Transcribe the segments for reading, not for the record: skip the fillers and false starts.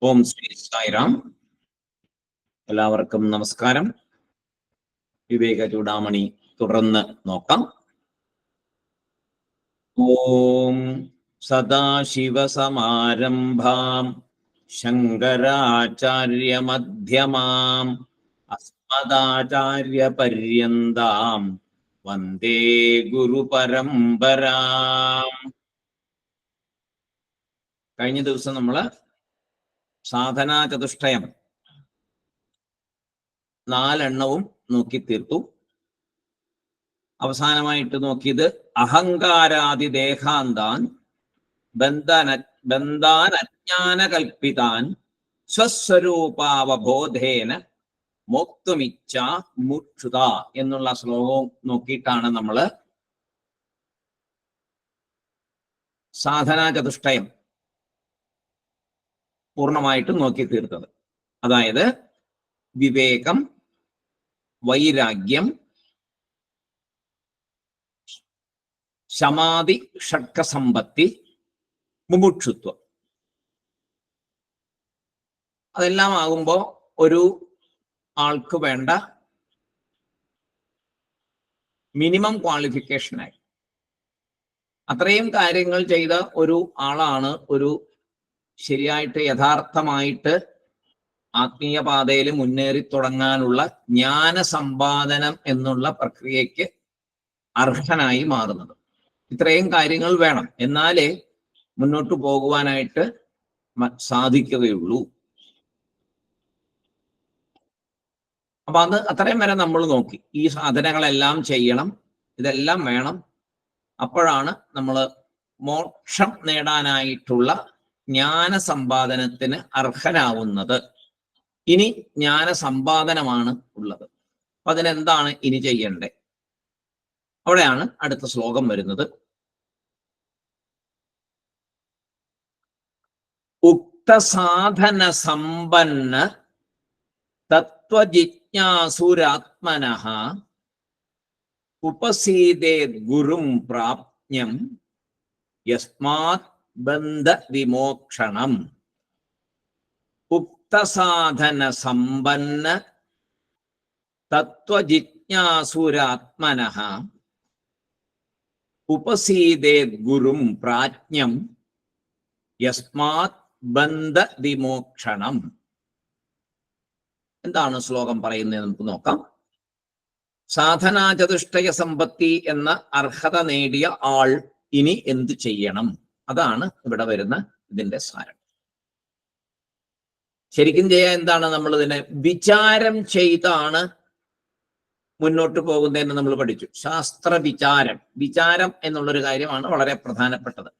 ഓം ശ്രീ സായിറാം. എല്ലാവർക്കും നമസ്കാരം. വിവേക ചൂടാമണി തുടർന്ന് നോക്കാം. ഓം സദാശിവസമാരംഭാം ശങ്കരാചാര്യമധ്യമാം അസ്മദാചാര്യപര്യന്താം വന്ദേ ഗുരുപരമ്പരാം. കഴിഞ്ഞ ദിവസം നമ്മള് സാധനാ ചതുഷ്ടയം 4 നോക്കി തീർത്തു. അവസാനമായിട്ട് നോക്കിയത് അഹങ്കാരാദി ദേഹാന്താൻ ബന്ധാൻ അജ്ഞാനകൽപ്പിതാൻ സ്വസ്വരൂപാവബോധേന മോക്തുമിച്ഛ മുക്ഷുത എന്നുള്ള ശ്ലോകവും നോക്കിയിട്ടാണ് നമ്മൾ സാധനാ ചതുഷ്ടയം പൂർണ്ണമായിട്ടും നോക്കി തീർത്തത്. അതായത് വിവേകം, വൈരാഗ്യം, ശമാധി, ഷഡ്കസമ്പത്തി, മുമുക്ഷുത്വം. അതെല്ലാം ആകുമ്പോൾ ഒരു ആൾക്ക് വേണ്ട മിനിമം ക്വാളിഫിക്കേഷനായി. അത്രയും കാര്യങ്ങൾ ചെയ്ത ഒരു ആളാണ് ഒരു ശരിയായിട്ട് യഥാർത്ഥമായിട്ട് ആത്മീയ പാതയിൽ മുന്നേറി തുടങ്ങാനുള്ള ജ്ഞാന സമ്പാദനം എന്നുള്ള പ്രക്രിയയ്ക്ക് അർഹനായി മാറുന്നത്. ഇത്രയും കാര്യങ്ങൾ വേണം, എന്നാലേ മുന്നോട്ട് പോകുവാനായിട്ട് സാധിക്കുകയുള്ളൂ. അപ്പൊ അത്രയും വരെ നമ്മൾ നോക്കി. ഈ സാധനങ്ങളെല്ലാം ചെയ്യണം, ഇതെല്ലാം വേണം. അപ്പോഴാണ് നമ്മൾ മോക്ഷം നേടാനായിട്ടുള്ള ജ്ഞാന സമ്പാദനത്തിന് അർഹനാവുന്നത്. ഇനി ജ്ഞാന സമ്പാദനമാണ് ഉള്ളത്. അപ്പൊ അതിനെന്താണ് ഇനി ചെയ്യണ്ടേ? അവിടെയാണ് അടുത്ത ശ്ലോകം വരുന്നത്. ഉക്തസാധന സമ്പന്ന തത്വജിജ്ഞാസുരാത്മനഃ ഉപസീദേത് ഗുരും പ്രാപ്യം യസ്മാത് ബന്ധ വിമോക്ഷണം. ഉക്തസാധന സമ്പന്ന തത്വജിജ്ഞാസുരാത്മനഃ ഉപസീദേത് ഗുരും പ്രാജ്ഞം യസ്മാത് ബന്ധ വിമോക്ഷണം. എന്താണ് ശ്ലോകം പറയുന്നത് നമുക്ക് നോക്കാം. സാധനാ ചതുഷ്ടയ സമ്പത്തി എന്ന അർഹത നേടിയ ആൾ ഇനി എന്ത് ചെയ്യണം? അതാണ് ഇവിടെ വരുന്ന ഇതിന്റെ സാരം. ശരിക്കും ചെയ്യാൻ എന്താണ്? നമ്മൾ ഇതിനെ വിചാരം ചെയ്താണ് മുന്നോട്ട് പോകുന്നതെന്ന് നമ്മൾ പഠിച്ചു. ശാസ്ത്ര വിചാരം, വിചാരം എന്നുള്ളൊരു കാര്യമാണ് വളരെ പ്രധാനപ്പെട്ടത്.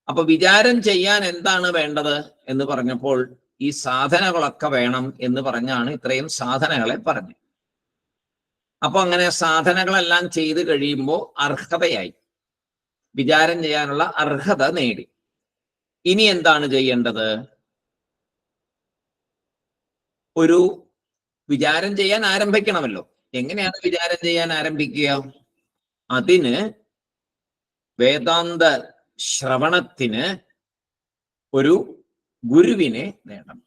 അപ്പൊ വിചാരം ചെയ്യാൻ എന്താണ് വേണ്ടത് എന്ന് പറഞ്ഞപ്പോൾ ഈ സാധനകളൊക്കെ വേണം എന്ന് പറഞ്ഞാണ് ഇത്രയും സാധനങ്ങളെ പറഞ്ഞു. അപ്പൊ അങ്ങനെ സാധനങ്ങളെല്ലാം ചെയ്ത് കഴിയുമ്പോൾ അർഹതയായി, വിചാരം ചെയ്യാനുള്ള അർഹത നേടി. ഇനി എന്താണ് ചെയ്യേണ്ടത്? ഒരു വിചാരം ചെയ്യാൻ ആരംഭിക്കണമല്ലോ. എങ്ങനെയാണ് വിചാരം ചെയ്യാൻ ആരംഭിക്കുക? അതിന് വേദാന്ത ശ്രവണത്തിന് ഒരു ഗുരുവിനെ നേടണം.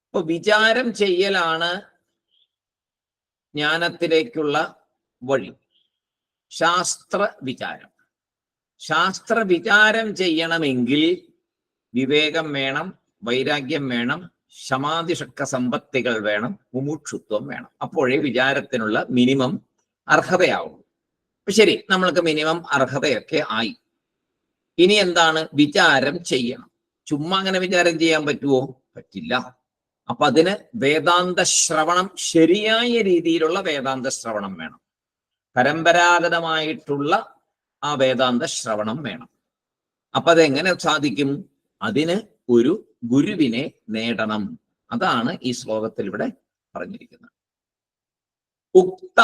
അപ്പൊ വിചാരം ചെയ്യലാണ് ജ്ഞാനത്തിലേക്കുള്ള വഴി. ശാസ്ത്ര വിചാരം. ശാസ്ത്ര വിചാരം ചെയ്യണമെങ്കിൽ വിവേകം വേണം, വൈരാഗ്യം വേണം, ശമാധിഷക്ക സമ്പത്തികൾ വേണം, മുമുക്ഷുത്വം വേണം. അപ്പോഴേ വിചാരത്തിനുള്ള മിനിമം അർഹതയാവും. ശരി, നമ്മൾക്ക് മിനിമം അർഹതയൊക്കെ ആയി. ഇനി എന്താണ്? വിചാരം ചെയ്യണം. ചുമ്മാ അങ്ങനെ വിചാരം ചെയ്യാൻ പറ്റുമോ? പറ്റില്ല. അപ്പൊ അതിന് വേദാന്ത ശ്രവണം, ശരിയായ രീതിയിലുള്ള വേദാന്ത ശ്രവണം വേണം. പരമ്പരാഗതമായിട്ടുള്ള ആ വേദാന്ത ശ്രവണം വേണം. അപ്പൊ അതെങ്ങനെ സാധിക്കും? അതിന് ഒരു ഗുരുവിനെ നേടണം. അതാണ് ഈ ശ്ലോകത്തിൽ ഇവിടെ പറഞ്ഞിരിക്കുന്നത്. ഉക്ത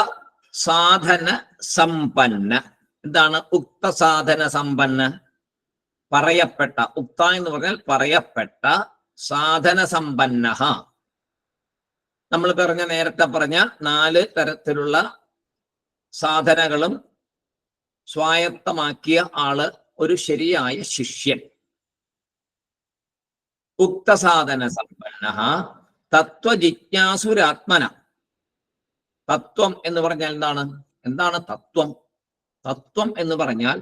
സാധന സമ്പന്ന. എന്താണ് ഉക്ത സാധന സമ്പന്ന? പറയപ്പെട്ട, ഉക്ത എന്ന് പറഞ്ഞാൽ പറയപ്പെട്ട, സാധന സമ്പന്ന. നമ്മൾ നേരത്തെ പറഞ്ഞ 4 തരത്തിലുള്ള സാധനകളും സ്വായത്തമാക്കിയ ആള് ഒരു ശരിയായ ശിഷ്യൻ. ഉക്തസാധന സമ്പന്ന തത്വജിജ്ഞാസുരാത്മന. തത്വം എന്ന് പറഞ്ഞാൽ എന്താണ് തത്വം? തത്വം എന്ന് പറഞ്ഞാൽ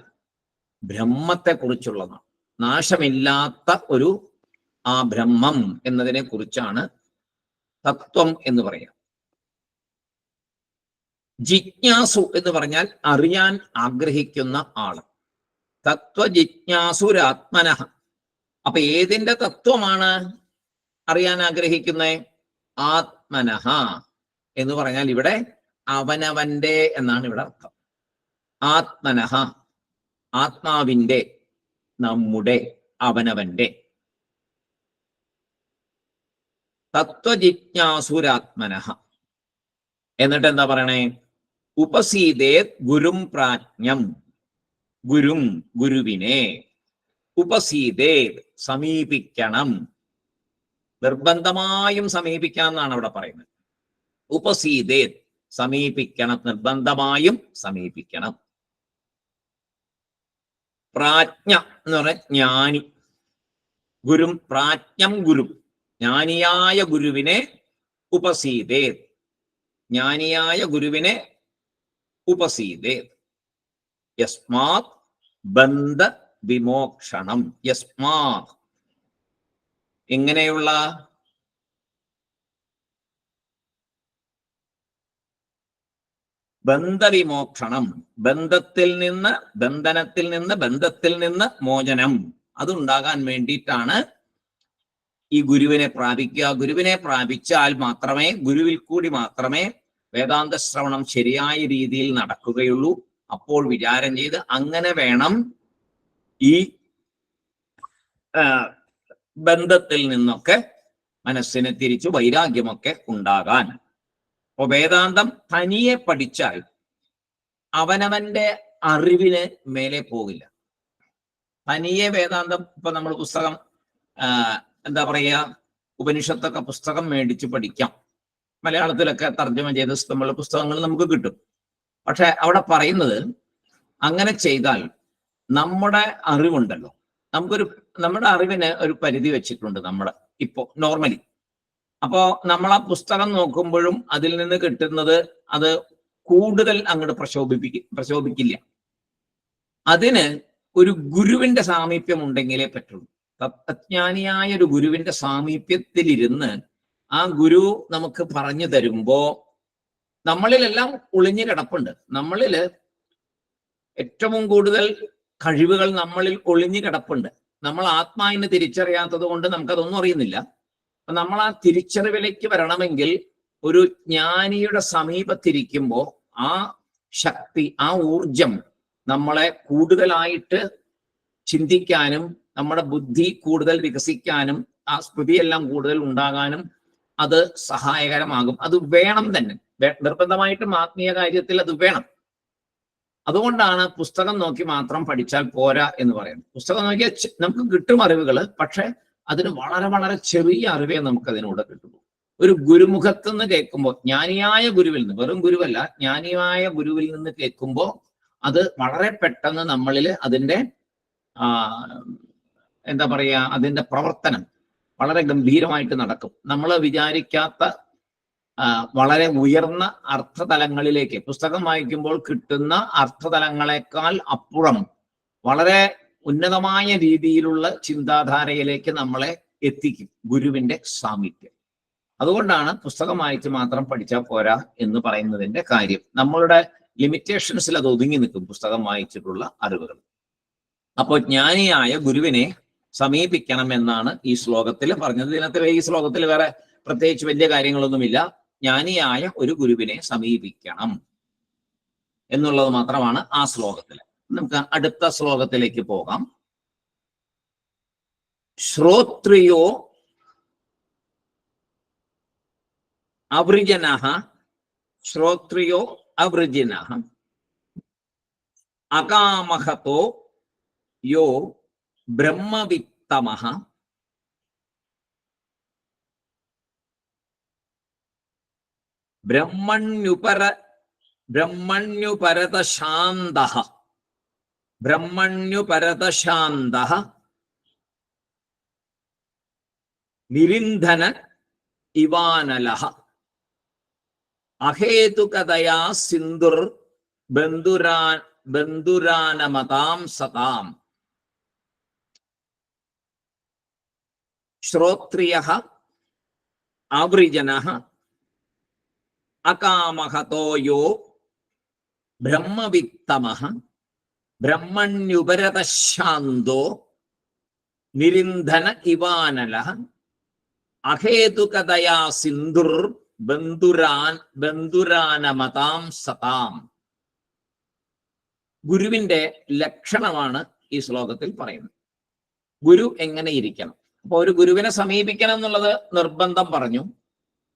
ബ്രഹ്മത്തെ കുറിച്ചുള്ളതാണ്. നാശമില്ലാത്ത ഒരു ആ ബ്രഹ്മം എന്നതിനെ കുറിച്ചാണ് തത്വം എന്ന് പറയാം. ജിജ്ഞാസു എന്ന് പറഞ്ഞാൽ അറിയാൻ ആഗ്രഹിക്കുന്ന ആള്. തത്വജിജ്ഞാസുരാത്മന. അപ്പൊ ഏതിന്റെ തത്വമാണ് അറിയാൻ ആഗ്രഹിക്കുന്നത്? ആത്മനഃ എന്ന് പറഞ്ഞാൽ ഇവിടെ അവനവന്റെ എന്നാണ് ഇവിടെ അർത്ഥം. ആത്മനഃ, ആത്മാവിന്റെ, നമ്മുടെ, അവനവന്റെ. തത്വജിജ്ഞാസുരാത്മനഃ. എന്നിട്ട് എന്താ പറയണേ? ഉപസീദേത് ഗുരും പ്രാജ്ഞം. ഗുരുവിനെ. ഉപസീദേത് സമീപിക്കണം. നിർബന്ധമായും സമീപിക്കണം എന്നാണ് അവിടെ പറയുന്നത്. ഉപസീദേത് സമീപിക്കണം, നിർബന്ധമായും സമീപിക്കണം. പ്രാജ്ഞ എന്ന് പറഞ്ഞ ജ്ഞാനി. പ്രാജ്ഞം ഗുരു, ജ്ഞാനിയായ ഗുരുവിനെ ഉപസീദേത്, ജ്ഞാനിയായ ഗുരുവിനെ ഉപസീദേത്. യസ്മാത് ബന്ധ വിമോക്ഷണം. യസ്മാത് എങ്ങനെയുള്ള ബന്ധവിമോക്ഷണം, ബന്ധത്തിൽ നിന്ന്, ബന്ധനത്തിൽ നിന്ന് മോചനം, അതുണ്ടാകാൻ വേണ്ടിയിട്ടാണ് ഈ ഗുരുവിനെ പ്രാപിക്കുക. ഗുരുവിനെ പ്രാപിച്ചാൽ മാത്രമേ, ഗുരുവിൽ കൂടി മാത്രമേ വേദാന്ത ശ്രവണം ശരിയായ രീതിയിൽ നടക്കുകയുള്ളൂ. അപ്പോൾ വിചാരം ചെയ്ത് അങ്ങനെ വേണം ഈ ബന്ധത്തിൽ നിന്നൊക്കെ മനസ്സിന് തിരിച്ചു വൈരാഗ്യമൊക്കെ ഉണ്ടാകാൻ. അപ്പൊ വേദാന്തം തനിയെ പഠിച്ചാൽ അവനവന്റെ അറിവിന് മേലെ പോകില്ല. തനിയെ വേദാന്തം, ഇപ്പൊ നമ്മൾ പുസ്തകം എന്താ പറയുക, ഉപനിഷത്തൊക്കെ പുസ്തകം മേടിച്ച് പഠിക്കാം. മലയാളത്തിലൊക്കെ തർജ്ജമ ചെയ്ത ഇഷ്ടമുള്ള പുസ്തകങ്ങൾ നമുക്ക് കിട്ടും. പക്ഷെ അവിടെ പറയുന്നത് അങ്ങനെ ചെയ്താൽ നമ്മുടെ അറിവുണ്ടല്ലോ, നമ്മുടെ അറിവിന് ഒരു പരിധി വെച്ചിട്ടുണ്ട് നമ്മൾ ഇപ്പോ നോർമലി. അപ്പോ നമ്മൾ ആ പുസ്തകം നോക്കുമ്പോഴും അതിൽ നിന്ന് കിട്ടുന്നത് അത് കൂടുതൽ അങ്ങോട്ട് പ്രശോഭിക്കില്ല. അതിന് ഒരു ഗുരുവിന്റെ സാമീപ്യം ഉണ്ടെങ്കിലേ പറ്റുള്ളൂ. തത്വജ്ഞാനിയായ ഒരു ഗുരുവിന്റെ സാമീപ്യത്തിലിരുന്ന് ആ ഗുരു നമുക്ക് പറഞ്ഞു തരുമ്പോ നമ്മളിലെല്ലാം ഒളിഞ്ഞു കിടപ്പുണ്ട്. നമ്മളില് ഏറ്റവും കൂടുതൽ കഴിവുകൾ നമ്മളിൽ ഒളിഞ്ഞു കിടപ്പുണ്ട്. നമ്മൾ ആത്മാവിനെ തിരിച്ചറിയാത്തത് കൊണ്ട് നമുക്കതൊന്നും അറിയുന്നില്ല. അപ്പൊ നമ്മൾ ആ തിരിച്ചറിവിലേക്ക് വരണമെങ്കിൽ ഒരു ജ്ഞാനിയുടെ സമീപത്തിരിക്കുമ്പോൾ ആ ശക്തി, ആ ഊർജം നമ്മളെ കൂടുതലായിട്ട് ചിന്തിക്കാനും നമ്മുടെ ബുദ്ധി കൂടുതൽ വികസിക്കാനും ആ സ്മൃതിയെല്ലാം കൂടുതൽ ഉണ്ടാകാനും അത് സഹായകരമാകും. അത് വേണം തന്നെ, നിർബന്ധമായിട്ടും ആത്മീയ കാര്യത്തിൽ അത് വേണം. അതുകൊണ്ടാണ് പുസ്തകം നോക്കി മാത്രം പഠിച്ചാൽ പോരാ എന്ന് പറയുന്നത്. പുസ്തകം നോക്കിയാൽ നമുക്ക് കിട്ടും അറിവുകൾ, പക്ഷെ അതിന് വളരെ വളരെ ചെറിയ അറിവേ നമുക്ക് അതിനൂടെ കിട്ടുള്ളൂ. ഒരു ഗുരുമുഖത്ത് നിന്ന് കേൾക്കുമ്പോൾ, ജ്ഞാനിയായ ഗുരുവിൽ നിന്ന്, വെറും ഗുരുവല്ല, ജ്ഞാനിയായ ഗുരുവിൽ നിന്ന് കേൾക്കുമ്പോൾ അത് വളരെ പെട്ടെന്ന് നമ്മളിൽ അതിൻ്റെ എന്താ പറയുക, അതിൻ്റെ പ്രവർത്തനം വളരെ ഗംഭീരമായിട്ട് നടക്കും. നമ്മൾ വിചാരിക്കാത്ത വളരെ ഉയർന്ന അർത്ഥതലങ്ങളിലേക്ക് പുസ്തകം വായിക്കുമ്പോൾ കിട്ടുന്ന അർത്ഥതലങ്ങളെക്കാൾ അപ്പുറം വളരെ ഉന്നതമായ രീതിയിലുള്ള ചിന്താധാരയിലേക്ക് നമ്മളെ എത്തിക്കും ഗുരുവിന്റെ സാമീപ്യം. അതുകൊണ്ടാണ് പുസ്തകം വായിച്ച് മാത്രം പഠിച്ചാൽ പോരാ എന്ന് പറയുന്നതിന്റെ കാര്യം. നമ്മളുടെ ലിമിറ്റേഷൻസിൽ അത് ഒതുങ്ങി നിൽക്കും പുസ്തകം വായിച്ചിട്ടുള്ള അറിവുകൾ. അപ്പോൾ ജ്ഞാനിയായ ഗുരുവിനെ സമീപിക്കണം എന്നാണ് ഈ ശ്ലോകത്തിൽ പറഞ്ഞത്. ഇതിനകത്ത് ഈ ശ്ലോകത്തിൽ വേറെ പ്രത്യേകിച്ച് വലിയ കാര്യങ്ങളൊന്നുമില്ല. ജ്ഞാനിയായ ഒരു ഗുരുവിനെ സമീപിക്കണം എന്നുള്ളത് മാത്രമാണ് ആ ശ്ലോകത്തിൽ. നമുക്ക് അടുത്ത ശ്ലോകത്തിലേക്ക് പോകാം. ശ്രോത്രിയോ അവൃജനഃ, ശ്രോത്രിയോ അവൃജിനഃ, അകാമഹതോ യോ ബ്രഹ്മവിത്തമഃ, ബ്രഹ്മണ്യുപരത ശാന്തഃ, ബ്രഹ്മണ്യുപരതശാന്ത നിരിന്ധന ഇവാനലഃ അഹേതുകതയാ സിന്ധുർ ബന്ധുരാനമതാം സതാം ശ്രോത്രിയഃ ആവൃജനഃ അകാമഹതോ യോ ബ്രഹ്മവിത്തമഃ ബ്രഹ്മണ്യുപരതശാന്തോ നിരിന്ധന ഇവാനലഃ അഹേതുകതയാ സിന്ധുർ ബന്ധുരാനമതാം സതാം. ഗുരുവിന്റെ ലക്ഷണമാണ് ഈ ശ്ലോകത്തിൽ പറയുന്നത്. ഗുരു എങ്ങനെ ഇരിക്കണം? അപ്പൊ ഒരു ഗുരുവിനെ സമീപിക്കണം എന്നുള്ളത് നിർബന്ധം പറഞ്ഞു.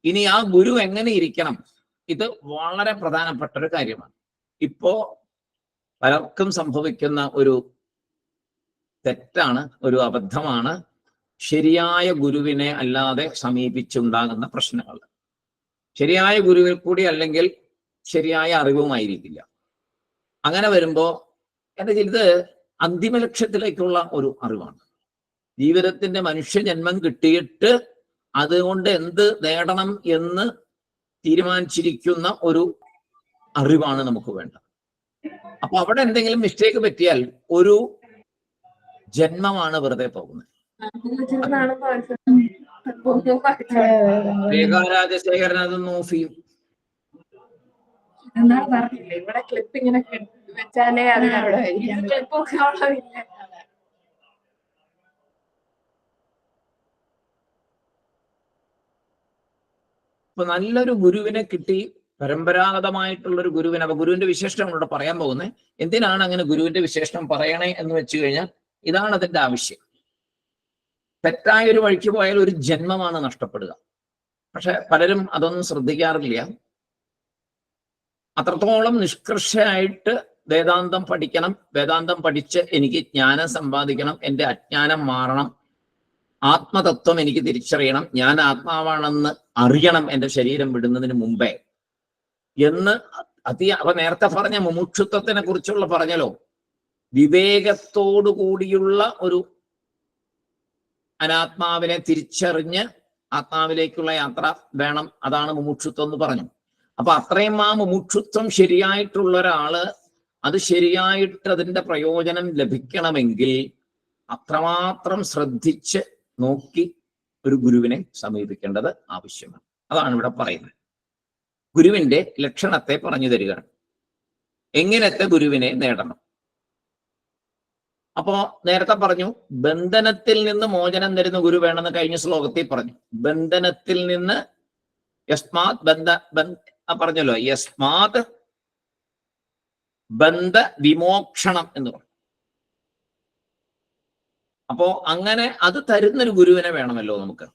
ഇനി ആ ഗുരു എങ്ങനെ ഇരിക്കണം, ഇത് വളരെ പ്രധാനപ്പെട്ട ഒരു കാര്യമാണ്. ഇപ്പോ പലർക്കും സംഭവിക്കുന്ന ഒരു തെറ്റാണ്, ഒരു അബദ്ധമാണ്, ശരിയായ ഗുരുവിനെ അല്ലാതെ സമീപിച്ചുണ്ടാകുന്ന പ്രശ്നങ്ങൾ. ശരിയായ ഗുരുവിൽ കൂടി അല്ലെങ്കിൽ ശരിയായ അറിവുമായിരിക്കില്ല. അങ്ങനെ വരുമ്പോ എന്താ ഇത് അന്തിമ ലക്ഷ്യത്തിലേക്കുള്ള ഒരു അറിവാണ്. ജീവിതത്തിന്റെ മനുഷ്യജന്മം കിട്ടിയിട്ട് അതുകൊണ്ട് എന്ത് നേടണം എന്ന് തീരുമാനിച്ചിരിക്കുന്ന ഒരു അറിവാണ് നമുക്ക് വേണ്ടത്. അപ്പൊ അവിടെ എന്തെങ്കിലും മിസ്റ്റേക്ക് പറ്റിയാൽ ഒരു ജന്മമാണ് വെറുതെ പോകുന്നത്. രാജശേഖരൻ അത് നോക്കി പറഞ്ഞില്ലേ, ഇവിടെ ക്ലിപ്പ് ഇങ്ങനെ വെച്ചാലേ അതിനവിടെ ക്ലിപ്പൊക്കെ. ഇപ്പൊ നല്ലൊരു ഗുരുവിനെ കിട്ടി, പരമ്പരാഗതമായിട്ടുള്ളൊരു ഗുരുവിനെ. അപ്പൊ ഗുരുവിന്റെ വിശേഷണം ഇവിടെ പറയാൻ പോകുന്നത്. എന്തിനാണ് അങ്ങനെ ഗുരുവിന്റെ വിശേഷണം പറയണേ എന്ന് വെച്ച് കഴിഞ്ഞാൽ ഇതാണ് അതിന്റെ ആവശ്യം. തെറ്റായ ഒരു വഴിക്ക് പോയാൽ ഒരു ജന്മമാണ് നഷ്ടപ്പെടുക. പക്ഷെ പലരും അതൊന്നും ശ്രദ്ധിക്കാറില്ല. അത്രത്തോളം നിഷ്കർഷയായിട്ട് വേദാന്തം പഠിക്കണം, വേദാന്തം പഠിച്ച് എനിക്ക് ജ്ഞാനം സമ്പാദിക്കണം, എൻ്റെ അജ്ഞാനം മാറണം, ആത്മതത്വം എനിക്ക് തിരിച്ചറിയണം, ഞാൻ ആത്മാവാണെന്ന് അറിയണം എൻ്റെ ശരീരം വിടുന്നതിന് മുമ്പേ എന്ന് അപ്പൊ നേരത്തെ പറഞ്ഞ മുമുക്ഷുത്വത്തിനെ കുറിച്ചുള്ള പറഞ്ഞല്ലോ, വിവേകത്തോടു കൂടിയുള്ള ഒരു അനാത്മാവിനെ തിരിച്ചറിഞ്ഞ് ആത്മാവിലേക്കുള്ള യാത്ര വേണം. അതാണ് മുമുക്ഷുത്വം എന്ന് പറഞ്ഞു. അപ്പൊ അത്രയും ആ മുമുക്ഷുത്വം ശരിയായിട്ടുള്ള ഒരാള് അത് ശരിയായിട്ട് അതിന്റെ പ്രയോജനം ലഭിക്കണമെങ്കിൽ അത്രമാത്രം ശ്രദ്ധിച്ച് നോക്കി ഒരു ഗുരുവിനെ സമീപിക്കേണ്ടത് ആവശ്യമാണ്. അതാണ് ഇവിടെ പറയുന്നത്. ഗുരുവിന്റെ ലക്ഷണത്തെ പറഞ്ഞു തരികയാണ്. എങ്ങനത്തെ ഗുരുവിനെ നേടണം? അപ്പോ നേരത്തെ പറഞ്ഞു ബന്ധനത്തിൽ നിന്ന് മോചനം തരുന്ന ഗുരു വേണമെന്ന് കഴിഞ്ഞ ശ്ലോകത്തിൽ പറഞ്ഞു. ബന്ധനത്തിൽ നിന്ന് യസ്മാത് പറഞ്ഞല്ലോ, യസ്മാത് ബന്ധ വിമോക്ഷണം എന്ന് പറഞ്ഞു. അപ്പോ അങ്ങനെ അത് തരുന്നൊരു ഗുരുവിനെ വേണമല്ലോ നമുക്ക്.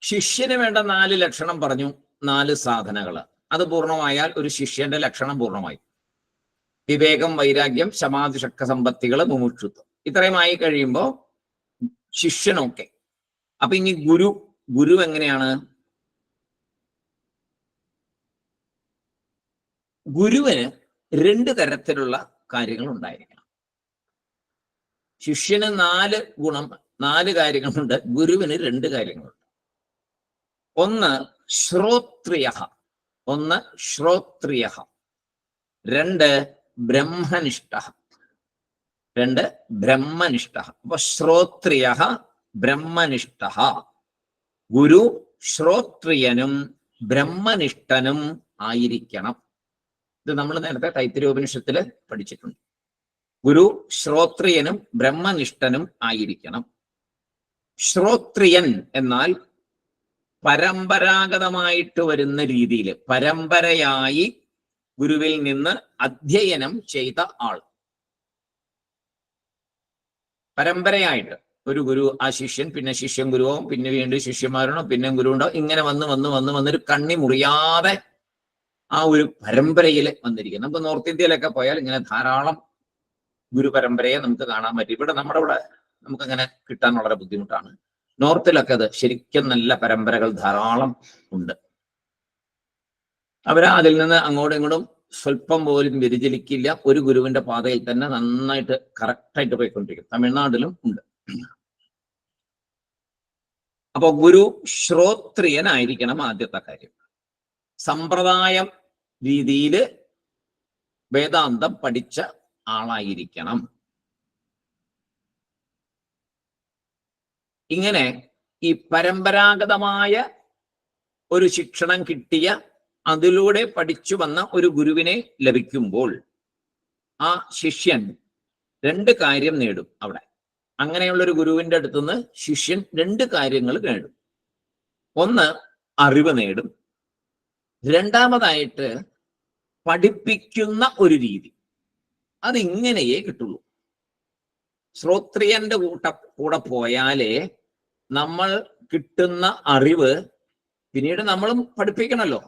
ശിഷ്യന് വേണ്ട 4 ലക്ഷണം പറഞ്ഞു, 4 സാധനകള്. അത് പൂർണ്ണമായാൽ ഒരു ശിഷ്യന്റെ ലക്ഷണം പൂർണ്ണമായി. വിവേകം, വൈരാഗ്യം, ശമാധി, ശക്ക സമ്പത്തികള്, മുമുക്ഷുത്വം, ഇത്രയുമായി കഴിയുമ്പോ ശിഷ്യനൊക്കെ. അപ്പൊ ഇനി ഗുരു എങ്ങനെയാണ്? ഗുരുവിന് 2 തരത്തിലുള്ള കാര്യങ്ങൾ ഉണ്ടായിരിക്കണം. ശിഷ്യന് 4 കാര്യങ്ങളുണ്ട്, ഗുരുവിന് 2 കാര്യങ്ങളുണ്ട്. ഒന്ന് ശ്രോത്രിയ, 2 ബ്രഹ്മനിഷ്ഠ. അപ്പൊ ശ്രോത്രിയ ബ്രഹ്മനിഷ്ഠ. ഗുരു ശ്രോത്രിയനും ബ്രഹ്മനിഷ്ഠനും ആയിരിക്കണം. ഇത് നമ്മൾ നേരത്തെ തൈത്തിരീയോപനിഷത്തില് പഠിച്ചിട്ടുണ്ട്. ഗുരു ശ്രോത്രിയനും ബ്രഹ്മനിഷ്ഠനും ആയിരിക്കണം. ശ്രോത്രിയൻ എന്നാൽ പരമ്പരാഗതമായിട്ട് വരുന്ന രീതിയിൽ പരമ്പരയായി ഗുരുവിൽ നിന്ന് അധ്യയനം ചെയ്ത ആൾ. പരമ്പരയായിട്ട് ഒരു ഗുരു, ആ ശിഷ്യൻ, പിന്നെ ശിഷ്യൻ ഗുരുവും, പിന്നെ വീണ്ടും ശിഷ്യന്മാരുണ്ടോ, പിന്നെ ഗുരു ഉണ്ടോ, ഇങ്ങനെ വന്നൊരു കണ്ണി മുറിയാതെ ആ ഒരു പരമ്പരയിൽ വന്നിരിക്കും. നമുക്ക് നോർത്ത് ഇന്ത്യയിലൊക്കെ പോയാൽ ഇങ്ങനെ ധാരാളം ഗുരു പരമ്പരയെ നമുക്ക് കാണാൻ പറ്റും. ഇവിടെ നമ്മുടെ ഇവിടെ നമുക്കങ്ങനെ കിട്ടാൻ വളരെ ബുദ്ധിമുട്ടാണ്. നോർത്തിലൊക്കെ അത് ശരിക്കും നല്ല പരമ്പരകൾ ധാരാളം ഉണ്ട്. അതിൽ നിന്ന് അങ്ങോട്ടും ഇങ്ങോട്ടും സ്വല്പം പോലും വ്യതിചലിക്കില്ല. ഒരു ഗുരുവിന്റെ പാതയിൽ തന്നെ നന്നായിട്ട് കറക്റ്റായിട്ട് പോയിക്കൊണ്ടിരിക്കും. തമിഴ്നാട്ടിലും ഉണ്ട്. അപ്പൊ ഗുരു ശ്രോത്രിയനായിരിക്കണം. ആദ്യത്തെ കാര്യം, സമ്പ്രദായം രീതിയിൽ വേദാന്തം പഠിച്ച ആളായിരിക്കണം. ഇങ്ങനെ ഈ പരമ്പരാഗതമായ ഒരു ശിക്ഷണം കിട്ടിയ, അതിലൂടെ പഠിച്ചു വന്ന ഒരു ഗുരുവിനെ ലഭിക്കുമ്പോൾ ആ ശിഷ്യൻ രണ്ട് കാര്യം നേടും. അവിടെ അങ്ങനെയുള്ള ഒരു ഗുരുവിന്റെ അടുത്തുനിന്ന് ശിഷ്യൻ രണ്ട് കാര്യങ്ങൾ നേടും. ഒന്ന്, അറിവ് നേടും. രണ്ടാമതായിട്ട് പഠിപ്പിക്കുന്ന ഒരു രീതി. അതിങ്ങനെയേ കിട്ടുള്ളൂ. ശ്രോത്രിയന്റെ കൂടെ പോയാലേ നമ്മൾ കിട്ടുന്ന അറിവ് പിന്നീട് നമ്മളും പഠിപ്പിക്കണമല്ലോ.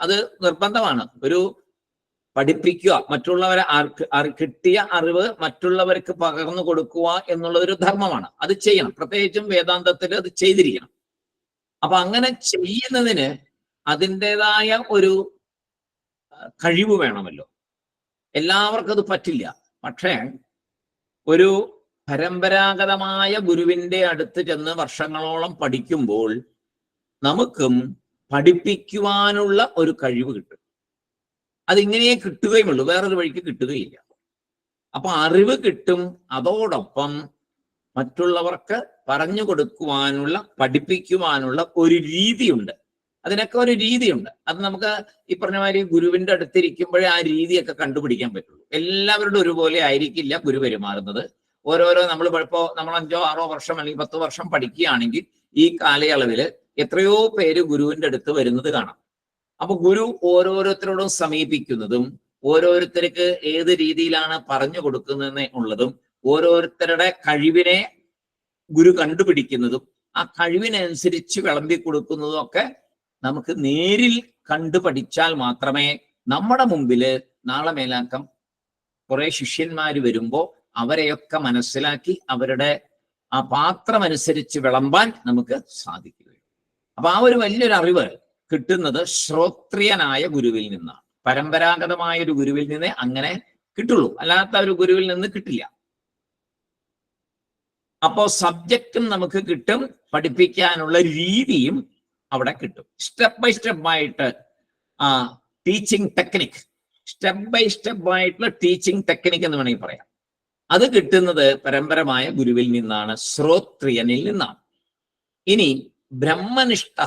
അത് നിർബന്ധമാണ്. ഒരു പഠിപ്പിക്കുക, മറ്റുള്ളവരെ കിട്ടിയ അറിവ് മറ്റുള്ളവർക്ക് പകർന്നു കൊടുക്കുക എന്നുള്ള ഒരു ധർമ്മമാണ്. അത് ചെയ്യണം. പ്രത്യേകിച്ചും വേദാന്തത്തിൽ അത് ചെയ്തിരിക്കണം. അപ്പൊ അങ്ങനെ ചെയ്യുന്നതിന് അതിൻ്റെതായ ഒരു കഴിവ് വേണമല്ലോ. എല്ലാവർക്കും അത് പറ്റില്ല. പക്ഷേ ഒരു പരമ്പരാഗതമായ ഗുരുവിന്റെ അടുത്ത് ചെന്ന് വർഷങ്ങളോളം പഠിക്കുമ്പോൾ നമുക്കും പഠിപ്പിക്കുവാനുള്ള ഒരു കഴിവ് കിട്ടും. അതിങ്ങനെയേ കിട്ടുകയുമുള്ളൂ, വേറൊരു വഴിക്ക് കിട്ടുകയില്ല. അപ്പൊ അറിവ് കിട്ടും. അതോടൊപ്പം മറ്റുള്ളവർക്ക് പറഞ്ഞു കൊടുക്കുവാനുള്ള, പഠിപ്പിക്കുവാനുള്ള ഒരു രീതിയുണ്ട്. അതിനൊക്കെ ഒരു രീതിയുണ്ട്. അത് നമുക്ക് ഈ പറഞ്ഞ മാതിരി ഗുരുവിന്റെ അടുത്തിരിക്കുമ്പോഴേ ആ രീതിയൊക്കെ കണ്ടുപിടിക്കാൻ പറ്റുള്ളൂ. എല്ലാവരുടെ ഒരുപോലെ ആയിരിക്കില്ല ഗുരു പെരുമാറുന്നത്. ഓരോരോ നമ്മൾ 5 6 വർഷം അല്ലെങ്കിൽ 10 വർഷം പഠിക്കുകയാണെങ്കിൽ ഈ കാലയളവിൽ എത്രയോ പേര് ഗുരുവിന്റെ അടുത്ത് വരുന്നത് കാണാം. അപ്പൊ ഗുരു ഓരോരുത്തരോടും സമീപിക്കുന്നതും ഓരോരുത്തർക്ക് ഏത് രീതിയിലാണ് പറഞ്ഞു കൊടുക്കുന്നതെന്ന് ഉള്ളതും ഓരോരുത്തരുടെ കഴിവിനെ ഗുരു കണ്ടുപിടിക്കുന്നതും ആ കഴിവിനനുസരിച്ച് വിളമ്പി കൊടുക്കുന്നതും ഒക്കെ നമുക്ക് നേരിൽ കണ്ടു പഠിച്ചാൽ മാത്രമേ നമ്മുടെ മുമ്പില് നാളെ മേലാക്കം കുറെ ശിഷ്യന്മാര് വരുമ്പോ അവരെയൊക്കെ മനസ്സിലാക്കി അവരുടെ ആ പാത്രം അനുസരിച്ച് വിളമ്പാൻ നമുക്ക് സാധിക്കുകയുള്ളൂ. അപ്പൊ ആ ഒരു വലിയൊരു അറിവ് കിട്ടുന്നത് ശ്രോത്രിയനായ ഗുരുവിൽ നിന്നാണ്. പരമ്പരാഗതമായ ഒരു ഗുരുവിൽ നിന്നേ അങ്ങനെ കിട്ടുള്ളൂ, അല്ലാത്ത ഒരു ഗുരുവിൽ നിന്ന് കിട്ടില്ല. അപ്പോ സബ്ജക്റ്റും നമുക്ക് കിട്ടും, പഠിപ്പിക്കാനുള്ള രീതിയും അവിടെ കിട്ടും. സ്റ്റെപ്പ് ബൈ സ്റ്റെപ്പായിട്ട് teaching technique, step by step ആയിട്ടുള്ള ടീച്ചിങ് ടെക്നിക് എന്ന് വേണമെങ്കിൽ പറയാം. അത് കിട്ടുന്നത് പരമ്പരമായ ഗുരുവിൽ നിന്നാണ്, ശ്രോത്രിയനിൽ നിന്നാണ്. ഇനി ബ്രഹ്മനിഷ്ഠ,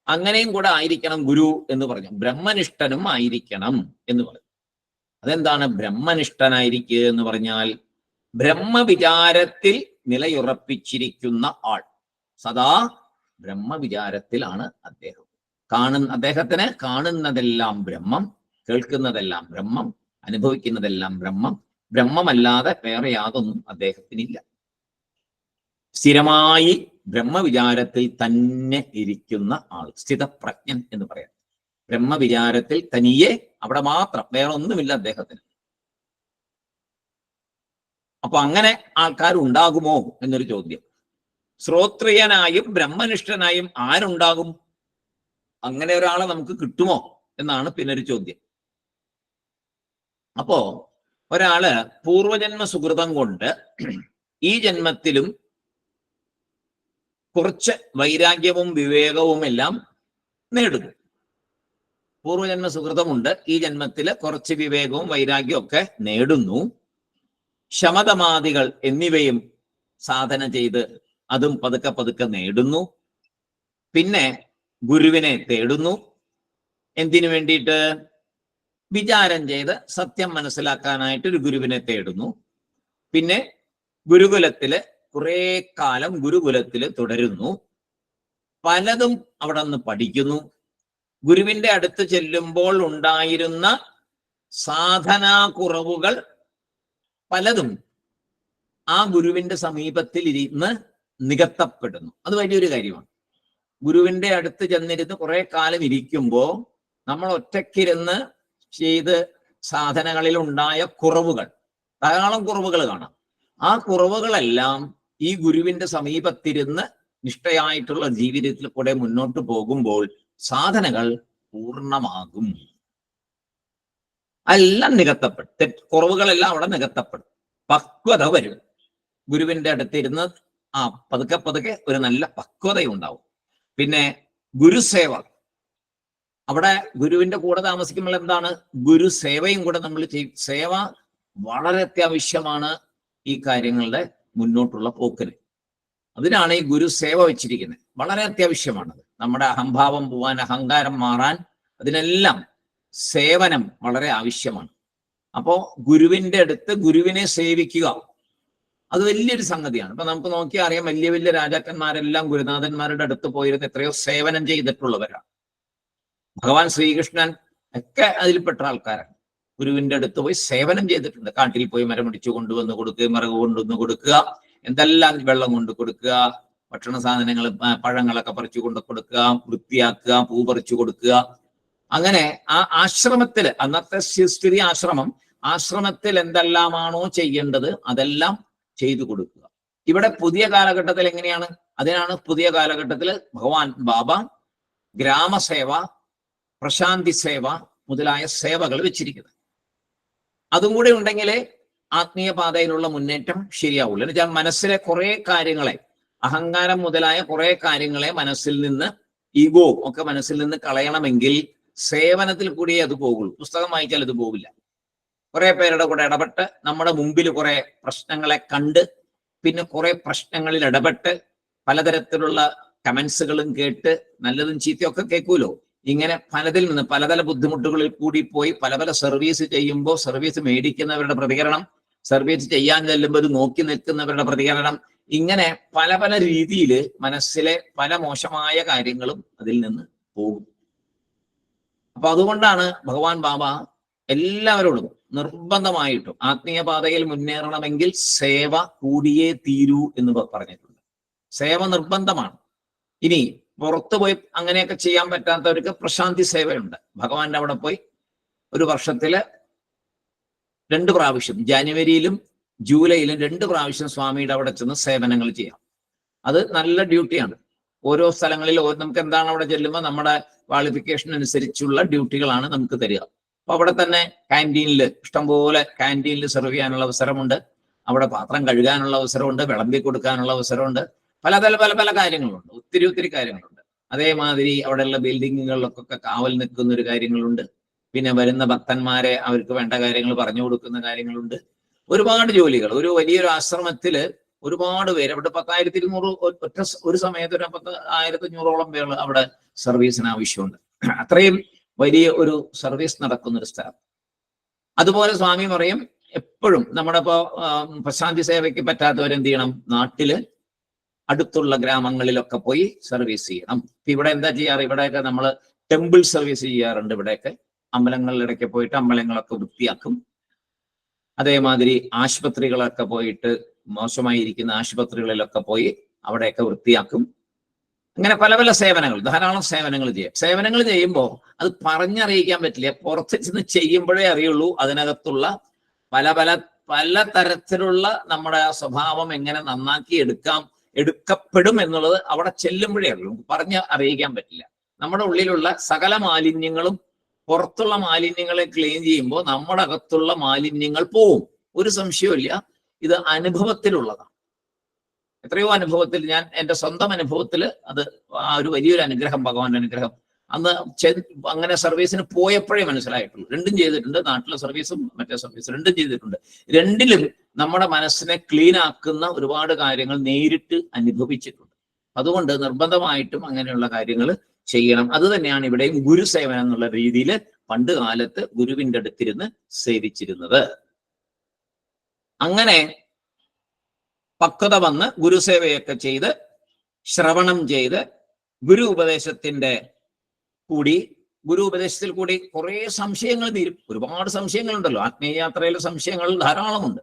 അങ്ങനെയും കൂടെ ആയിരിക്കണം ഗുരു എന്ന് പറഞ്ഞു. ബ്രഹ്മനിഷ്ഠനും ആയിരിക്കണം എന്ന് പറഞ്ഞു. അതെന്താണ് ബ്രഹ്മനിഷ്ഠനായിരിക്കുക എന്ന് പറഞ്ഞാൽ? ബ്രഹ്മവിചാരത്തിൽ നിലയുറപ്പിച്ചിരിക്കുന്ന ആൾ. സദാ ബ്രഹ്മവിചാരത്തിലാണ് അദ്ദേഹം. അദ്ദേഹത്തിന് കാണുന്നതെല്ലാം ബ്രഹ്മം, കേൾക്കുന്നതെല്ലാം ബ്രഹ്മം, അനുഭവിക്കുന്നതെല്ലാം ബ്രഹ്മം. ബ്രഹ്മമല്ലാതെ വേറെ യാതൊന്നും അദ്ദേഹത്തിനില്ല. സ്ഥിരമായി ബ്രഹ്മവിചാരത്തിൽ തന്നെ ഇരിക്കുന്ന ആൾ, സ്ഥിതപ്രജ്ഞൻ എന്ന് പറയാം. ബ്രഹ്മവിചാരത്തിൽ തനിയെ, അവിടെ മാത്രം, വേറെ ഒന്നുമില്ല അദ്ദേഹത്തിന്. അപ്പൊ അങ്ങനെ ആൾക്കാരുണ്ടാകുമോ എന്നൊരു ചോദ്യം. ശ്രോത്രിയനായും ബ്രഹ്മനിഷ്ഠനായും ആരുണ്ടാകും? അങ്ങനെ ഒരാളെ നമുക്ക് കിട്ടുമോ എന്നാണ് പിന്നൊരു ചോദ്യം. അപ്പോ ഒരാള് പൂർവജന്മ സുഹൃതം കൊണ്ട് ഈ ജന്മത്തിലും കുറച്ച് വൈരാഗ്യവും വിവേകവും എല്ലാം നേടുന്നു. പൂർവജന്മ സുഹൃതമുണ്ട്, ഈ ജന്മത്തില് കുറച്ച് വിവേകവും വൈരാഗ്യവും ഒക്കെ നേടുന്നു. ശമതമാദികൾ എന്നിവയും സാധന ചെയ്ത് അതും പതുക്കെ പതുക്കെ നേടുന്നു. പിന്നെ ഗുരുവിനെ തേടുന്നു. എന്തിനു വേണ്ടിയിട്ട്? വിചാരം ചെയ്ത് സത്യം മനസ്സിലാക്കാനായിട്ട് ഒരു ഗുരുവിനെ തേടുന്നു. പിന്നെ ഗുരുകുലത്തില് കുറെ കാലം ഗുരുകുലത്തില് തുടരുന്നു. പലതും അവിടെ നിന്ന് പഠിക്കുന്നു. ഗുരുവിന്റെ അടുത്ത് ചെല്ലുമ്പോൾ ഉണ്ടായിരുന്ന സാധനാ കുറവുകൾ പലതും ആ ഗുരുവിന്റെ സമീപത്തിൽ ഇരുന്ന് നികത്തപ്പെടുന്നു. അത് വലിയൊരു കാര്യമാണ്. ഗുരുവിന്റെ അടുത്ത് ചെന്നിരുന്ന് കുറെ കാലം ഇരിക്കുമ്പോൾ നമ്മൾ ഒറ്റയ്ക്കിരുന്ന് ചെയ്ത് സാധനകളിൽ ഉണ്ടായ കുറവുകൾ, ധാരാളം കുറവുകൾ കാണാം. ആ കുറവുകളെല്ലാം ഈ ഗുരുവിന്റെ സമീപത്തിരുന്ന് നിഷ്ഠയായിട്ടുള്ള ജീവിതത്തിൽ കൂടെ മുന്നോട്ട് പോകുമ്പോൾ സാധനകൾ പൂർണ്ണമാകും. എല്ലാം നികത്തപ്പെടും. കുറവുകളെല്ലാം അവിടെ നികത്തപ്പെടും. പക്വത വരും. ഗുരുവിന്റെ അടുത്തിരുന്ന് പതുക്കെ പതുക്കെ ഒരു നല്ല പക്വതയുണ്ടാവും. പിന്നെ ഗുരുസേവ, അവിടെ ഗുരുവിന്റെ കൂടെ താമസിക്കുമ്പോൾ എന്താണ്, ഗുരുസേവയും കൂടെ നമ്മൾ ചെയ്യും. സേവ വളരെ അത്യാവശ്യമാണ് ഈ കാര്യങ്ങളുടെ മുന്നോട്ടുള്ള പോക്കിന്. അതിനാണ് ഈ ഗുരുസേവ വെച്ചിരിക്കുന്നത്. വളരെ അത്യാവശ്യമാണത്. നമ്മുടെ അഹംഭാവം പോവാൻ, അഹങ്കാരം മാറാൻ, അതിനെല്ലാം സേവനം വളരെ ആവശ്യമാണ്. അപ്പോ ഗുരുവിന്റെ അടുത്ത് ഗുരുവിനെ സേവിക്കുക, അത് വലിയൊരു സംഗതിയാണ്. ഇപ്പൊ നമുക്ക് നോക്കിയാൽ അറിയാം, വലിയ വലിയ രാജാക്കന്മാരെല്ലാം ഗുരുനാഥന്മാരുടെ അടുത്ത് പോയിരുന്ന് എത്രയോ സേവനം ചെയ്തിട്ടുള്ളവരാണ്. ഭഗവാൻ ശ്രീകൃഷ്ണൻ ഒക്കെ അതിൽപ്പെട്ട ആൾക്കാരാണ്. ഗുരുവിന്റെ അടുത്ത് പോയി സേവനം ചെയ്തിട്ടുണ്ട്. കാട്ടിൽ പോയി മരമടിച്ചു കൊണ്ടുവന്ന് കൊടുക്കുക, മറക് കൊണ്ടുവന്ന് കൊടുക്കുക, എന്തെല്ലാം വെള്ളം കൊണ്ട് കൊടുക്കുക, ഭക്ഷണ സാധനങ്ങൾ പഴങ്ങളൊക്കെ പറിച്ചു കൊണ്ട് കൊടുക്കുക, വൃത്തിയാക്കുക, പൂ പറിച്ചു കൊടുക്കുക. അങ്ങനെ ആ ആശ്രമത്തിൽ, അന്നത്തെ സ്ഥിതി ആശ്രമത്തിൽ എന്തെല്ലാമാണോ ചെയ്യേണ്ടത് അതെല്ലാം ചെയ്തു കൊടുക്കുക. ഇവിടെ പുതിയ കാലഘട്ടത്തിൽ എങ്ങനെയാണ്? അതിനാണ് പുതിയ കാലഘട്ടത്തിൽ ഭഗവാൻ ബാബ ഗ്രാമസേവ, പ്രശാന്തി സേവ മുതലായ സേവകൾ വെച്ചിരിക്കുന്നത്. അതും കൂടെ ഉണ്ടെങ്കിലേ ആത്മീയ പാതയിലുള്ള മുന്നേറ്റം ശരിയാവുള്ളൂ. എന്നുവെച്ചാൽ മനസ്സിലെ കുറെ കാര്യങ്ങളെ, അഹങ്കാരം മുതലായ കുറെ കാര്യങ്ങളെ മനസ്സിൽ നിന്ന്, ഈഗോ ഒക്കെ മനസ്സിൽ നിന്ന് കളയണമെങ്കിൽ സേവനത്തിൽ കൂടിയേ അത് പോകുള്ളൂ. പുസ്തകം വായിച്ചാൽ അത് പോകില്ല. കുറെ പേരുടെ കൂടെ ഇടപെട്ട്, നമ്മുടെ മുമ്പിൽ കുറെ പ്രശ്നങ്ങളെ കണ്ട്, പിന്നെ കുറെ പ്രശ്നങ്ങളിൽ ഇടപെട്ട്, പലതരത്തിലുള്ള കമന്റ്സുകളും കേട്ട്, നല്ലതും ചീത്തയൊക്കെ കേൾക്കൂലോ. ഇങ്ങനെ പലതിൽ നിന്ന് പലതര ബുദ്ധിമുട്ടുകളിൽ കൂടി പോയി പല പല സർവീസ് ചെയ്യുമ്പോൾ സർവീസ് മേടിക്കുന്നവരുടെ പ്രതികരണം, സർവീസ് ചെയ്യാൻ ചെല്ലുമ്പോൾ ഇത് നോക്കി നിൽക്കുന്നവരുടെ പ്രതികരണം, ഇങ്ങനെ പല പല രീതിയിൽ മനസ്സിലെ പല മോശമായ കാര്യങ്ങളും അതിൽ നിന്ന് പോകും. അപ്പൊ അതുകൊണ്ടാണ് ഭഗവാൻ ബാബ എല്ലാവരോടും നിർബന്ധമായിട്ടും ആത്മീയ പാതയിൽ മുന്നേറണമെങ്കിൽ സേവ കൂടിയേ തീരൂ എന്ന് പറഞ്ഞിട്ടുണ്ട്. സേവ നിർബന്ധമാണ്. ഇനി പുറത്തു പോയി അങ്ങനെയൊക്കെ ചെയ്യാൻ പറ്റാത്തവർക്ക് പ്രശാന്തി സേവയുണ്ട്. ഭഗവാന്റെ അവിടെ പോയി ഒരു വർഷത്തില് 2 പ്രാവശ്യം, ജനുവരിയിലും ജൂലൈയിലും 2 പ്രാവശ്യം സ്വാമിയുടെ അവിടെ ചെന്ന് സേവനങ്ങൾ ചെയ്യാം. അത് നല്ല ഡ്യൂട്ടിയാണ്. ഓരോ സ്ഥലങ്ങളിൽ നമുക്ക് എന്താണ് അവിടെ ചെല്ലുമ്പോൾ നമ്മുടെ ക്വാളിഫിക്കേഷൻ അനുസരിച്ചുള്ള ഡ്യൂട്ടികളാണ് നമുക്ക് തരിക. അപ്പൊ അവിടെ തന്നെ ക്യാൻറ്റീനിൽ ഇഷ്ടംപോലെ ക്യാൻറ്റീനിൽ സെർവ് ചെയ്യാനുള്ള അവസരമുണ്ട്. അവിടെ പാത്രം കഴുകാനുള്ള അവസരമുണ്ട്, വിളമ്പി കൊടുക്കാനുള്ള അവസരമുണ്ട്. പല പല കാര്യങ്ങളുണ്ട്, ഒത്തിരി കാര്യങ്ങളുണ്ട്. അതേമാതിരി അവിടെയുള്ള ബിൽഡിങ്ങുകളിലൊക്കെ കാവൽ നിൽക്കുന്ന ഒരു കാര്യങ്ങളുണ്ട്. പിന്നെ വരുന്ന ഭക്തന്മാരെ അവർക്ക് വേണ്ട കാര്യങ്ങൾ പറഞ്ഞു കൊടുക്കുന്ന കാര്യങ്ങളുണ്ട്. ഒരുപാട് ജോലികൾ. ഒരു വലിയൊരു ആശ്രമത്തില് ഒരുപാട് പേര്, അവിടെ 10,200 ഒറ്റ ഒരു സമയത്ത് ഒരു 10,500ഓളം പേർ അവിടെ സർവീസിന് ആവശ്യമുണ്ട്. അത്രയും വലിയ ഒരു സർവീസ് നടക്കുന്ന ഒരു സ്ഥലം. അതുപോലെ സ്വാമി പറയും, എപ്പോഴും നമ്മുടെ ഇപ്പോ പ്രശാന്തി സേവയ്ക്ക് പറ്റാത്തവരെന്ത് ചെയ്യണം? നാട്ടില് അടുത്തുള്ള ഗ്രാമങ്ങളിലൊക്കെ പോയി സർവീസ് ചെയ്യണം. ഇവിടെ എന്താ ചെയ്യാറ്? ഇവിടെയൊക്കെ നമ്മൾ ടെമ്പിൾ സർവീസ് ചെയ്യാറുണ്ട്. ഇവിടെയൊക്കെ അമ്പലങ്ങളിലിടയ്ക്ക് പോയിട്ട് അമ്പലങ്ങളൊക്കെ വൃത്തിയാക്കും. അതേമാതിരി ആശുപത്രികളൊക്കെ പോയിട്ട്, മോശമായിരിക്കുന്ന ആശുപത്രികളിലൊക്കെ പോയി അവിടെയൊക്കെ വൃത്തിയാക്കും. അങ്ങനെ പല സേവനങ്ങൾ, ധാരാളം സേവനങ്ങൾ ചെയ്യാം. സേവനങ്ങൾ ചെയ്യുമ്പോൾ അത് പറഞ്ഞറിയിക്കാൻ പറ്റില്ല. പുറത്ത് ചെന്ന് ചെയ്യുമ്പോഴേ അറിയുള്ളൂ അതിനകത്തുള്ള പല തരത്തിലുള്ള നമ്മുടെ ആ സ്വഭാവം എങ്ങനെ നന്നാക്കി എടുക്കപ്പെടും എന്നുള്ളത് അവിടെ ചെല്ലുമ്പോഴേ അറിയുള്ളൂ. പറഞ്ഞ് അറിയിക്കാൻ പറ്റില്ല. നമ്മുടെ ഉള്ളിലുള്ള സകല മാലിന്യങ്ങളും പുറത്തുള്ള മാലിന്യങ്ങളെ ക്ലീൻ ചെയ്യുമ്പോൾ നമ്മുടെ അകത്തുള്ള മാലിന്യങ്ങൾ പോവും. ഒരു സംശയവുമില്ല. ഇത് അനുഭവത്തിലുള്ളതാണ്. എത്രയോ അനുഭവത്തിൽ, ഞാൻ എൻ്റെ സ്വന്തം അനുഭവത്തിൽ അത് ആ ഒരു വലിയൊരു അനുഗ്രഹം, ഭഗവാന്റെ അനുഗ്രഹം. അന്ന് അങ്ങനെ സർവീസിന് പോയപ്പോഴേ മനസ്സിലായിട്ടുള്ളൂ. 2ഉം ചെയ്തിട്ടുണ്ട്. നാട്ടിലെ സർവീസും മറ്റേ സർവീസും 2ഉം ചെയ്തിട്ടുണ്ട്. 2ലും നമ്മുടെ മനസ്സിനെ ക്ലീൻ ആക്കുന്ന ഒരുപാട് കാര്യങ്ങൾ നേരിട്ട് അനുഭവിച്ചിട്ടുണ്ട്. അതുകൊണ്ട് നിർബന്ധമായിട്ടും അങ്ങനെയുള്ള കാര്യങ്ങൾ ചെയ്യണം. അത് തന്നെയാണ് ഇവിടെയും ഗുരുസേവനം എന്നുള്ള രീതിയിൽ പണ്ട് കാലത്ത് ഗുരുവിന്റെ അടുത്തിരുന്ന് സേവിച്ചിരുന്നത്. അങ്ങനെ പക്വത വന്ന് ഗുരുസേവയൊക്കെ ചെയ്ത് ശ്രവണം ചെയ്ത് ഗുരു ഉപദേശത്തിൽ കൂടി കുറെ സംശയങ്ങൾ തീരും. ഒരുപാട് സംശയങ്ങളുണ്ടല്ലോ, ആത്മീയയാത്രയിലെ സംശയങ്ങൾ ധാരാളമുണ്ട്.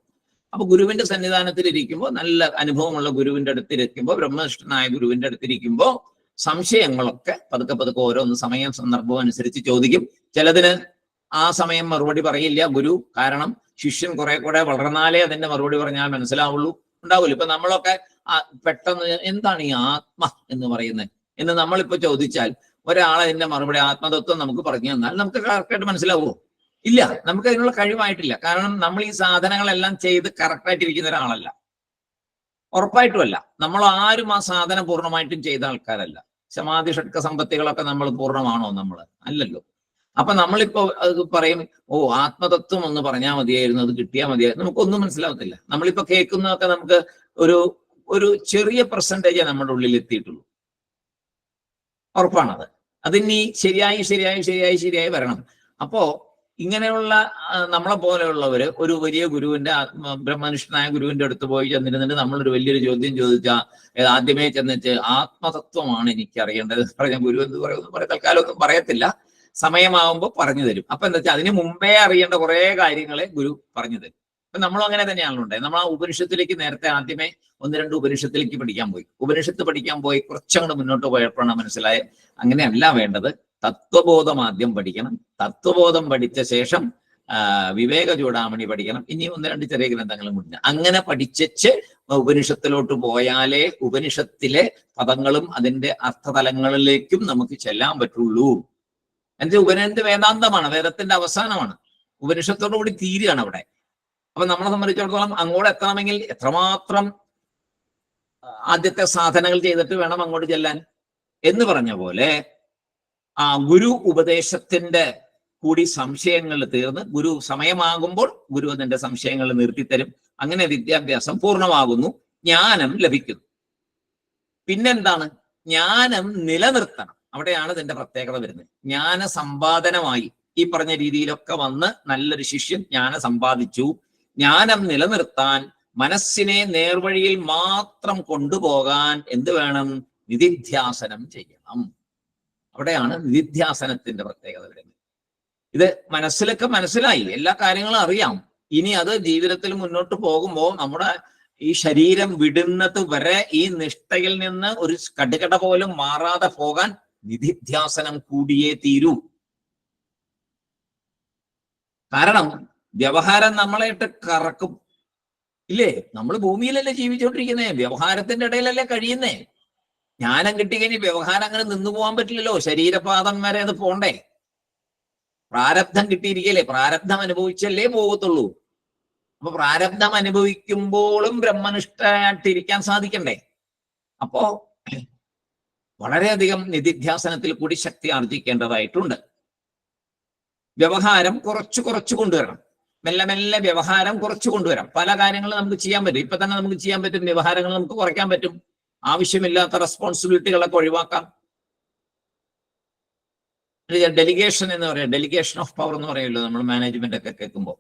അപ്പൊ ഗുരുവിന്റെ സന്നിധാനത്തിൽ ഇരിക്കുമ്പോൾ, നല്ല അനുഭവമുള്ള ഗുരുവിന്റെ അടുത്തിരിക്കുമ്പോൾ, ബ്രഹ്മനിഷ്ഠനായ ഗുരുവിന്റെ അടുത്തിരിക്കുമ്പോൾ സംശയങ്ങളൊക്കെ പതുക്കെ ഓരോന്ന് സമയം സന്ദർഭവും അനുസരിച്ച് ചോദിക്കും. ചിലതിന് ആ സമയം മറുപടി പറയില്ല ഗുരു. കാരണം ശിഷ്യൻ കുറെ വളർന്നാലേ അതിന്റെ മറുപടി പറഞ്ഞാൽ മനസ്സിലാവുള്ളൂ. ഉണ്ടാവില്ല. ഇപ്പൊ നമ്മളൊക്കെ പെട്ടെന്ന് എന്താണ് ഈ ആത്മ എന്ന് പറയുന്നത് എന്ന് നമ്മളിപ്പോ ചോദിച്ചാൽ ഒരാൾ അതിന്റെ മറുപടി ആത്മതത്വം നമുക്ക് പറഞ്ഞു തന്നാൽ നമുക്ക് കറക്റ്റായിട്ട് മനസ്സിലാവുമോ? ഇല്ല, നമുക്ക് അതിനുള്ള കഴിവായിട്ടില്ല. കാരണം നമ്മൾ ഈ സാധനങ്ങളെല്ലാം ചെയ്ത് കറക്റ്റായിട്ടിരിക്കുന്ന ഒരാളല്ല, ഉറപ്പായിട്ടുമല്ല. നമ്മൾ ആരും ആ സാധനം പൂർണ്ണമായിട്ടും ചെയ്ത ആൾക്കാരല്ല. സമാധി ഷഡ്ക സമ്പത്തികളൊക്കെ നമ്മൾ പൂർണ്ണമാണോ? നമ്മൾ അല്ലല്ലോ. അപ്പൊ നമ്മളിപ്പോ അത് പറയും, ഓ ആത്മതത്വം ഒന്ന് പറഞ്ഞാൽ മതിയായിരുന്നു, അത് കിട്ടിയാൽ മതിയായിരുന്നു. നമുക്കൊന്നും മനസ്സിലാവത്തില്ല. നമ്മളിപ്പോ കേൾക്കുന്നതൊക്കെ നമുക്ക് ഒരു ഒരു ചെറിയ പെർസെൻറ്റേജേ നമ്മുടെ ഉള്ളിൽ എത്തിയിട്ടുള്ളൂ. ഉറപ്പാണത്. അതിനി ശരിയായി വരണം. അപ്പോ ഇങ്ങനെയുള്ള നമ്മളെ പോലെയുള്ളവര് ഒരു വലിയ ഗുരുവിന്റെ ബ്രഹ്മനിഷ്ഠനായ ഗുരുവിന്റെ അടുത്ത് പോയി ചെന്നിരുന്നിട്ട് നമ്മളൊരു വലിയൊരു ചോദ്യം ചോദിച്ചാൽ ആദ്യമേ ചെന്നിട്ട് ആത്മതത്വമാണ് എനിക്ക് അറിയേണ്ടത് പറഞ്ഞ ഗുരു എന്ത് പറയുമെന്ന് തൽക്കാലം ഒന്നും പറയത്തില്ല. സമയമാകുമ്പോൾ പറഞ്ഞു തരും. അപ്പൊ എന്താ വെച്ചാൽ അതിന് മുമ്പേ അറിയേണ്ട കുറെ കാര്യങ്ങളെ ഗുരു പറഞ്ഞു തരും. അപ്പൊ നമ്മളും അങ്ങനെ തന്നെയാണല്ലോ ഉണ്ടായത്. നമ്മൾ ആ ഉപനിഷത്തിലേക്ക് നേരത്തെ ആദ്യമേ 1-2 ഉപനിഷത്തിലേക്ക് ഉപനിഷത്ത് പഠിക്കാൻ പോയി കുറച്ചങ്ങോട്ട് മുന്നോട്ട് പോയപ്പോഴാണ് മനസ്സിലായത് അങ്ങനെയല്ല വേണ്ടത്. തത്വബോധം ആദ്യം പഠിക്കണം. തത്വബോധം പഠിച്ച ശേഷം വിവേക ചൂടാമണി പഠിക്കണം. ഇനി 1-2 ചെറിയ ഗ്രന്ഥങ്ങളും ഉണ്ട്. അങ്ങനെ പഠിച്ച് ഉപനിഷത്തിലോട്ട് പോയാലേ ഉപനിഷത്തിലെ പദങ്ങളും അതിന്റെ അർത്ഥതലങ്ങളിലേക്കും നമുക്ക് ചെല്ലാൻ പറ്റുള്ളൂ. എന്നുവെച്ചാൽ ഉപനിഷത്ത് വേദാന്തമാണ്, വേദത്തിന്റെ അവസാനമാണ്. ഉപനിഷത്തോടു കൂടി തീരുകയാണ് അവിടെ. അപ്പൊ നമ്മളെ സംബന്ധിച്ചിടത്തോളം അങ്ങോട്ട് എത്തണമെങ്കിൽ എത്രമാത്രം ആദ്യത്തെ സാധനകൾ ചെയ്തിട്ട് വേണം അങ്ങോട്ട് ചെല്ലാൻ എന്ന് പറഞ്ഞ പോലെ ആ ഗുരു ഉപദേശത്തിന്റെ കൂടി സംശയങ്ങൾ തീർന്ന് ഗുരു സമയമാകുമ്പോൾ ഗുരു അതിന്റെ സംശയങ്ങൾ നിർത്തിത്തരും. അങ്ങനെ വിദ്യാഭ്യാസം പൂർണ്ണമാകുന്നു, ജ്ഞാനം ലഭിക്കുന്നു. പിന്നെന്താണ്? ജ്ഞാനം നിലനിർത്തണം. അവിടെയാണ് ഇതിന്റെ പ്രത്യേകത വരുന്നത്. ജ്ഞാന സമ്പാദനമായി ഈ പറഞ്ഞ രീതിയിലൊക്കെ വന്ന് നല്ലൊരു ശിഷ്യൻ ജ്ഞാനം സമ്പാദിച്ചു. ജ്ഞാനം നിലനിർത്താൻ മനസ്സിനെ നേർവഴിയിൽ മാത്രം കൊണ്ടുപോകാൻ എന്ത് വേണം? നിധിധ്യാസനം ചെയ്യണം. അവിടെയാണ് നിധിധ്യാസനത്തിന്റെ പ്രത്യേകത വരുന്നത്. ഇത് മനസ്സിലൊക്കെ മനസ്സിലായി, എല്ലാ കാര്യങ്ങളും അറിയാം. ഇനി അത് ജീവിതത്തിൽ മുന്നോട്ട് പോകുമ്പോൾ നമ്മുടെ ഈ ശരീരം വിടുന്നത് വരെ ഈ നിഷ്ഠയിൽ നിന്ന് ഒരു കടുകട പോലും മാറാതെ പോകാൻ നിധിധ്യാസനം കൂടിയേ തീരൂ. കാരണം വ്യവഹാരം നമ്മളായിട്ട് കറക്കും. ഇല്ലേ? നമ്മൾ ഭൂമിയിലല്ലേ ജീവിച്ചുകൊണ്ടിരിക്കുന്നേ, വ്യവഹാരത്തിന്റെ ഇടയിലല്ലേ കഴിയുന്നേ. ജ്ഞാനം കിട്ടിക്കഴിഞ്ഞ് വ്യവഹാരം അങ്ങനെ നിന്നു പോകാൻ പറ്റില്ലല്ലോ. ശരീരപാദം വരെ അത് പോണ്ടേ. പ്രാരബ്ധം കിട്ടിയിരിക്കല്ലേ, പ്രാരബ്ധം അനുഭവിച്ചല്ലേ പോകത്തുള്ളൂ. അപ്പൊ പ്രാരബ്ധം അനുഭവിക്കുമ്പോഴും ബ്രഹ്മനിഷ്ഠയായിട്ടിരിക്കാൻ സാധിക്കണ്ടേ? അപ്പോ വളരെയധികം നിധിധ്യാസനത്തിൽ കൂടി ശക്തി ആർജിക്കേണ്ടതായിട്ടുണ്ട്. വ്യവഹാരം കുറച്ച് കൊണ്ടുവരണം. മെല്ലെ മെല്ലെ വ്യവഹാരം കുറച്ച് കൊണ്ടുവരാം. പല കാര്യങ്ങളും നമുക്ക് ചെയ്യാൻ പറ്റും. ഇപ്പൊ തന്നെ നമുക്ക് ചെയ്യാൻ പറ്റും. വ്യവഹാരങ്ങൾ നമുക്ക് കുറയ്ക്കാൻ പറ്റും. ആവശ്യമില്ലാത്ത റെസ്പോൺസിബിലിറ്റികളൊക്കെ ഒഴിവാക്കാം. ഡെലിഗേഷൻ എന്ന് പറയാം, ഡെലിഗേഷൻ ഓഫ് പവർ എന്ന് പറയുമല്ലോ നമ്മൾ മാനേജ്മെന്റ് ഒക്കെ കേൾക്കുമ്പോൾ.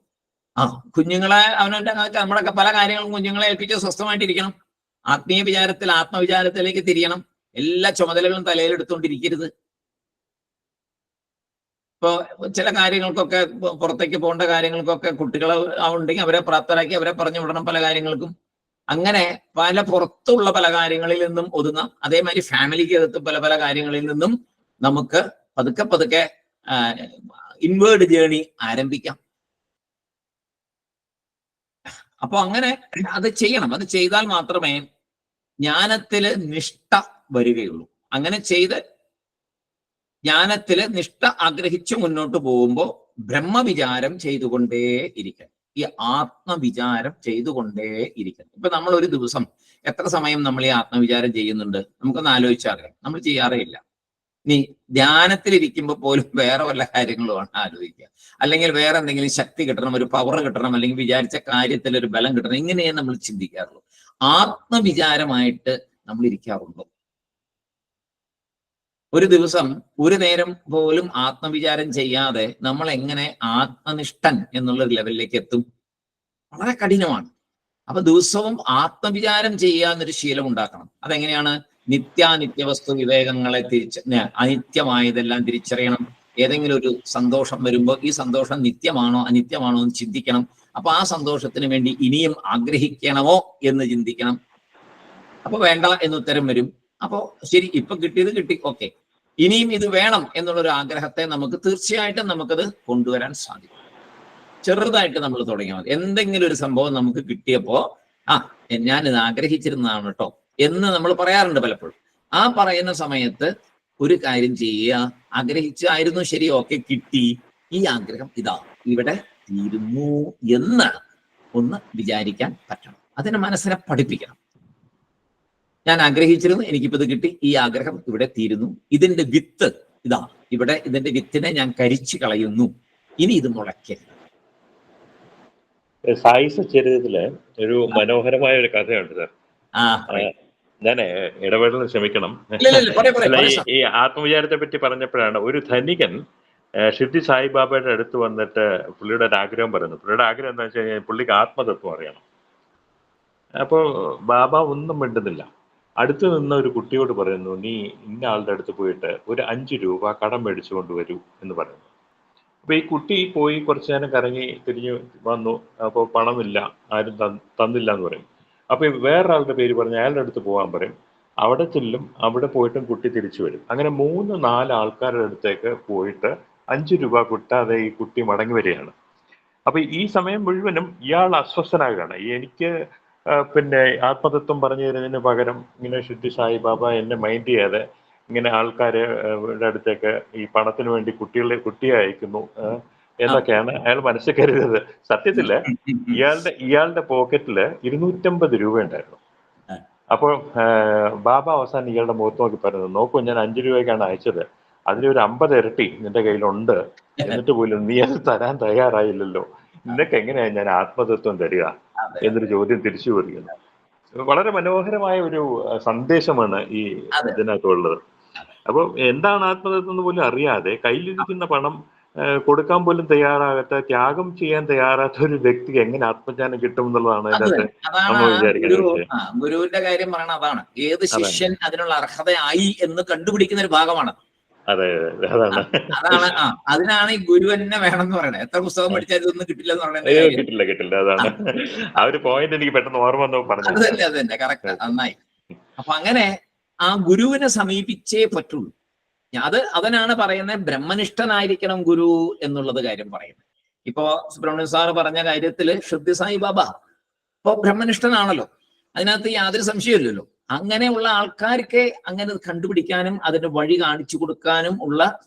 കുഞ്ഞുങ്ങളെ അവനവന്റെ നമ്മളൊക്കെ പല കാര്യങ്ങളും കുഞ്ഞുങ്ങളെ ഏൽപ്പിച്ച് സ്വസ്ഥമായിട്ടിരിക്കണം. ആത്മീയ വിചാരത്തിൽ ആത്മവിചാരത്തിലേക്ക് തിരിയണം. എല്ലാ ചുമതലകളും തലയിലെടുത്തോണ്ടിരിക്കരുത്. ഇപ്പൊ ചില കാര്യങ്ങൾക്കൊക്കെ പുറത്തേക്ക് പോകേണ്ട കാര്യങ്ങൾക്കൊക്കെ കുട്ടികളെ ഉണ്ടെങ്കിൽ അവരെ പ്രാപ്തരാക്കി അവരെ പറഞ്ഞു വിടണം പല കാര്യങ്ങൾക്കും. അങ്ങനെ പല പുറത്തുള്ള പല കാര്യങ്ങളിൽ നിന്നും ഒതുങ്ങാം. അതേമാതിരി ഫാമിലിക്ക് അകത്ത് പല പല കാര്യങ്ങളിൽ നിന്നും നമുക്ക് പതുക്കെ ഇൻവേർഡ് ജേണി ആരംഭിക്കാം. അപ്പൊ അങ്ങനെ അത് ചെയ്യണം. അത് ചെയ്താൽ മാത്രമേ ജ്ഞാനത്തില് നിഷ്ഠ വരികയുള്ളൂ. അങ്ങനെ ചെയ്ത് ജ്ഞാനത്തില് നിഷ്ഠ ആഗ്രഹിച്ച് മുന്നോട്ട് പോകുമ്പോൾ ബ്രഹ്മവിചാരം ചെയ്തുകൊണ്ടേ ഇരിക്കണം. ഈ ആത്മവിചാരം ചെയ്തുകൊണ്ടേ ഇരിക്കണം. ഇപ്പൊ നമ്മൾ ഒരു ദിവസം എത്ര സമയം നമ്മൾ ഈ ആത്മവിചാരം ചെയ്യുന്നുണ്ട്? നമുക്കൊന്ന് ആലോചിച്ചറിയാം. നമ്മൾ ചെയ്യാറേ ഇല്ല. നീ ധ്യാനത്തിലിരിക്കുമ്പോൾ പോലും വേറെ വല്ല കാര്യങ്ങളുമാണ് ആലോചിക്കുക. അല്ലെങ്കിൽ വേറെ എന്തെങ്കിലും ശക്തി കിട്ടണം, ഒരു പവർ കിട്ടണം, അല്ലെങ്കിൽ വിചാരിച്ച കാര്യത്തിൽ ഒരു ബലം കിട്ടണം, ഇങ്ങനെയേ നമ്മൾ ചിന്തിക്കാറുള്ളൂ. ആത്മവിചാരമായിട്ട് നമ്മൾ ഇരിക്കാറുണ്ടോ? ഒരു ദിവസം ഒരു നേരം പോലും ആത്മവിചാരം ചെയ്യാതെ നമ്മൾ എങ്ങനെ ആത്മനിഷ്ഠൻ എന്നുള്ള ലെവലിലേക്ക് എത്തും? വളരെ കഠിനമാണ്. അപ്പൊ ദിവസവും ആത്മവിചാരം ചെയ്യാന്നൊരു ശീലം ഉണ്ടാക്കണം. അതെങ്ങനെയാണ്? നിത്യാനിത്യ വസ്തു വിവേകങ്ങളെ അനിത്യമായതെല്ലാം തിരിച്ചറിയണം. ഏതെങ്കിലും ഒരു സന്തോഷം വരുമ്പോൾ ഈ സന്തോഷം നിത്യമാണോ അനിത്യമാണോ എന്ന് ചിന്തിക്കണം. അപ്പൊ ആ സന്തോഷത്തിന് വേണ്ടി ഇനിയും ആഗ്രഹിക്കണമോ എന്ന് ചിന്തിക്കണം. അപ്പൊ വേണ്ട എന്നുത്തരം വരും. അപ്പോ ശരി, ഇപ്പൊ കിട്ടിയത് കിട്ടി, ഓക്കെ, ഇനിയും ഇത് വേണം എന്നുള്ളൊരു ആഗ്രഹത്തെ നമുക്ക് തീർച്ചയായിട്ടും നമുക്കത് കൊണ്ടുവരാൻ സാധിക്കും. ചെറുതായിട്ട് നമ്മൾ തുടങ്ങിയാൽ മതി. എന്തെങ്കിലും ഒരു സംഭവം നമുക്ക് കിട്ടിയപ്പോ ഞാനിത് ആഗ്രഹിച്ചിരുന്നതാണ് കേട്ടോ എന്ന് നമ്മൾ പറയാറുണ്ട് പലപ്പോഴും. ആ പറയുന്ന സമയത്ത് ഒരു കാര്യം ചെയ്യുക. ആഗ്രഹിച്ചായിരുന്നു, ശരി, ഓക്കെ, കിട്ടി, ഈ ആഗ്രഹം ഇതാ, ഇവിടെ തീരുന്നു എന്ന് ഒന്ന് വിചാരിക്കാൻ പറ്റണം. അതിനെ മനസ്സിനെ പഠിപ്പിക്കണം. ഞാൻ ആഗ്രഹിച്ചിരുന്നു, എനിക്കിപ്പോ ഇത് കിട്ടി, ഈ ആഗ്രഹം ഇവിടെ തീരുന്നു, ഇതിന്റെ വിത്ത് ഇതാ, ഇവിടെ ഇതിന്റെ വിത്തിനെ ഞാൻ കരിച്ചു കളയുന്നു, ഇനി ഇത് മുളയ്ക്കരുത്. സായി സച്ചരിതത്തില് ഒരു മനോഹരമായ ഒരു കഥയുണ്ട് സാർ. ഞാൻ ഇടപെടൽ ക്ഷമിക്കണം. ഈ ആത്മവിചാരത്തെ പറ്റി പറഞ്ഞപ്പോഴാണ് ഒരു ധനികൻ ഷിർഡി സായിബാബയുടെ അടുത്ത് വന്നിട്ട് പുള്ളിയുടെ ഒരു ആഗ്രഹം പറയുന്നു. പുള്ളിയുടെ ആഗ്രഹം എന്താ വെച്ച് കഴിഞ്ഞാൽ പുള്ളിക്ക് ആത്മതത്വം അറിയണം. അപ്പോൾ ബാബ ഒന്നും മിണ്ടുന്നില്ല. അടുത്ത് നിന്ന ഒരു കുട്ടിയോട് പറയുന്നു, നീ ഇന്ന ആളുടെ അടുത്ത് പോയിട്ട് ഒരു 5 രൂപ കടം മേടിച്ചു കൊണ്ടുവരൂ എന്ന് പറയുന്നു. അപ്പൊ ഈ കുട്ടി പോയി കുറച്ചു നേരം കറങ്ങി തിരിഞ്ഞു വന്നു. അപ്പോൾ പണമില്ല, ആരും തന്നില്ല എന്ന് പറയും. അപ്പൊ വേറൊരാളുടെ പേര് പറഞ്ഞ് അയാളുടെ അടുത്ത് പോകാൻ പറയും. അവിടെ ചെല്ലും, അവിടെ പോയിട്ടും കുട്ടി തിരിച്ചു വരും. അങ്ങനെ 3-4 ആൾക്കാരുടെ അടുത്തേക്ക് പോയിട്ട് 5 രൂപ കിട്ടാതെ ഈ കുട്ടി മടങ്ങി വരികയാണ്. അപ്പൊ ഈ സമയം മുഴുവനും ഇയാൾ അസ്വസ്ഥനാകുകയാണ്. എനിക്ക് പിന്നെ ആത്മതത്വം പറഞ്ഞു തരുന്നതിന് പകരം ഇങ്ങനെ ഷിർഡി സായിബാബ എന്നെ മൈൻഡ് ചെയ്യാതെ ഇങ്ങനെ ആൾക്കാരുടെ അടുത്തേക്ക് ഈ പണത്തിന് വേണ്ടി കുട്ടിയെ അയക്കുന്നു എന്നൊക്കെയാണ് അയാൾ മനസ്സിൽ കരുതിയത്. സത്യത്തില് ഇയാളുടെ പോക്കറ്റില് 250 രൂപ ഉണ്ടായിരുന്നു. അപ്പോൾ ബാബ അവസാനം ഇയാളുടെ മുഖത്ത് നോക്കി പറയുന്നത്, നോക്കൂ, ഞാൻ 5 രൂപയ്ക്കാണ് അയച്ചത്, അതിലൊരു 50 ഇരട്ടി നിന്റെ കയ്യിലുണ്ട്, എന്നിട്ട് പോലും നീ അത് തരാൻ തയ്യാറായില്ലല്ലോ, നിനക്ക് എങ്ങനെയാ ഞാൻ ആത്മതത്വം തരിക എന്നൊരു ചോദ്യം തിരിച്ചു വരികയാണ്. വളരെ മനോഹരമായ ഒരു സന്ദേശമാണ് ഈ ഇതിനകത്തുള്ളത്. അപ്പോൾ എന്താണ് ആത്മതത്വം എന്ന് പോലും അറിയാതെ കയ്യിലിരിക്കുന്ന പണം കൊടുക്കാൻ പോലും തയ്യാറാകാത്ത, ത്യാഗം ചെയ്യാൻ തയ്യാറാത്ത ഒരു വ്യക്തിക്ക് എങ്ങനെ ആത്മജ്ഞാനം കിട്ടും എന്നുള്ളതാണ് ഇതിനകത്ത് നമ്മൾ വിചാരിക്കുന്നത്. ഗുരുവിന്റെ കാര്യം പറയണ അതാണ്. ഏത് ശിഷ്യൻ അതിനുള്ള അർഹതയായി എന്ന് കണ്ടുപിടിക്കുന്ന ഒരു ഭാഗമാണ്. അതെ, അതാണ്. അതിനാണ് ഈ ഗുരു തന്നെ വേണം എന്ന് പറയുന്നത്. എത്ര പുസ്തകം പഠിച്ചാൽ ഇതൊന്നും കിട്ടില്ല എന്ന് പറയുന്നത്. കിട്ടില്ല. അതാണ് ആ ഒരു പോയിന്റ് എനിക്ക് പെട്ടെന്ന് ഓർമ്മ പറഞ്ഞു. അത് തന്നെ കറക്റ്റ്, നന്നായി. അപ്പൊ അങ്ങനെ ആ ഗുരുവിനെ സമീപിച്ചേ പറ്റുള്ളൂ. അതിനാണ് പറയുന്നത് ബ്രഹ്മനിഷ്ഠനായിരിക്കണം ഗുരു എന്നുള്ളത് കാര്യം പറയുന്നത്. ഇപ്പോ സുബ്രഹ്മണ്യൻ സാറ് പറഞ്ഞ കാര്യത്തില് ഷിർഡി സായിബാബ ഇപ്പൊ ബ്രഹ്മനിഷ്ഠനാണല്ലോ, അതിനകത്ത് യാതൊരു സംശയമില്ലല്ലോ. അങ്ങനെയുള്ള ആൾക്കാർക്ക് അങ്ങനെ കണ്ടുപിടിക്കാനും അതിന് വഴി കാണിച്ചു കൊടുക്കാനും ഉള്ള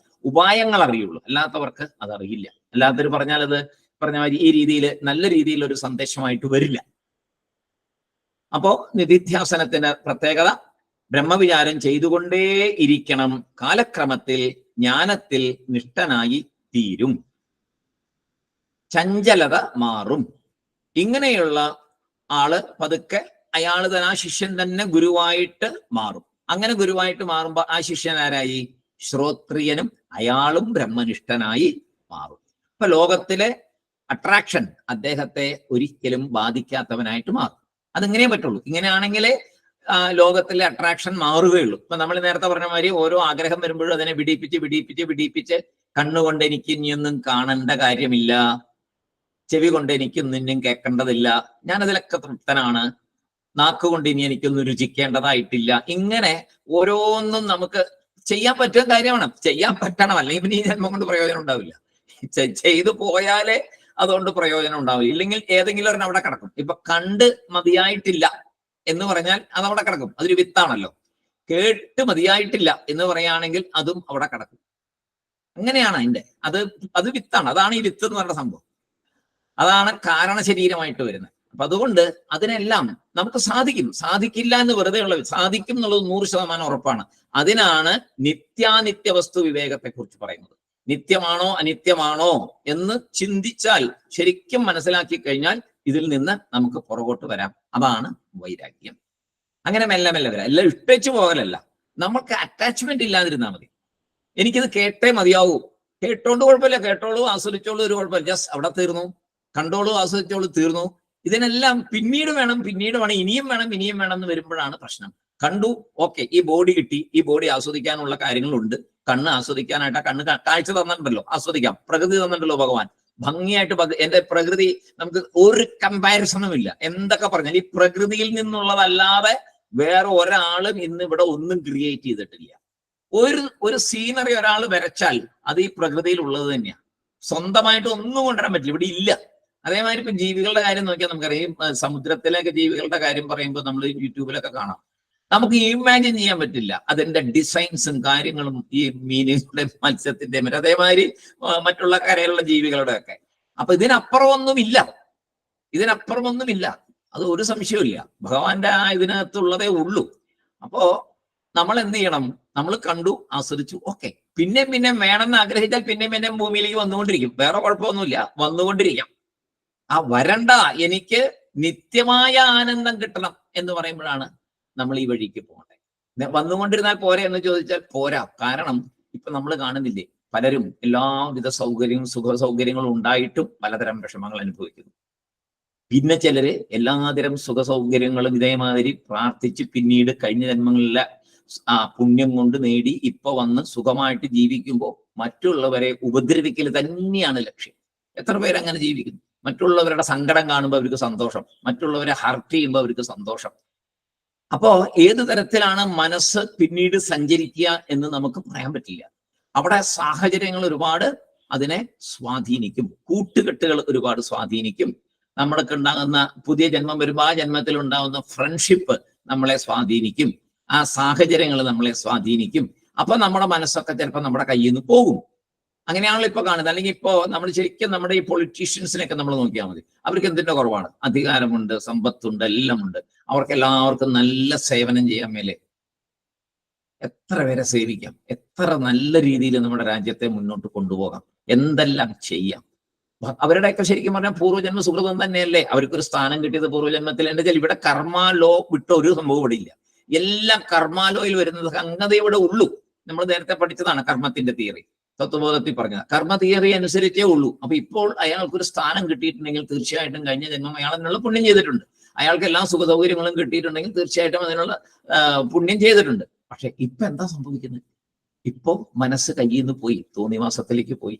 ഉപായങ്ങൾ അറിയുള്ളൂ. അല്ലാത്തവർക്ക് അതറിയില്ല. അല്ലാത്തവർ പറഞ്ഞാൽ അത് പറഞ്ഞ മാതിരി ഈ രീതിയിൽ നല്ല രീതിയിൽ ഒരു സന്ദേശമായിട്ട് വരില്ല. അപ്പോ നിധിധ്യാസനത്തിന്റെ പ്രത്യേകത ബ്രഹ്മവിചാരം ചെയ്തുകൊണ്ടേ ഇരിക്കണം. കാലക്രമത്തിൽ ജ്ഞാനത്തിൽ നിഷ്ഠനായി തീരും, ചഞ്ചലത മാറും. ഇങ്ങനെയുള്ള ആള് പതുക്കെ അയാള് തന്നെ, ആ ശിഷ്യൻ തന്നെ ഗുരുവായിട്ട് മാറും. അങ്ങനെ ഗുരുവായിട്ട് മാറുമ്പോ ആ ശിഷ്യൻ ആരായി? ശ്രോത്രിയനും അയാളും ബ്രഹ്മനിഷ്ഠനായി മാറും. ഇപ്പൊ ലോകത്തിലെ അട്രാക്ഷൻ അദ്ദേഹത്തെ ഒരിക്കലും ബാധിക്കാത്തവനായിട്ട് മാറും. അതെങ്ങനെയേ പറ്റുള്ളൂ. ഇങ്ങനെയാണെങ്കിലേ ലോകത്തിലെ അട്രാക്ഷൻ മാറുകയുള്ളൂ. ഇപ്പൊ നമ്മൾ നേരത്തെ പറഞ്ഞ മാതിരി ഓരോ ആഗ്രഹം വരുമ്പോഴും അതിനെ വിടിപ്പിച്ച് കണ്ണുകൊണ്ട് എനിക്ക് ഇനിയൊന്നും കാണേണ്ട കാര്യമില്ല, ചെവി കൊണ്ട് എനിക്കൊന്നും കേൾക്കേണ്ടതില്ല, ഞാനതിലൊക്കെ തൃപ്തനാണ്, നാക്കുകൊണ്ട് ഇനി എനിക്കൊന്നും രുചിക്കേണ്ടതായിട്ടില്ല. ഇങ്ങനെ ഓരോന്നും നമുക്ക് ചെയ്യാൻ പറ്റുന്ന കാര്യമാണ്, ചെയ്യാൻ പറ്റണം. അല്ലെങ്കിൽ പിന്നെ ഈ ജന്മം കൊണ്ട് പ്രയോജനം ഉണ്ടാവില്ല. ചെയ്തു പോയാലേ അതുകൊണ്ട് പ്രയോജനം ഉണ്ടാവില്ല. ഇല്ലെങ്കിൽ ഏതെങ്കിലും ഒരെണ്ണം അവിടെ കിടക്കും. ഇപ്പൊ കണ്ട് മതിയായിട്ടില്ല എന്ന് പറഞ്ഞാൽ അത് അവിടെ കിടക്കും, അതൊരു വിത്താണല്ലോ. കേട്ട് മതിയായിട്ടില്ല എന്ന് പറയുകയാണെങ്കിൽ അതും അവിടെ കിടക്കും. അങ്ങനെയാണ് അതിന്റെ അത് വിത്താണ്. അതാണ് ഈ വിത്ത് എന്ന് പറയുന്ന സംഭവം. അതാണ് കാരണശരീരമായിട്ട് വരുന്നത്. അപ്പൊ അതുകൊണ്ട് അതിനെല്ലാം നമുക്ക് സാധിക്കും. സാധിക്കില്ല എന്ന് വെറുതെ ഉള്ള, സാധിക്കും എന്നുള്ളത് 100% ഉറപ്പാണ്. അതിനാണ് നിത്യാനിത്യ വസ്തു വിവേകത്തെ കുറിച്ച് പറയുന്നത്. നിത്യമാണോ അനിത്യമാണോ എന്ന് ചിന്തിച്ചാൽ, ശരിക്കും മനസ്സിലാക്കി കഴിഞ്ഞാൽ ഇതിൽ നിന്ന് നമുക്ക് പുറകോട്ട് വരാം. അതാണ് വൈരാഗ്യം. അങ്ങനെ മെല്ലെ വരാം. എല്ലാം ഇട്ടേച്ചു പോകലല്ല, നമുക്ക് അറ്റാച്ച്മെന്റ് ഇല്ലാതിരുന്നാൽ മതി. എനിക്കിത് കേട്ടേ മതിയാവൂ. കേട്ടോണ്ട് കുഴപ്പമില്ല, കേട്ടോളൂ, ആസ്വദിച്ചോളൂ, ഒരു കുഴപ്പമില്ല, ജസ്റ്റ് അവിടെ തീർന്നു. കണ്ടോളൂ, ആസ്വദിച്ചോളൂ, തീർന്നു. ഇതിനെല്ലാം പിന്നീട് വേണം, ഇനിയും വേണം എന്ന് വരുമ്പോഴാണ് പ്രശ്നം. കണ്ടു, ഓക്കെ, ഈ ബോഡി കിട്ടി, ഈ ബോഡി ആസ്വദിക്കാനുള്ള കാര്യങ്ങളുണ്ട്. കണ്ണ് ആസ്വദിക്കാനായിട്ട് കണ്ണ് കാഴ്ച തന്നിട്ടുണ്ടല്ലോ, ആസ്വദിക്കാം. പ്രകൃതി തന്നിട്ടുണ്ടല്ലോ ഭഗവാൻ ഭംഗിയായിട്ട്. എന്റെ പ്രകൃതി നമുക്ക് ഒരു കമ്പാരിസണും ഇല്ല. എന്തൊക്കെ പറഞ്ഞാൽ ഈ പ്രകൃതിയിൽ നിന്നുള്ളതല്ലാതെ വേറെ ഒരാളും ഇന്ന് ഇവിടെ ഒന്നും ക്രിയേറ്റ് ചെയ്തിട്ടില്ല. ഒരു സീനറി ഒരാൾ വരച്ചാൽ അത് ഈ പ്രകൃതിയിൽ ഉള്ളത് തന്നെയാണ്. സ്വന്തമായിട്ട് ഒന്നും കൊണ്ടുവരാൻ പറ്റില്ല, ഇവിടെ ഇല്ല. അതേമാതിരി ഇപ്പൊ ജീവികളുടെ കാര്യം നോക്കിയാൽ നമുക്കറിയാം. സമുദ്രത്തിലേക്ക് ജീവികളുടെ കാര്യം പറയുമ്പോൾ നമ്മൾ യൂട്യൂബിലൊക്കെ കാണാം. നമുക്ക് ഇമാജിൻ ചെയ്യാൻ പറ്റില്ല അതിന്റെ ഡിസൈൻസും കാര്യങ്ങളും, ഈ മീനുകളുടെ, മത്സ്യത്തിന്റെ, അതേമാതിരി മറ്റുള്ള കരയിലുള്ള ജീവികളുടെ ഒക്കെ. അപ്പൊ ഇതിനപ്പുറമൊന്നുമില്ല, ഇതിനപ്പുറമൊന്നുമില്ല, അത് ഒരു സംശയവുമില്ല. ഭഗവാന്റെ ആ ഇതിനകത്തുള്ളതേ ഉള്ളൂ. അപ്പോ നമ്മൾ എന്ത് ചെയ്യണം? നമ്മൾ കണ്ടു, ആസ്വദിച്ചു, ഓക്കെ. പിന്നെയും പിന്നെയും വേണമെന്ന് ആഗ്രഹിച്ചാൽ പിന്നെയും ഭൂമിയിലേക്ക് വന്നുകൊണ്ടിരിക്കും. വേറെ കുഴപ്പമൊന്നുമില്ല, വന്നുകൊണ്ടിരിക്കാം. ആ വരണ്ട, എനിക്ക് നിത്യമായ ആനന്ദം കിട്ടണം എന്ന് പറയുമ്പോഴാണ് നമ്മൾ ഈ വഴിക്ക് പോകേണ്ടത്. വന്നുകൊണ്ടിരുന്നാൽ പോരെ എന്ന് ചോദിച്ചാൽ പോരാ. കാരണം ഇപ്പൊ നമ്മൾ കാണുന്നില്ലേ, പലരും എല്ലാവിധ സുഖ സൗകര്യങ്ങളും ഉണ്ടായിട്ടും പലതരം വിഷമങ്ങൾ അനുഭവിക്കുന്നു. പിന്നെ ചിലര് എല്ലാതരം സുഖ സൗകര്യങ്ങളും ഇതേമാതിരി പ്രാർത്ഥിച്ച് പിന്നീട് കഴിഞ്ഞ ജന്മങ്ങളിലെ ആ പുണ്യം കൊണ്ട് നേടി ഇപ്പൊ വന്ന് സുഖമായിട്ട് ജീവിക്കുമ്പോൾ മറ്റുള്ളവരെ ഉപദ്രവിക്കൽ തന്നെയാണ് ലക്ഷ്യം. എത്ര പേരങ്ങനെ ജീവിക്കുന്നു? മറ്റുള്ളവരുടെ സങ്കടം കാണുമ്പോൾ അവർക്ക് സന്തോഷം, മറ്റുള്ളവരെ ഹർട്ട് ചെയ്യുമ്പോൾ അവർക്ക് സന്തോഷം. അപ്പോ ഏത് തരത്തിലാണ് മനസ്സ് പിന്നീട് സഞ്ചരിക്കുക എന്ന് നമുക്ക് പറയാൻ പറ്റില്ല. അവിടെ സാഹചര്യങ്ങൾ ഒരുപാട് അതിനെ സ്വാധീനിക്കും, കൂട്ടുകെട്ടുകൾ ഒരുപാട് സ്വാധീനിക്കും. നമ്മൾക്ക് ഉണ്ടാകുന്ന പുതിയ ജന്മം വരുമ്പോൾ ആ ജന്മത്തിൽ ഉണ്ടാകുന്ന ഫ്രണ്ട്ഷിപ്പ് നമ്മളെ സ്വാധീനിക്കും, ആ സാഹചര്യങ്ങൾ നമ്മളെ സ്വാധീനിക്കും. അപ്പൊ നമ്മുടെ മനസ്സൊക്കെ ചിലപ്പോൾ നമ്മുടെ കയ്യിൽ നിന്ന് പോകും. അങ്ങനെയാണല്ലോ ഇപ്പൊ കാണുന്നത്. അല്ലെങ്കിൽ ഇപ്പോ നമ്മൾ ശരിക്കും നമ്മുടെ ഈ പൊളിറ്റീഷ്യൻസിനൊക്കെ നമ്മൾ നോക്കിയാൽ മതി. അവർക്ക് എന്തിന്റെ കുറവാണ്? അധികാരമുണ്ട്, സമ്പത്തുണ്ട്, എല്ലാം ഉണ്ട്. അവർക്ക് എല്ലാവർക്കും നല്ല സേവനം ചെയ്യാൻ മേലെ എത്ര പേരെ സേവിക്കാം, എത്ര നല്ല രീതിയിൽ നമ്മുടെ രാജ്യത്തെ മുന്നോട്ട് കൊണ്ടുപോകാം, എന്തെല്ലാം ചെയ്യാം. അവരുടെയൊക്കെ ശരിക്കും പറഞ്ഞാൽ പൂർവ്വജന്മ സുഹൃതം തന്നെയല്ലേ അവർക്കൊരു സ്ഥാനം കിട്ടിയത് പൂർവ്വജന്മത്തിൽ. എന്താ വെച്ചാൽ ഇവിടെ കർമാലോ വിട്ട ഒരു സംഭവം ഇവിടെ ഇല്ല. എല്ലാം കർമാലോയിൽ വരുന്നത് സംഗതി ഇവിടെ ഉള്ളൂ. നമ്മൾ നേരത്തെ പഠിച്ചതാണ് കർമ്മത്തിന്റെ തിയറി, തത്വബോധത്തിൽ പറഞ്ഞത്. കർമ്മ തിയറി അനുസരിച്ചേ ഉള്ളൂ. അപ്പൊ ഇപ്പോൾ അയാൾക്കൊരു സ്ഥാനം കിട്ടിയിട്ടുണ്ടെങ്കിൽ തീർച്ചയായിട്ടും കഴിഞ്ഞ ജന്മം അയാൾ അതിനുള്ള പുണ്യം ചെയ്തിട്ടുണ്ട്. അയാൾക്ക് എല്ലാ സുഖ സൗകര്യങ്ങളും കിട്ടിയിട്ടുണ്ടെങ്കിൽ തീർച്ചയായിട്ടും അതിനുള്ള പുണ്യം ചെയ്തിട്ടുണ്ട്. പക്ഷെ ഇപ്പൊ എന്താ സംഭവിക്കുന്നത്? ഇപ്പൊ മനസ്സ് കയ്യിൽ നിന്ന് പോയി, തോന്നിവാസത്തിലേക്ക് പോയി.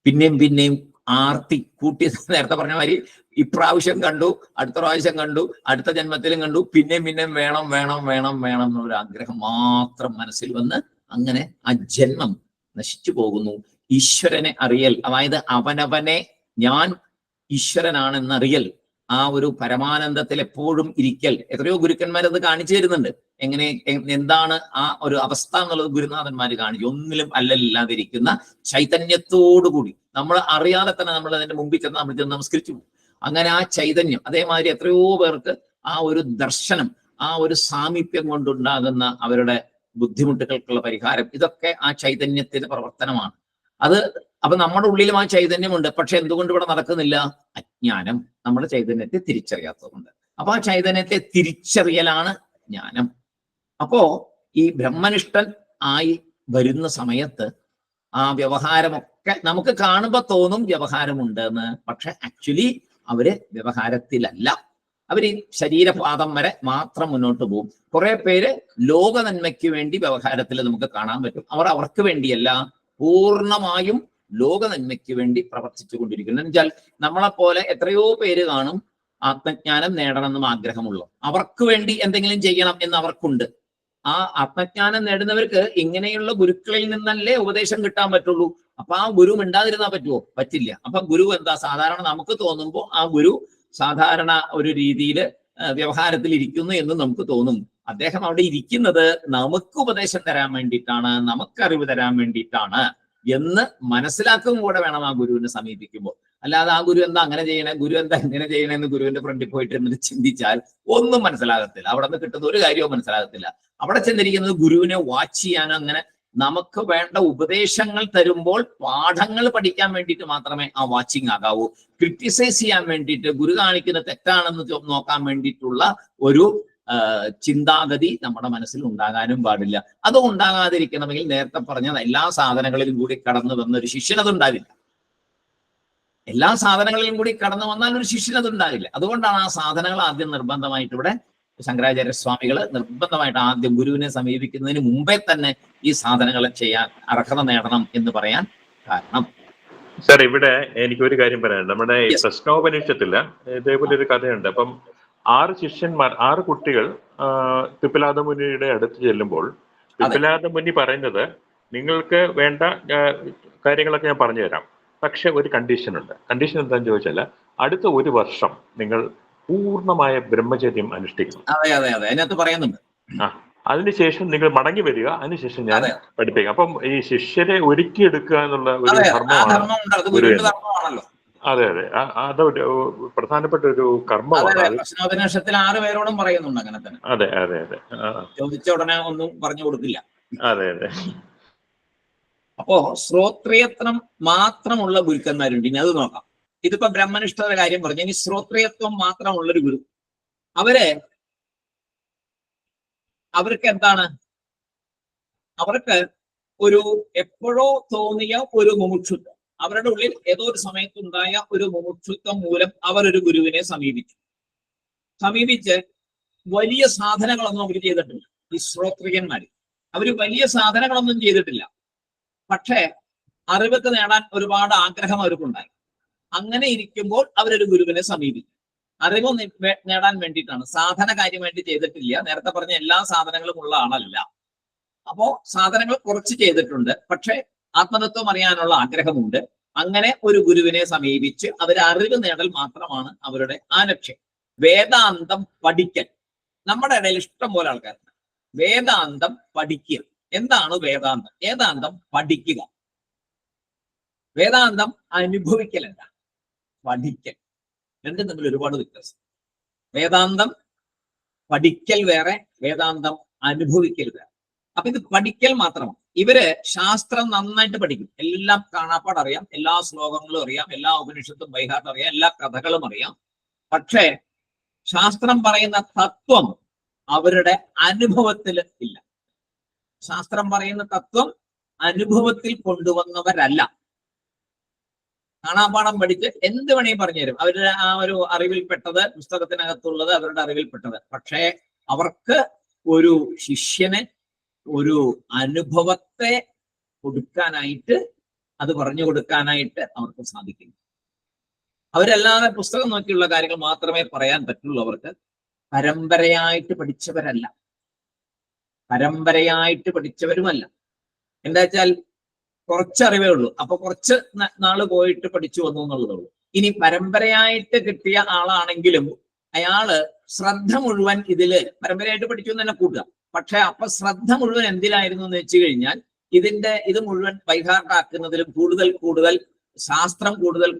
പിന്നെയും ആർത്തി കൂട്ടി, നേരത്തെ പറഞ്ഞ മാതിരി ഇപ്രാവശ്യം കണ്ടു, അടുത്ത പ്രാവശ്യം കണ്ടു, അടുത്ത ജന്മത്തിലും കണ്ടു, പിന്നെയും വേണം വേണം വേണം വേണം എന്നൊരു ആഗ്രഹം മാത്രം മനസ്സിൽ വന്ന് അങ്ങനെ ആ ജന്മം നശിച്ചു പോകുന്നു. ഈശ്വരനെ അറിയൽ, അതായത് അവനവനെ ഞാൻ ഈശ്വരനാണെന്നറിയൽ, ആ ഒരു പരമാനന്ദത്തിൽ എപ്പോഴും ഇരിക്കൽ. എത്രയോ ഗുരുക്കന്മാരത് കാണിച്ചു തരുന്നുണ്ട്. എങ്ങനെ, എന്താണ് ആ ഒരു അവസ്ഥ എന്നുള്ളത് ഗുരുനാഥന്മാര് കാണിച്ചു. ഒന്നിലും അല്ലല്ലാതിരിക്കുന്ന ചൈതന്യത്തോടുകൂടി നമ്മൾ അറിയാതെ തന്നെ നമ്മൾ അതിന്റെ മുമ്പിൽ ചെന്ന് നമ്മൾ ചെന്ന് നമസ്കരിച്ചു പോകും. അങ്ങനെ ആ ചൈതന്യം, അതേമാതിരി എത്രയോ പേർക്ക് ആ ഒരു ദർശനം, ആ ഒരു സാമീപ്യം കൊണ്ടുണ്ടാകുന്ന അവരുടെ ബുദ്ധിമുട്ടുകൾക്കുള്ള പരിഹാരം, ഇതൊക്കെ ആ ചൈതന്യത്തിന്റെ പ്രവർത്തനമാണ്. അത് അപ്പൊ നമ്മുടെ ഉള്ളിലും ആ ചൈതന്യമുണ്ട്. പക്ഷെ എന്തുകൊണ്ട് ഇവിടെ നടക്കുന്നില്ല? അജ്ഞാനം, നമ്മുടെ ചൈതന്യത്തെ തിരിച്ചറിയാത്തതുകൊണ്ട്. അപ്പൊ ആ ചൈതന്യത്തെ തിരിച്ചറിയലാണ് ജ്ഞാനം. അപ്പോ ഈ ബ്രഹ്മനിഷ്ഠൻ ആയി വരുന്ന സമയത്ത് ആ വ്യവഹാരമൊക്കെ നമുക്ക് കാണുമ്പോൾ തോന്നും വ്യവഹാരമുണ്ട് എന്ന്. പക്ഷെ ആക്ച്വലി അവര് വ്യവഹാരത്തിലല്ല. അവര് ശരീരപാദം വരെ മാത്രം മുന്നോട്ട് പോകും. കുറെ പേര് ലോക നന്മയ്ക്ക് വേണ്ടി വ്യവഹാരത്തിൽ നമുക്ക് കാണാൻ പറ്റും. അവർക്ക് വേണ്ടിയല്ല, പൂർണ്ണമായും ലോക നന്മയ്ക്ക് വേണ്ടി പ്രവർത്തിച്ചു കൊണ്ടിരിക്കുന്നു. എന്നുവെച്ചാൽ നമ്മളെപ്പോലെ എത്രയോ പേര് കാണും ആത്മജ്ഞാനം നേടണമെന്നും ആഗ്രഹമുള്ളൂ. അവർക്ക് വേണ്ടി എന്തെങ്കിലും ചെയ്യണം എന്ന് അവർക്കുണ്ട്. ആ ആത്മജ്ഞാനം നേടുന്നവർക്ക് ഇങ്ങനെയുള്ള ഗുരുക്കളിൽ നിന്നല്ലേ ഉപദേശം കിട്ടാൻ പറ്റുള്ളൂ. അപ്പൊ ആ ഗുരു മിണ്ടാതിരുന്നാ പറ്റുമോ? പറ്റില്ല. അപ്പൊ ഗുരു എന്താ, സാധാരണ നമുക്ക് തോന്നുമ്പോൾ ആ ഗുരു സാധാരണ ഒരു രീതിയിൽ വ്യവഹാരത്തിൽ ഇരിക്കുന്നു എന്ന് നമുക്ക് തോന്നും. അദ്ദേഹം അവിടെ ഇരിക്കുന്നത് നമുക്ക് ഉപദേശം തരാൻ വേണ്ടിയിട്ടാണ്, നമുക്കറിവ് തരാൻ വേണ്ടിയിട്ടാണ് എന്ന് മനസ്സിലാക്കും കൂടെ വേണം ആ ഗുരുവിനെ സമീപിക്കുമ്പോൾ. അല്ലാതെ ആ ഗുരു എന്താ അങ്ങനെ ചെയ്യണേ, ഗുരു എന്താ ഇങ്ങനെ ചെയ്യണമെന്ന് ഗുരുവിന്റെ ഫ്രണ്ടിൽ പോയിട്ട് എന്നിട്ട് ചിന്തിച്ചാൽ ഒന്നും മനസ്സിലാകത്തില്ല. അവിടെ നിന്ന് കിട്ടുന്ന ഒരു കാര്യവും മനസ്സിലാകത്തില്ല. അവിടെ ചെന്നിരിക്കുന്നത് ഗുരുവിനെ വാച്ച് ചെയ്യാനോ, അങ്ങനെ നമുക്ക് വേണ്ട ഉപദേശങ്ങൾ തരുമ്പോൾ പാഠങ്ങൾ പഠിക്കാൻ വേണ്ടിയിട്ട് മാത്രമേ ആ വാച്ചിങ് ആകാവൂ. ക്രിട്ടിസൈസ് ചെയ്യാൻ വേണ്ടിയിട്ട്, ഗുരു കാണിക്കുന്ന തെറ്റാണെന്ന് നോക്കാൻ വേണ്ടിയിട്ടുള്ള ഒരു ചിന്താഗതി നമ്മുടെ മനസ്സിൽ ഉണ്ടാകാനും പാടില്ല. അത് ഉണ്ടാകാതിരിക്കണമെങ്കിൽ നേരത്തെ പറഞ്ഞ എല്ലാ സാധനങ്ങളിലും കൂടി കടന്നു വന്ന ഒരു ശിഷ്യനത് ഉണ്ടാവില്ല. എല്ലാ സാധനങ്ങളിലും കൂടി കടന്നു വന്നാൽ ഒരു ശിഷ്യനത് ഉണ്ടാവില്ല. അതുകൊണ്ടാണ് ആ സാധനങ്ങൾ ആദ്യം നിർബന്ധമായിട്ട് ഇവിടെ ശങ്കരാചാര്യ സ്വാമികള് നിർബന്ധമായിട്ട് ആദ്യം ഗുരുവിനെ സമീപിക്കുന്നതിന് മുമ്പേ തന്നെ ഈ സാധനങ്ങൾ ചെയ്യാൻ അർഹത നേടണം എന്ന് പറയാൻ കാരണം. സാർ, ഇവിടെ എനിക്കൊരു കാര്യം പറയാനുണ്ട്. നമ്മുടെ പ്രശ്നോപനിഷത്തില് ഇതേപോലെ ഒരു കഥയുണ്ട്. അപ്പം 6 കുട്ടികൾ പിപ്പലാദ മുനിയുടെ അടുത്ത് ചെല്ലുമ്പോൾ പിപ്പലാദ മുനി പറയുന്നത്, നിങ്ങൾക്ക് വേണ്ട കാര്യങ്ങളൊക്കെ ഞാൻ പറഞ്ഞു തരാം, പക്ഷെ ഒരു കണ്ടീഷൻ ഉണ്ട്. കണ്ടീഷൻ എന്താണെന്ന് ചോദിച്ചാൽ അടുത്ത 1 വർഷം നിങ്ങൾ പൂർണ്ണമായ ബ്രഹ്മചര്യം അനുഷ്ഠിക്കണം. അതിനകത്ത് പറയുന്നുണ്ട്. അതിനുശേഷം നിങ്ങൾ മടങ്ങി വരിക, അതിനുശേഷം ഞാൻ പഠിപ്പിക്കാം. അപ്പം ഈ ശിഷ്യരെ ഒരുക്കിയെടുക്കുക എന്നുള്ള ഒരു ധർമ്മമാണ്. അതെ അതെ, അതൊരു പ്രധാനപ്പെട്ട ഒരു കർമ്മമാണ്. പ്രശ്നോപനിഷത്തിൽ 6 പേരോടും പറയുന്നുണ്ട് അങ്ങനെ തന്നെ. അതെ അതെ അതെ, ചോദിച്ച ഉടനെ ഒന്നും പറഞ്ഞു കൊടുക്കില്ല. അതെ അതെ. അപ്പോ ശ്രോത്രിയത്വം മാത്രമുള്ള ഗുരുക്കന്മാരുണ്ട്. ഇനി അത് നോക്കാം. ഇതിപ്പോ ബ്രഹ്മനിഷ്ഠയുടെ കാര്യം പറഞ്ഞു. ഇനി ശ്രോത്രിയത്വം മാത്രമുള്ളൊരു ഗുരു, അവർക്ക് എന്താണ്? അവർക്ക് ഒരു എപ്പോഴോ തോന്നിയ ഒരു മുമുക്ഷുത്വം, അവരുടെ ഉള്ളിൽ ഏതോ ഒരു സമയത്തുണ്ടായ ഒരു മുമുക്ഷുത്വം മൂലം അവരൊരു ഗുരുവിനെ സമീപിച്ച് വലിയ സാധനങ്ങളൊന്നും അവർ ചെയ്തിട്ടില്ല. ഈ ശ്രോത്രിയന്മാർ അവര് വലിയ സാധനങ്ങളൊന്നും ചെയ്തിട്ടില്ല. പക്ഷേ അറിവൊക്കെ നേടാൻ ഒരുപാട് ആഗ്രഹം അവർക്കുണ്ടായി. അങ്ങനെ ഇരിക്കുമ്പോൾ അവരൊരു ഗുരുവിനെ സമീപിക്കും. അറിവ് നേടാൻ വേണ്ടിയിട്ടാണ്, സാധന കാര്യമായിട്ട് ചെയ്തിട്ടില്ല. നേരത്തെ പറഞ്ഞ എല്ലാ സാധനങ്ങളും ഉള്ള ആളല്ല. അപ്പോ സാധനങ്ങൾ കുറച്ച് ചെയ്തിട്ടുണ്ട്, പക്ഷെ ആത്മതത്വം അറിയാനുള്ള ആഗ്രഹമുണ്ട്. അങ്ങനെ ഒരു ഗുരുവിനെ സമീപിച്ച് അവർ അറിവ് നേടൽ മാത്രമാണ് അവരുടെ ആ ലക്ഷ്യം. വേദാന്തം പഠിക്കൽ. നമ്മുടെ ഇടയിൽ ഇഷ്ടം പോലെ ആൾക്കാരുണ്ട്. വേദാന്തം പഠിക്കുക. എന്താണ് വേദാന്തം? വേദാന്തം പഠിക്കുക. വേദാന്തം അനുഭവിക്കലല്ല, പഠിക്കൽ. രണ്ടും തമ്മിൽ ഒരുപാട് വ്യത്യാസം. വേദാന്തം പഠിക്കൽ വേറെ, വേദാന്തം അനുഭവിക്കൽ വേറെ. അപ്പൊ ഇത് പഠിക്കൽ മാത്രമാണ്. ഇവര് ശാസ്ത്രം നന്നായിട്ട് പഠിക്കും. എല്ലാം കാണാപ്പാട് അറിയാം, എല്ലാ ശ്ലോകങ്ങളും അറിയാം, എല്ലാ ഉപനിഷത്തും ബൈഹാർട്ട് അറിയാം, എല്ലാ കഥകളും അറിയാം. പക്ഷേ ശാസ്ത്രം പറയുന്ന തത്വം അവരുടെ അനുഭവത്തിൽ ഇല്ല. ശാസ്ത്രം പറയുന്ന തത്വം അനുഭവത്തിൽ കൊണ്ടുവന്നവരല്ല. കാണാപ്പാഠം പഠിച്ച് എന്ത് വേണമെങ്കിൽ പറഞ്ഞു തരും. അവരുടെ ആ ഒരു അറിവിൽപ്പെട്ടത്, പുസ്തകത്തിനകത്തുള്ളത് അവരുടെ അറിവിൽപ്പെട്ടത്. പക്ഷേ അവർക്ക് ഒരു ശിഷ്യന് ഒരു അനുഭവത്തെ കൊടുക്കാനായിട്ട്, അത് പറഞ്ഞു കൊടുക്കാനായിട്ട് അവർക്ക് സാധിക്കില്ല. അവരല്ലാതെ പുസ്തകം നോക്കിയുള്ള കാര്യങ്ങൾ മാത്രമേ പറയാൻ പറ്റുള്ളൂ. അവർക്ക് പരമ്പരയായിട്ട് പഠിച്ചവരല്ല, പരമ്പരയായിട്ട് പഠിച്ചവരുമല്ല. എന്താ വെച്ചാൽ കുറച്ചറിവേ ഉള്ളൂ. അപ്പൊ കുറച്ച് നാള് പോയിട്ട് പഠിച്ചു വന്നു എന്നുള്ളതേ ഉള്ളൂ. ഇനി പരമ്പരയായിട്ട് കിട്ടിയ ആളാണെങ്കിലും അയാള് ശ്രദ്ധ മുഴുവൻ ഇതില് പരമ്പരയായിട്ട് പഠിച്ചു എന്ന് തന്നെ കൂട്ടുക. പക്ഷെ അപ്പൊ ശ്രദ്ധ മുഴുവൻ എന്തിലായിരുന്നു എന്ന് വെച്ച് കഴിഞ്ഞാൽ ഇത് മുഴുവൻ ബൈഹാർട്ടാക്കുന്നതിലും കൂടുതൽ ശാസ്ത്രം കൂടുതൽ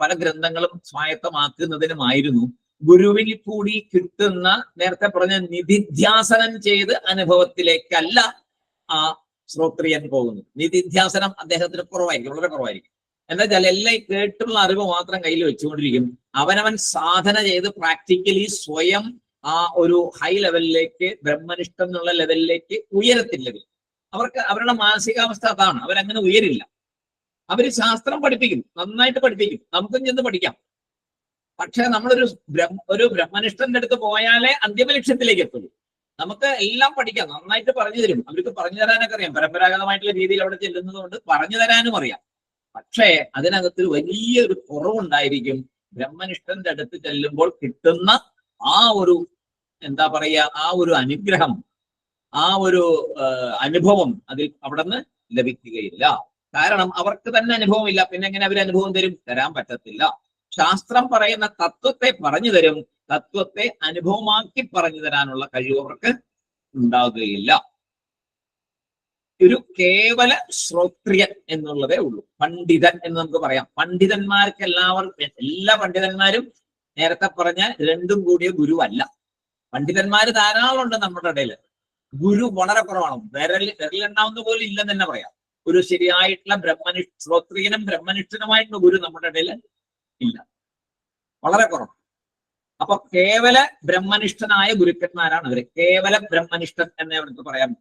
പല ഗ്രന്ഥങ്ങളും സ്വായത്തമാക്കുന്നതിനുമായിരുന്നു. ഗുരുവിൽ കൂടി കിട്ടുന്ന, നേരത്തെ പറഞ്ഞ നിധിധ്യാസനം ചെയ്ത് അനുഭവത്തിലേക്കല്ല ആ ശ്രോത്രിയൻ പോകുന്നത്. നിധിധ്യാസനം അദ്ദേഹത്തിന് കുറവായിരിക്കും, വളരെ കുറവായിരിക്കും. എന്താ വെച്ചാൽ എല്ലാം കേട്ടുള്ള അറിവ് മാത്രം കയ്യിൽ വെച്ചുകൊണ്ടിരിക്കും. അവനവൻ സാധന ചെയ്ത് പ്രാക്ടിക്കലി സ്വയം ആ ഒരു ഹൈ ലെവലിലേക്ക്, ബ്രഹ്മനിഷ്ഠം എന്നുള്ള ലെവലിലേക്ക് ഉയരത്തില്ല. അവർക്ക് അവരുടെ മാനസികാവസ്ഥ അതാണ്. അവരങ്ങനെ ഉയരില്ല. അവര് ശാസ്ത്രം പഠിപ്പിക്കും, നന്നായിട്ട് പഠിപ്പിക്കും, നമുക്കും ചെന്ന് പഠിക്കാം. പക്ഷെ നമ്മളൊരു ബ്രഹ്മനിഷ്ഠന്റെ അടുത്ത് പോയാലേ അന്തിമ ലക്ഷ്യത്തിലേക്ക് എത്തുള്ളൂ. നമുക്ക് എല്ലാം പഠിക്കാം, നന്നായിട്ട് പറഞ്ഞു തരും. അവർക്ക് പറഞ്ഞു തരാനൊക്കെ അറിയാം. പരമ്പരാഗതമായിട്ടുള്ള രീതിയിൽ അവിടെ ചെല്ലുന്നത് കൊണ്ട് പറഞ്ഞു തരാനും അറിയാം. പക്ഷേ അതിനകത്ത് വലിയൊരു കുറവുണ്ടായിരിക്കും. ബ്രഹ്മനിഷ്ഠന്റെ അടുത്ത് ചെല്ലുമ്പോൾ കിട്ടുന്ന ആ ഒരു എന്താ പറയുക, ആ ഒരു അനുഗ്രഹം, ആ ഒരു അനുഭവം അതിൽ അവിടെ നിന്ന് ലഭിക്കുകയില്ല. കാരണം അവർക്ക് തന്നെ അനുഭവമില്ല. പിന്നെ എങ്ങനെ അവർ അനുഭവം തരാൻ പറ്റത്തില്ല. ശാസ്ത്രം പറയുന്ന തത്വത്തെ പറഞ്ഞു തരും, തത്വത്തെ അനുഭവമാക്കി പറഞ്ഞു തരാനുള്ള കഴിവ് അവർക്ക് ഉണ്ടാകുകയില്ല. ഒരു കേവല ശ്രോത്രിയൻ എന്നുള്ളതേ ഉള്ളൂ. പണ്ഡിതൻ എന്ന് നമുക്ക് പറയാം. പണ്ഡിതന്മാർക്ക് എല്ലാ പണ്ഡിതന്മാരും നേരത്തെ പറഞ്ഞ രണ്ടും കൂടിയ ഗുരുവല്ല. പണ്ഡിതന്മാര് ധാരാളം ഉണ്ട് നമ്മുടെ ഇടയിൽ. ഗുരു വളരെ കുറവാണ്. വിരലുണ്ടാവുന്ന പോലും ഇല്ലെന്ന് തന്നെ പറയാം. ഒരു ശരിയായിട്ടുള്ള ശ്രോത്രിയനും ബ്രഹ്മനിഷ്ഠനുമായിട്ടുള്ള ഗുരു നമ്മുടെ ഇടയിൽ ഇല്ല, വളരെ കുറവ്. അപ്പൊ കേവല ബ്രഹ്മനിഷ്ഠനായ ഗുരുക്കന്മാരാണ് അവര്. കേവല ബ്രഹ്മനിഷ്ഠൻ എന്നേ അവർക്ക് പറയാം.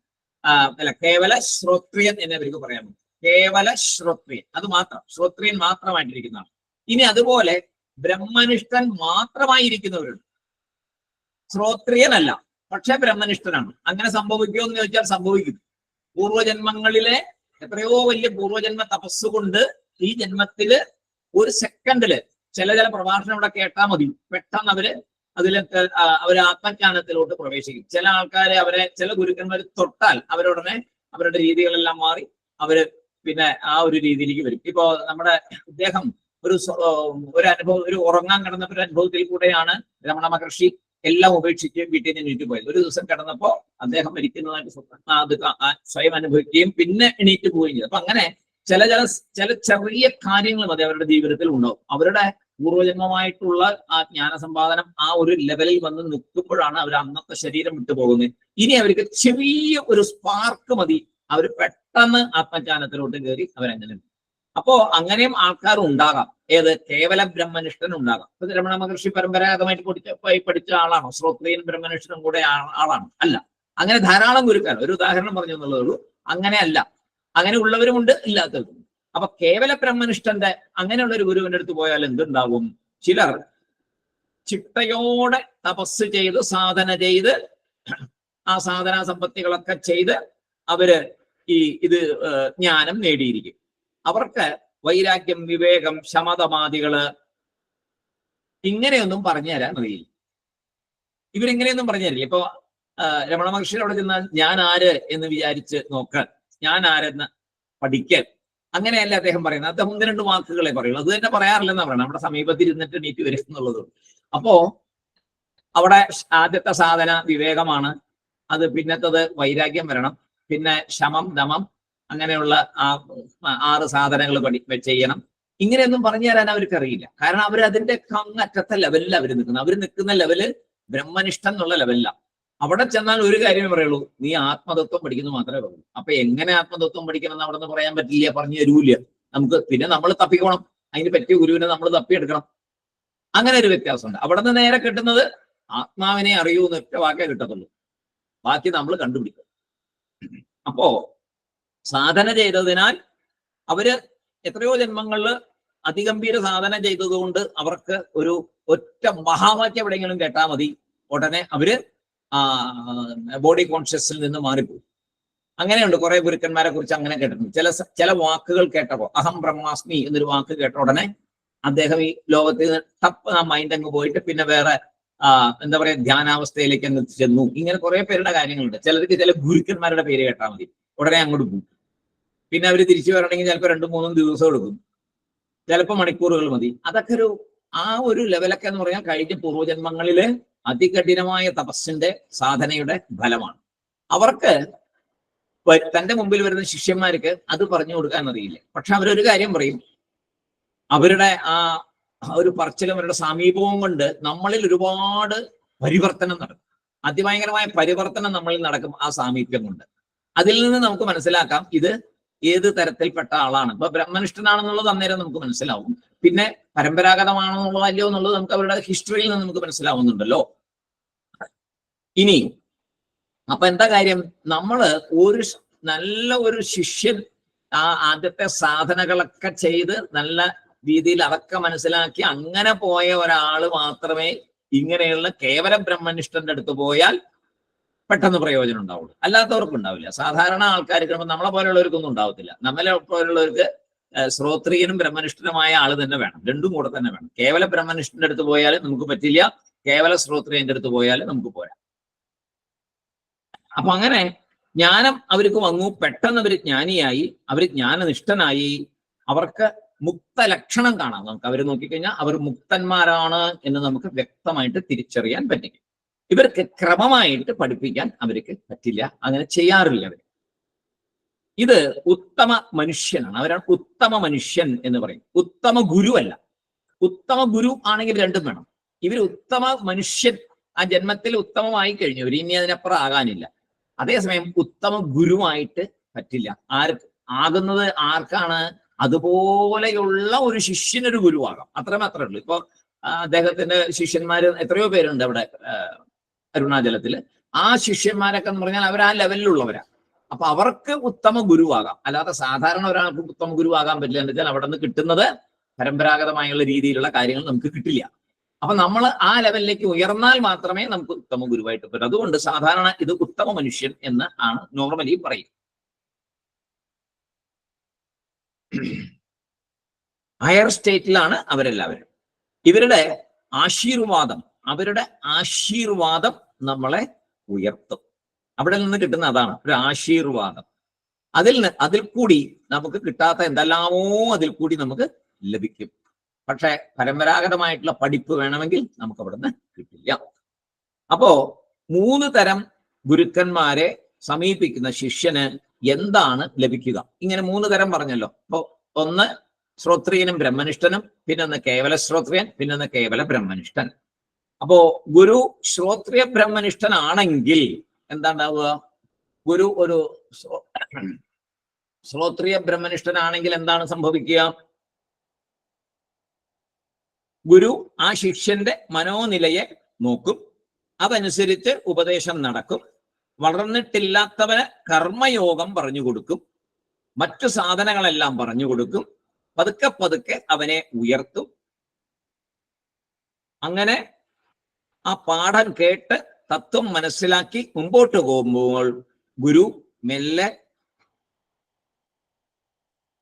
കേവല ശ്രോത്രിയൻ എന്നേ അവർക്ക് പറയാൻ പറ്റും. കേവല ശ്രോത്രിയൻ, അത് മാത്രം, ശ്രോത്രിയൻ മാത്രമായിട്ടിരിക്കുന്നതാണ്. ഇനി അതുപോലെ ബ്രഹ്മനിഷ്ഠൻ മാത്രമായിരിക്കുന്നവരുണ്ട്. ശ്രോത്രിയനല്ല, പക്ഷെ ബ്രഹ്മനിഷ്ഠനാണ്. അങ്ങനെ സംഭവിക്കുമോ എന്ന് ചോദിച്ചാൽ സംഭവിക്കും. പൂർവ്വജന്മങ്ങളിലെ എത്രയോ വലിയ പൂർവ്വജന്മ തപസ്സുകൊണ്ട് ഈ ജന്മത്തില് ഒരു സെക്കൻഡില് ചില പ്രഭാഷണം ഇവിടെ കേട്ടാൽ മതി, പെട്ടെന്ന് അവര് ആത്മജ്ഞാനത്തിലോട്ട് പ്രവേശിക്കും. ചില ആൾക്കാരെ ചില ഗുരുക്കന്മാർ തൊട്ടാൽ അവരുടനെ അവരുടെ രീതികളെല്ലാം മാറി അവര് പിന്നെ ആ ഒരു രീതിയിലേക്ക് വരും. ഇപ്പോ നമ്മുടെ ഇദ്ദേഹം ഒരു അനുഭവം, ഒരു ഉറങ്ങാൻ കിടന്നപ്പോ ഒരു അനുഭവത്തിൽ കൂടെയാണ് രമണ മഹർഷി എല്ലാം ഉപേക്ഷിച്ച് വീട്ടിൽ നിന്ന് എണീറ്റ് പോയത്. ഒരു ദിവസം കിടന്നപ്പോ അദ്ദേഹം മരിക്കുന്നതായിട്ട് സ്വയം അനുഭവിക്കുകയും പിന്നെ എണീറ്റ് പോവുകയും ചെയ്തു. അപ്പൊ അങ്ങനെ ചില ചില ചില ചെറിയ കാര്യങ്ങൾ മതി അവരുടെ ജീവിതത്തിൽ ഉണ്ടാവും. അവരുടെ പൂർവജന്മമായിട്ടുള്ള ആ ജ്ഞാനസമ്പാദനം ആ ഒരു ലെവലിൽ വന്ന് നിൽക്കുമ്പോഴാണ് അവർ അന്നത്തെ ശരീരം വിട്ടു പോകുന്നത്. ഇനി അവർക്ക് ചെറിയ ഒരു സ്പാർക്ക് മതി, അവർ പെട്ടെന്ന് ആത്മജ്ഞാനത്തിലോട്ട് കയറി അവരങ്ങനെ. അപ്പോ അങ്ങനെയും ആൾക്കാർ ഉണ്ടാകാം. ഏത് കേവല ബ്രഹ്മനിഷ്ഠൻ ഉണ്ടാകാം. ഇപ്പൊ രമണ മഹർഷി പരമ്പരാഗതമായിട്ട് പഠിച്ച ആളാണോ? ശ്രോത്രിയൻ ബ്രഹ്മനിഷ്ഠനും കൂടെ ആളാണ്? അല്ല. അങ്ങനെ ധാരാളം ഗുരുക്കൾ, ഒരു ഉദാഹരണം പറഞ്ഞു എന്നുള്ളതേ ഉള്ളൂ. അങ്ങനെ അല്ല, അങ്ങനെ ഉള്ളവരുമുണ്ട്, ഇല്ലാത്തവരുമുണ്ട്. അപ്പൊ കേവല ബ്രഹ്മനിഷ്ഠന്റെ അങ്ങനെയുള്ള ഒരു ഗുരുവിന്റെ അടുത്ത് പോയാൽ എന്തുണ്ടാവും? ചിലർ ചിട്ടയോടെ തപസ് ചെയ്ത് സാധന ചെയ്ത് ആ സാധനാ സമ്പത്തികളൊക്കെ ചെയ്ത് അവര് ഇത് ജ്ഞാനം നേടിയിരിക്കും. അവർക്ക് വൈരാഗ്യം, വിവേകം, ശമതമാദികള് ഇങ്ങനെയൊന്നും പറഞ്ഞു തരാൻ അറിയില്ല. ഇവരിങ്ങനെയൊന്നും പറഞ്ഞു തരില്ല. ഇപ്പൊ രമണ മഹർഷിയുടെ അവിടെ ചെന്നാൽ ഞാൻ ആര് എന്ന് വിചാരിച്ച് നോക്കാൻ, ഞാൻ ആരെന്ന് പഠിക്കാൻ, അങ്ങനെയല്ല അദ്ദേഹം പറയുന്നത്. അദ്ദേഹം 1-2 വാക്കുകളെ പറയുള്ളൂ. അത് തന്നെ പറയാറില്ലെന്നാ പറയുന്നത്. നമ്മുടെ സമീപത്തിരുന്നിട്ട് നീറ്റ് വരും എന്നുള്ളത്. അപ്പോ അവിടെ ആദ്യത്തെ സാധന വിവേകമാണ്. അത് പിന്നത്തത് വൈരാഗ്യം വരണം. പിന്നെ ശമം, ദമം, അങ്ങനെയുള്ള ആ 6 സാധനങ്ങൾ ചെയ്യണം. ഇങ്ങനെയൊന്നും പറഞ്ഞു തരാൻ അവർക്ക് അറിയില്ല. കാരണം അവർ അതിന്റെ അങ്ങറ്റത്തെ ലെവലിൽ അവർ നിൽക്കുന്നത്. അവർ നിൽക്കുന്ന ലെവല് ബ്രഹ്മനിഷ്ഠം എന്നുള്ള ലെവലില്ല. അവിടെ ചെന്നാൽ ഒരു കാര്യമേ പറയുള്ളൂ, നീ ആത്മതത്വം പഠിക്കുന്നു മാത്രമേ പറയുള്ളൂ. അപ്പൊ എങ്ങനെ ആത്മതത്വം പഠിക്കണം എന്ന് അവിടെ നിന്ന് പറയാൻ പറ്റില്ല, പറഞ്ഞു തരൂല്ല നമുക്ക്. പിന്നെ നമ്മൾ തപ്പിക്കോണം, അതിന് പറ്റിയ ഗുരുവിനെ നമ്മൾ തപ്പിയെടുക്കണം. അങ്ങനെ ഒരു വ്യത്യാസമുണ്ട്. അവിടെ നിന്ന് നേരെ കിട്ടുന്നത് ആത്മാവിനെ അറിയൂ എന്നൊറ്റ വാക്കേ കിട്ടത്തുള്ളൂ, ബാക്കി നമ്മൾ കണ്ടുപിടിക്കും. അപ്പോ സാധന ചെയ്തതിനാൽ അവര് എത്രയോ ജന്മങ്ങളില് അതിഗംഭീര സാധന ചെയ്തതുകൊണ്ട് അവർക്ക് ഒരു ഒറ്റ മഹാവാക്യം എവിടെയെങ്കിലും കേട്ടാൽ മതി, ഉടനെ അവര് ബോഡി കോൺഷ്യസിൽ നിന്ന് മാറിപ്പോകും. അങ്ങനെയുണ്ട്. കുറെ ഗുരുക്കന്മാരെ കുറിച്ച് അങ്ങനെ കേട്ടിട്ടുണ്ട്. ചില വാക്കുകൾ കേട്ടപ്പോ, അഹം ബ്രഹ്മാസ്മി എന്നൊരു വാക്ക് കേട്ട ഉടനെ അദ്ദേഹം ഈ ലോകത്തിൽ തപ്പ് ആ മൈൻഡ് അങ്ങ് പോയിട്ട് പിന്നെ വേറെ എന്താ പറയാ ധ്യാനാവസ്ഥയിലേക്ക് അങ്ങ് ചെന്നു. ഇങ്ങനെ കുറെ പേരുടെ കാര്യങ്ങളുണ്ട്. ചിലർക്ക് ചില ഗുരുക്കന്മാരുടെ പേര് കേട്ടാൽ മതി, ഉടനെ അങ്ങോട്ട് പോകും. പിന്നെ അവര് തിരിച്ചു വരണമെങ്കിൽ ചിലപ്പോൾ 2-3 ദിവസം എടുക്കും, ചിലപ്പോൾ മണിക്കൂറുകൾ മതി. അതൊക്കെ ആ ഒരു ലെവലൊക്കെ എന്ന് പറഞ്ഞാൽ കഴിഞ്ഞ പൂർവ്വജന്മങ്ങളില് അതികഠിനമായ തപസ്സിന്റെ സാധനയുടെ ഫലമാണ്. അവർക്ക് തന്റെ മുമ്പിൽ വരുന്ന ശിഷ്യന്മാർക്ക് അത് പറഞ്ഞു കൊടുക്കാൻ അറിയില്ല. പക്ഷെ അവരൊരു കാര്യം പറയും, അവരുടെ ആ ഒരു പറച്ചിലും അവരുടെ സമീപവും കൊണ്ട് നമ്മളിൽ ഒരുപാട് പരിവർത്തനം നടക്കും. അതിഭയങ്കരമായ പരിവർത്തനം നമ്മളിൽ നടക്കും ആ സാമീപ്യം കൊണ്ട്. അതിൽ നിന്ന് നമുക്ക് മനസ്സിലാക്കാം ഇത് ഏത് തരത്തിൽപ്പെട്ട ആളാണ്. ഇപ്പൊ ബ്രഹ്മനിഷ്ഠനാണെന്നുള്ളത് അന്നേരം നമുക്ക് മനസ്സിലാവും. പിന്നെ പരമ്പരാഗതമാണെന്നുള്ളത് അല്ലയോ എന്നുള്ളത് നമുക്ക് അവരുടെ ഹിസ്റ്ററിയിൽ നിന്ന് നമുക്ക് മനസ്സിലാവുന്നുണ്ടല്ലോ. ഇനി അപ്പൊ എന്താ കാര്യം, നമ്മള് നല്ല ഒരു ശിഷ്യൻ ആ ആദ്യത്തെ സാധനകളൊക്കെ ചെയ്ത് നല്ല രീതിയിൽ അതൊക്കെ മനസ്സിലാക്കി അങ്ങനെ പോയ ഒരാള് മാത്രമേ ഇങ്ങനെയുള്ള കേവല ബ്രഹ്മനിഷ്ഠന്റെ അടുത്ത് പോയാൽ പെട്ടെന്ന് പ്രയോജനം ഉണ്ടാവുള്ളൂ. അല്ലാത്തവർക്കും ഉണ്ടാവില്ല. സാധാരണ ആൾക്കാർക്ക് നമ്മളെ പോലെയുള്ളവർക്കൊന്നും ഉണ്ടാവത്തില്ല. നമ്മളെ പോലുള്ളവർക്ക് ശ്രോത്രിയനും ബ്രഹ്മനിഷ്ഠനുമായ ആള് തന്നെ വേണം, രണ്ടും കൂടെ തന്നെ വേണം. കേവല ബ്രഹ്മനിഷ്ഠന്റെ അടുത്ത് പോയാൽ നമുക്ക് പറ്റില്ല, കേവല ശ്രോത്രിയന്റെ അടുത്ത് പോയാൽ നമുക്ക് പോരാ. അപ്പൊ അങ്ങനെ ജ്ഞാനം അവർക്ക് വന്നു, പെട്ടെന്ന് അവർ ജ്ഞാനിയായി, അവർ ജ്ഞാനനിഷ്ഠനായി. അവർക്ക് മുക്ത ലക്ഷണം കാണാം. നമുക്ക് അവർ നോക്കിക്കഴിഞ്ഞാൽ അവർ മുക്തന്മാരാണ് എന്ന് നമുക്ക് വ്യക്തമായിട്ട് തിരിച്ചറിയാൻ പറ്റും. ഇവർക്ക് ക്രമമായിട്ട് പഠിപ്പിക്കാൻ അവർക്ക് പറ്റില്ല, അങ്ങനെ ചെയ്യാറില്ല അവർ. ഇത് ഉത്തമ മനുഷ്യനാണ്, അവരാണ് ഉത്തമ മനുഷ്യൻ എന്ന് പറയും. ഉത്തമ ഗുരു അല്ല. ഉത്തമ ഗുരു ആണെങ്കിൽ രണ്ടും വേണം. ഇവർ ഉത്തമ മനുഷ്യൻ, ആ ജന്മത്തിൽ ഉത്തമമായി കഴിഞ്ഞു, ഇവർ ഇനി അതിനപ്പുറം ആകാനില്ല. അതേസമയം ഉത്തമ ഗുരുവായിട്ട് പറ്റില്ല. ആകുന്നത് ആർക്കാണ്? അതുപോലെയുള്ള ഒരു ശിഷ്യനൊരു ഗുരുവാകാം, അത്രമാത്രമേ ഉള്ളൂ. ഇപ്പൊ അദ്ദേഹത്തിന്റെ ശിഷ്യന്മാര് എത്രയോ പേരുണ്ട് അവിടെ അരുണാചലത്തില്. ആ ശിഷ്യന്മാരൊക്കെ എന്ന് പറഞ്ഞാൽ അവർ ആ ലെവലിലുള്ളവരാ. അപ്പൊ അവർക്ക് ഉത്തമ ഗുരുവാകാം, അല്ലാതെ സാധാരണ ഒരാൾക്ക് ഉത്തമ ഗുരുവാകാൻ പറ്റില്ല. എന്ന് വെച്ചാൽ അവിടെ നിന്ന് കിട്ടുന്നത് പരമ്പരാഗതമായുള്ള രീതിയിലുള്ള കാര്യങ്ങൾ നമുക്ക് കിട്ടില്ല. അപ്പൊ നമ്മൾ ആ ലെവലിലേക്ക് ഉയർന്നാൽ മാത്രമേ നമുക്ക് ഉത്തമ ഗുരുവായിട്ട് പറ്റും. അതുകൊണ്ട് സാധാരണ ഇത് ഉത്തമ മനുഷ്യൻ എന്ന് ആണ് നോർമലി പറയും. ഹയർ സ്റ്റേറ്റിലാണ് അവരെല്ലാവരും. ഇവരുടെ ആശീർവാദം നമ്മളെ ഉയർത്തും. അവിടെ നിന്ന് കിട്ടുന്ന അതാണ് ഒരു ആശീർവാദം. അതിൽ കൂടി നമുക്ക് കിട്ടാത്ത എന്തെല്ലാമോ അതിൽ കൂടി നമുക്ക് ലഭിക്കും. പക്ഷെ പരമ്പരാഗതമായിട്ടുള്ള പഠിപ്പ് വേണമെങ്കിൽ നമുക്ക് അവിടെ നിന്ന് കിട്ടില്ല. അപ്പോ 3 തരം ഗുരുക്കന്മാരെ സമീപിക്കുന്ന ശിഷ്യന് എന്താണ് ലഭിക്കുക? ഇങ്ങനെ 3 തരം പറഞ്ഞല്ലോ. അപ്പൊ ഒന്ന് ശ്രോത്രിയനും ബ്രഹ്മനിഷ്ഠനും, പിന്നെ കേവല ശ്രോത്രിയൻ, പിന്നെ കേവല ബ്രഹ്മനിഷ്ഠൻ. അപ്പോ ഗുരു ശ്രോത്രിയ ബ്രഹ്മനിഷ്ഠനാണെങ്കിൽ എന്താ ഉണ്ടാവുക? ഗുരു ഒരു ശ്രോത്രിയ ബ്രഹ്മനിഷ്ഠനാണെങ്കിൽ എന്താണ് സംഭവിക്കുക? ഗുരു ആ ശിഷ്യന്റെ മനോനിലയെ നോക്കും, അതനുസരിച്ച് ഉപദേശം നടക്കും. വളർന്നിട്ടില്ലാത്തവന് കർമ്മയോഗം പറഞ്ഞു കൊടുക്കും, മറ്റു സാധനങ്ങളെല്ലാം പറഞ്ഞു കൊടുക്കും, പതുക്കെ പതുക്കെ അവനെ ഉയർത്തും. അങ്ങനെ ആ പാഠം കേട്ട് തത്വം മനസ്സിലാക്കി മുമ്പോട്ട് പോകുമ്പോൾ ഗുരു മെല്ലെ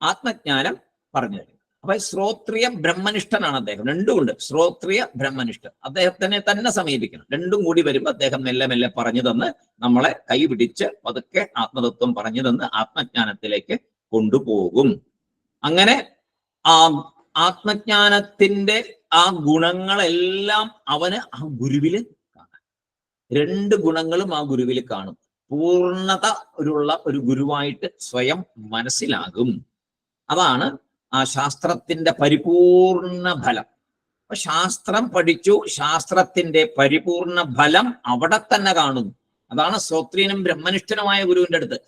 ആത്മജ്ഞാനം പറഞ്ഞു തരും. അപ്പൊ ശ്രോത്രിയ ബ്രഹ്മനിഷ്ഠനാണ് അദ്ദേഹം. രണ്ടുമുണ്ട്, ശ്രോത്രിയ ബ്രഹ്മനിഷ്ഠൻ. അദ്ദേഹത്തിനെ തന്നെ സമീപിക്കണം. രണ്ടും കൂടി വരുമ്പോൾ അദ്ദേഹം മെല്ലെ മെല്ലെ പറഞ്ഞു തന്ന് നമ്മളെ കൈപിടിച്ച് പതുക്കെ ആത്മതത്വം പറഞ്ഞു തന്ന് ആത്മജ്ഞാനത്തിലേക്ക് കൊണ്ടുപോകും. അങ്ങനെ ആ ആത്മജ്ഞാനത്തിന്റെ ആ ഗുണങ്ങളെല്ലാം അവന് ആ ഗുരുവില് കാണാം. 2 ഗുണങ്ങളും ആ ഗുരുവിൽ കാണും. പൂർണ്ണത ഉള്ള ഒരു ഗുരുവായിട്ട് സ്വയം മനസ്സിലാകും. അതാണ് ആ ശാസ്ത്രത്തിന്റെ പരിപൂർണ ഫലം. അപ്പൊ ശാസ്ത്രം പഠിച്ചു, ശാസ്ത്രത്തിന്റെ പരിപൂർണ ഫലം അവിടെ തന്നെ കാണുന്നു. അതാണ് ശ്രോത്രിയനും ബ്രഹ്മനിഷ്ഠനുമായ ഗുരുവിന്റെ അടുത്ത്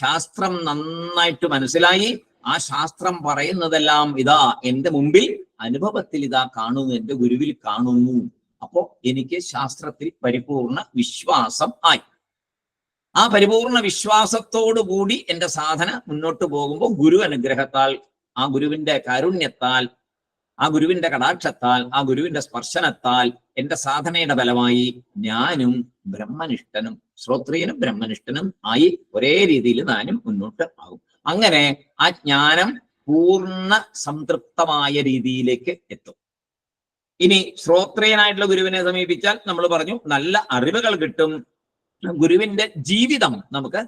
ശാസ്ത്രം നന്നായിട്ട് മനസ്സിലായി. ആ ശാസ്ത്രം പറയുന്നതെല്ലാം ഇതാ എന്റെ മുമ്പിൽ അനുഭവത്തിൽ ഇതാ കാണുന്നു, എന്റെ ഗുരുവിൽ കാണുന്നു. അപ്പോ എനിക്ക് ശാസ്ത്രത്തിൽ പരിപൂർണ വിശ്വാസം ആയി. ആ പരിപൂർണ വിശ്വാസത്തോടു കൂടി എന്റെ സാധന മുന്നോട്ട് പോകുമ്പോൾ ഗുരു അനുഗ്രഹത്താൽ, ആ ഗുരുവിന്റെ കാരുണ്യത്താൽ, ആ ഗുരുവിന്റെ കടാക്ഷത്താൽ, ആ ഗുരുവിന്റെ സ്പർശനത്താൽ എന്റെ സാധനയുടെ ഫലമായി ഞാനും ബ്രഹ്മനിഷ്ഠനും ശ്രോത്രിയനും ബ്രഹ്മനിഷ്ഠനും ആയി ഒരേ രീതിയിൽ ഞാനും മുന്നോട്ട് ആകും. അങ്ങനെ ആ ജ്ഞാനം പൂർണ്ണ സംതൃപ്തമായ രീതിയിലേക്ക് എത്തും. ഇനി ശ്രോത്രിയനായിട്ടുള്ള ഗുരുവിനെ സമീപിച്ചാൽ നമ്മൾ പറഞ്ഞു നല്ല അറിവുകൾ കിട്ടും, ഗുരുവിന്റെ ജീവിതം നമുക്ക്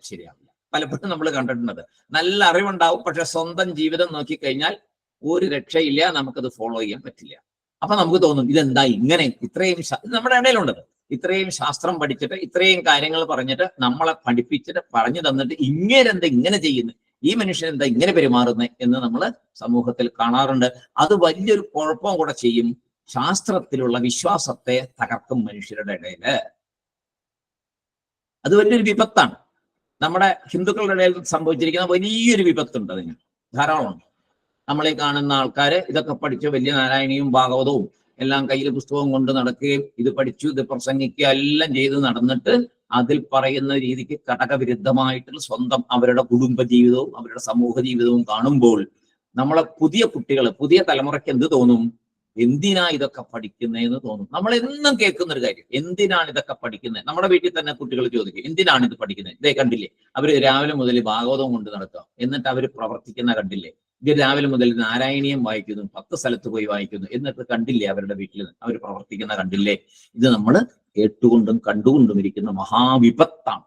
ശരിയാവില്ല. പലപ്പോഴും നമ്മൾ കണ്ടിട്ടുള്ളത് നല്ല അറിവുണ്ടാവും, പക്ഷെ സ്വന്തം ജീവിതം നോക്കിക്കഴിഞ്ഞാൽ ഒരു രക്ഷയില്ല, നമുക്കത് ഫോളോ ചെയ്യാൻ പറ്റില്ല. അപ്പൊ നമുക്ക് തോന്നും ഇതെന്താ ഇങ്ങനെ, ഇത്രയും നമ്മുടെ ഇടയിലുണ്ടത്, ഇത്രയും ശാസ്ത്രം പഠിച്ചിട്ട് ഇത്രയും കാര്യങ്ങൾ പറഞ്ഞിട്ട് നമ്മളെ പഠിപ്പിച്ചിട്ട് പറഞ്ഞു തന്നിട്ട് ഇങ്ങനെന്താ ഇങ്ങനെ ചെയ്യുന്നത്, ഈ മനുഷ്യൻ എന്താ ഇങ്ങനെ പെരുമാറുന്നത് എന്ന് നമ്മൾ സമൂഹത്തിൽ കാണാറുണ്ട്. അത് വലിയൊരു കുഴപ്പം കൂടെ ചെയ്യും, ശാസ്ത്രത്തിലുള്ള വിശ്വാസത്തെ തകർക്കും മനുഷ്യരുടെ ഇടയില്. അത് വലിയൊരു വിപത്താണ്. നമ്മുടെ ഹിന്ദുക്കളുടെ ഇടയിൽ സംഭവിച്ചിരിക്കുന്ന വലിയൊരു വിപത്തുണ്ട്. അതിന് ധാരാളമുണ്ട്. നമ്മളീ കാണുന്ന ആൾക്കാര് ഇതൊക്കെ പഠിച്ച് വലിയ നാരായണിയും ഭാഗവതവും എല്ലാം കയ്യിൽ പുസ്തകവും കൊണ്ട് നടക്കുകയും ഇത് പഠിച്ചു ഇത് പ്രസംഗിക്കുക എല്ലാം ചെയ്ത് നടന്നിട്ട് അതിൽ പറയുന്ന രീതിക്ക് കടകവിരുദ്ധമായിട്ടുള്ള സ്വന്തം അവരുടെ കുടുംബ ജീവിതവും അവരുടെ സമൂഹ ജീവിതവും കാണുമ്പോൾ നമ്മളെ പുതിയ കുട്ടികൾ, പുതിയ തലമുറയ്ക്ക് എന്ത് തോന്നും? എന്തിനാ ഇതൊക്കെ പഠിക്കുന്നതെന്ന് തോന്നും. നമ്മൾ എന്നും കേൾക്കുന്ന ഒരു കാര്യം, എന്തിനാണ് ഇതൊക്കെ പഠിക്കുന്നത്? നമ്മുടെ വീട്ടിൽ തന്നെ കുട്ടികൾ ചോദിക്കും എന്തിനാണ് ഇത് പഠിക്കുന്നത്? ഇതേ കണ്ടില്ലേ, അവര് രാവിലെ മുതൽ ഭാഗവതം കൊണ്ട് നടക്കുക, എന്നിട്ട് അവർ പ്രവർത്തിക്കുന്ന കണ്ടില്ലേ? ഇത് രാവിലെ മുതൽ നാരായണീയം വായിക്കുന്നു, 10 സ്ഥലത്ത് പോയി വായിക്കുന്നു, എന്നിട്ട് കണ്ടില്ലേ അവരുടെ വീട്ടിൽ അവർ പ്രവർത്തിക്കുന്ന കണ്ടില്ലേ? ഇത് നമ്മൾ കേട്ടുകൊണ്ടും കണ്ടുകൊണ്ടും ഇരിക്കുന്ന മഹാവിപത്താണ്,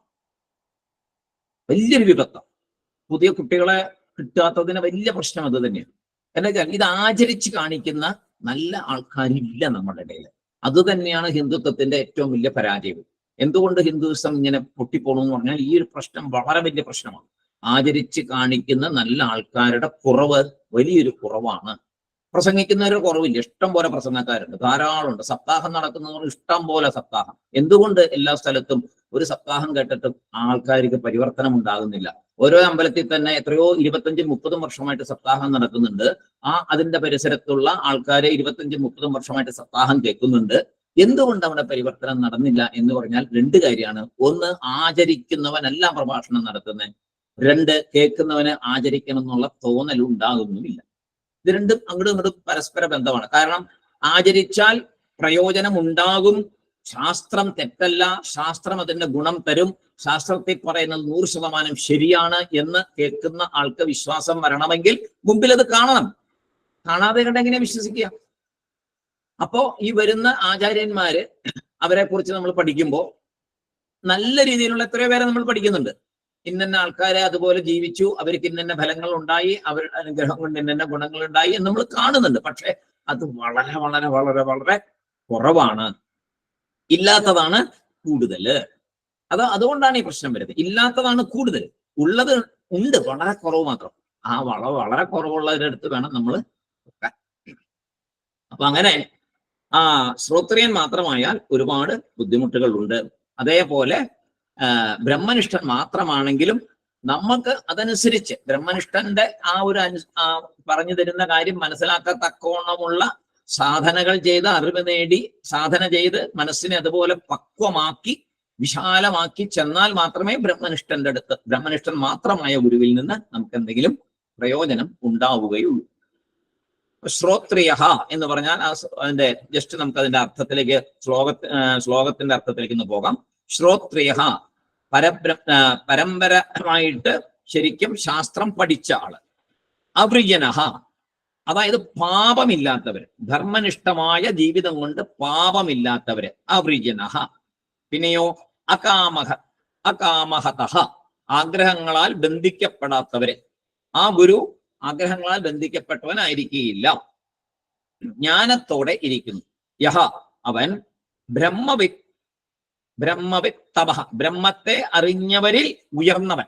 വലിയൊരു വിപത്താണ്. പുതിയ കുട്ടികളെ കിട്ടാത്തതിന് വലിയ പ്രശ്നം അത് തന്നെയാണ്. എന്താ വെച്ചാൽ ഇത് ആചരിച്ച് കാണിക്കുന്ന നല്ല ആൾക്കാരില്ല നമ്മുടെ ഇടയിൽ. അത് തന്നെയാണ് ഹിന്ദുത്വത്തിന്റെ ഏറ്റവും വലിയ പരാജയം. എന്തുകൊണ്ട് ഹിന്ദുയിസം ഇങ്ങനെ പൊട്ടിപ്പോണെന്ന് പറഞ്ഞാൽ ഈ ഒരു പ്രശ്നം വളരെ വലിയ പ്രശ്നമാണ്. ആചരിച്ച് കാണിക്കുന്ന നല്ല ആൾക്കാരുടെ കുറവ് വലിയൊരു കുറവാണ്. പ്രസംഗിക്കുന്നവരുടെ കുറവില്ല, ഇഷ്ടം പോലെ പ്രസംഗക്കാരുണ്ട്, ധാരാളമുണ്ട്. സപ്താഹം നടക്കുന്നവർ ഇഷ്ടം പോലെ സപ്താഹം. എന്തുകൊണ്ട് എല്ലാ സ്ഥലത്തും ഒരു സപ്താഹം കേട്ടിട്ടും ആൾക്കാർക്ക് പരിവർത്തനം ഉണ്ടാകുന്നില്ല? ഓരോ അമ്പലത്തിൽ തന്നെ എത്രയോ 25-30 വർഷമായിട്ട് സപ്താഹം നടക്കുന്നുണ്ട്. അതിന്റെ പരിസരത്തുള്ള ആൾക്കാരെ 25-30 വർഷമായിട്ട് സപ്താഹം കേൾക്കുന്നുണ്ട്. എന്തുകൊണ്ട് അവിടെ പരിവർത്തനം നടന്നില്ല എന്ന് പറഞ്ഞാൽ 2 കാര്യമാണ്. ഒന്ന്, ആചരിക്കുന്നവനെല്ലാം പ്രഭാഷണം നടത്തുന്നത്. 2, കേൾക്കുന്നവന് ആചരിക്കണം എന്നുള്ള തോന്നലുണ്ടാകുന്നുമില്ല. ഇത് രണ്ടും അങ്ങോട്ടും ഇങ്ങോട്ടും പരസ്പര ബന്ധമാണ്. കാരണം ആചരിച്ചാൽ പ്രയോജനം ഉണ്ടാകും, ശാസ്ത്രം തെറ്റല്ല, ശാസ്ത്രം അതിന്റെ ഗുണം തരും, ശാസ്ത്രത്തിൽ പറയുന്നത് 100% ശരിയാണ് എന്ന് കേൾക്കുന്ന ആൾക്ക് വിശ്വാസം വരണമെങ്കിൽ മുമ്പിൽ അത് കാണണം. കാണാതെ കണ്ട് എങ്ങനെ വിശ്വസിക്കുക? അപ്പോ ഈ വരുന്ന ആചാര്യന്മാര്, അവരെ കുറിച്ച് നമ്മൾ പഠിക്കുമ്പോൾ നല്ല രീതിയിലുള്ള എത്രയോ പേരെ നമ്മൾ പഠിക്കുന്നുണ്ട്. ഇന്ന ആൾക്കാരെ അതുപോലെ ജീവിച്ചു, അവർക്ക് ഇന്ന ഫലങ്ങൾ ഉണ്ടായി, അവരുടെ അനുഗ്രഹം കൊണ്ട് ഇന്ന ഗുണങ്ങൾ ഉണ്ടായി എന്ന് നമ്മൾ കാണുന്നുണ്ട്. പക്ഷെ അത് വളരെ വളരെ വളരെ വളരെ കുറവാണ്. ഇല്ലാത്തതാണ് കൂടുതല്. അതുകൊണ്ടാണ് ഈ പ്രശ്നം വരുന്നത്. ഇല്ലാത്തതാണ് കൂടുതൽ. ഉള്ളത് ഉണ്ട്, വളരെ കുറവ് മാത്രം. ആ വളരെ കുറവുള്ളതിനടുത്ത് വേണം നമ്മൾ വെക്കാൻ. അപ്പൊ അങ്ങനെ ശ്രോത്രിയൻ മാത്രമായാൽ ഒരുപാട് ബുദ്ധിമുട്ടുകൾ ഉണ്ട്. അതേപോലെ ബ്രഹ്മനിഷ്ഠൻ മാത്രമാണെങ്കിലും നമുക്ക് അതനുസരിച്ച് ബ്രഹ്മനിഷ്ഠന്റെ ആ ഒരു പറഞ്ഞു തരുന്ന കാര്യം മനസ്സിലാക്കത്തക്കോണമുള്ള സാധനകൾ ചെയ്ത് അറിവ് നേടി സാധന ചെയ്ത് മനസ്സിനെ അതുപോലെ പക്വമാക്കി വിശാലമാക്കി ചെന്നാൽ മാത്രമേ ബ്രഹ്മനിഷ്ഠൻ മാത്രമായ ഗുരുവിൽ നിന്ന് നമുക്ക് എന്തെങ്കിലും പ്രയോജനം ഉണ്ടാവുകയുള്ളൂ. ശ്രോത്രിയ എന്ന് പറഞ്ഞാൽ അതിന്റെ ജസ്റ്റ് നമുക്ക് അതിന്റെ അർത്ഥത്തിലേക്ക് ശ്ലോകത്തിന്റെ അർത്ഥത്തിലേക്ക് ഒന്ന് പോകാം. ശ്രോത്രിയ പരമ്പരമായിട്ട് ശരിക്കും ശാസ്ത്രം പഠിച്ച ആള്. അവ്രിയനഹ അതായത് പാപമില്ലാത്തവര്, ധർമ്മനിഷ്ഠമായ ജീവിതം കൊണ്ട് പാപമില്ലാത്തവര് അവ്രിയനഹ. പിന്നെയോ അകാമഹതഃ ആഗ്രഹങ്ങളാൽ ബന്ധിക്കപ്പെടാത്തവര്. ആ ഗുരു ആഗ്രഹങ്ങളാൽ ബന്ധിക്കപ്പെട്ടവനായിരിക്കുകയില്ല, ജ്ഞാനത്തോടെ ഇരിക്കുന്നു. യഹ അവൻ ബ്രഹ്മവിത്തമഃ ബ്രഹ്മത്തെ അറിഞ്ഞവരിൽ ഉയർന്നവൻ.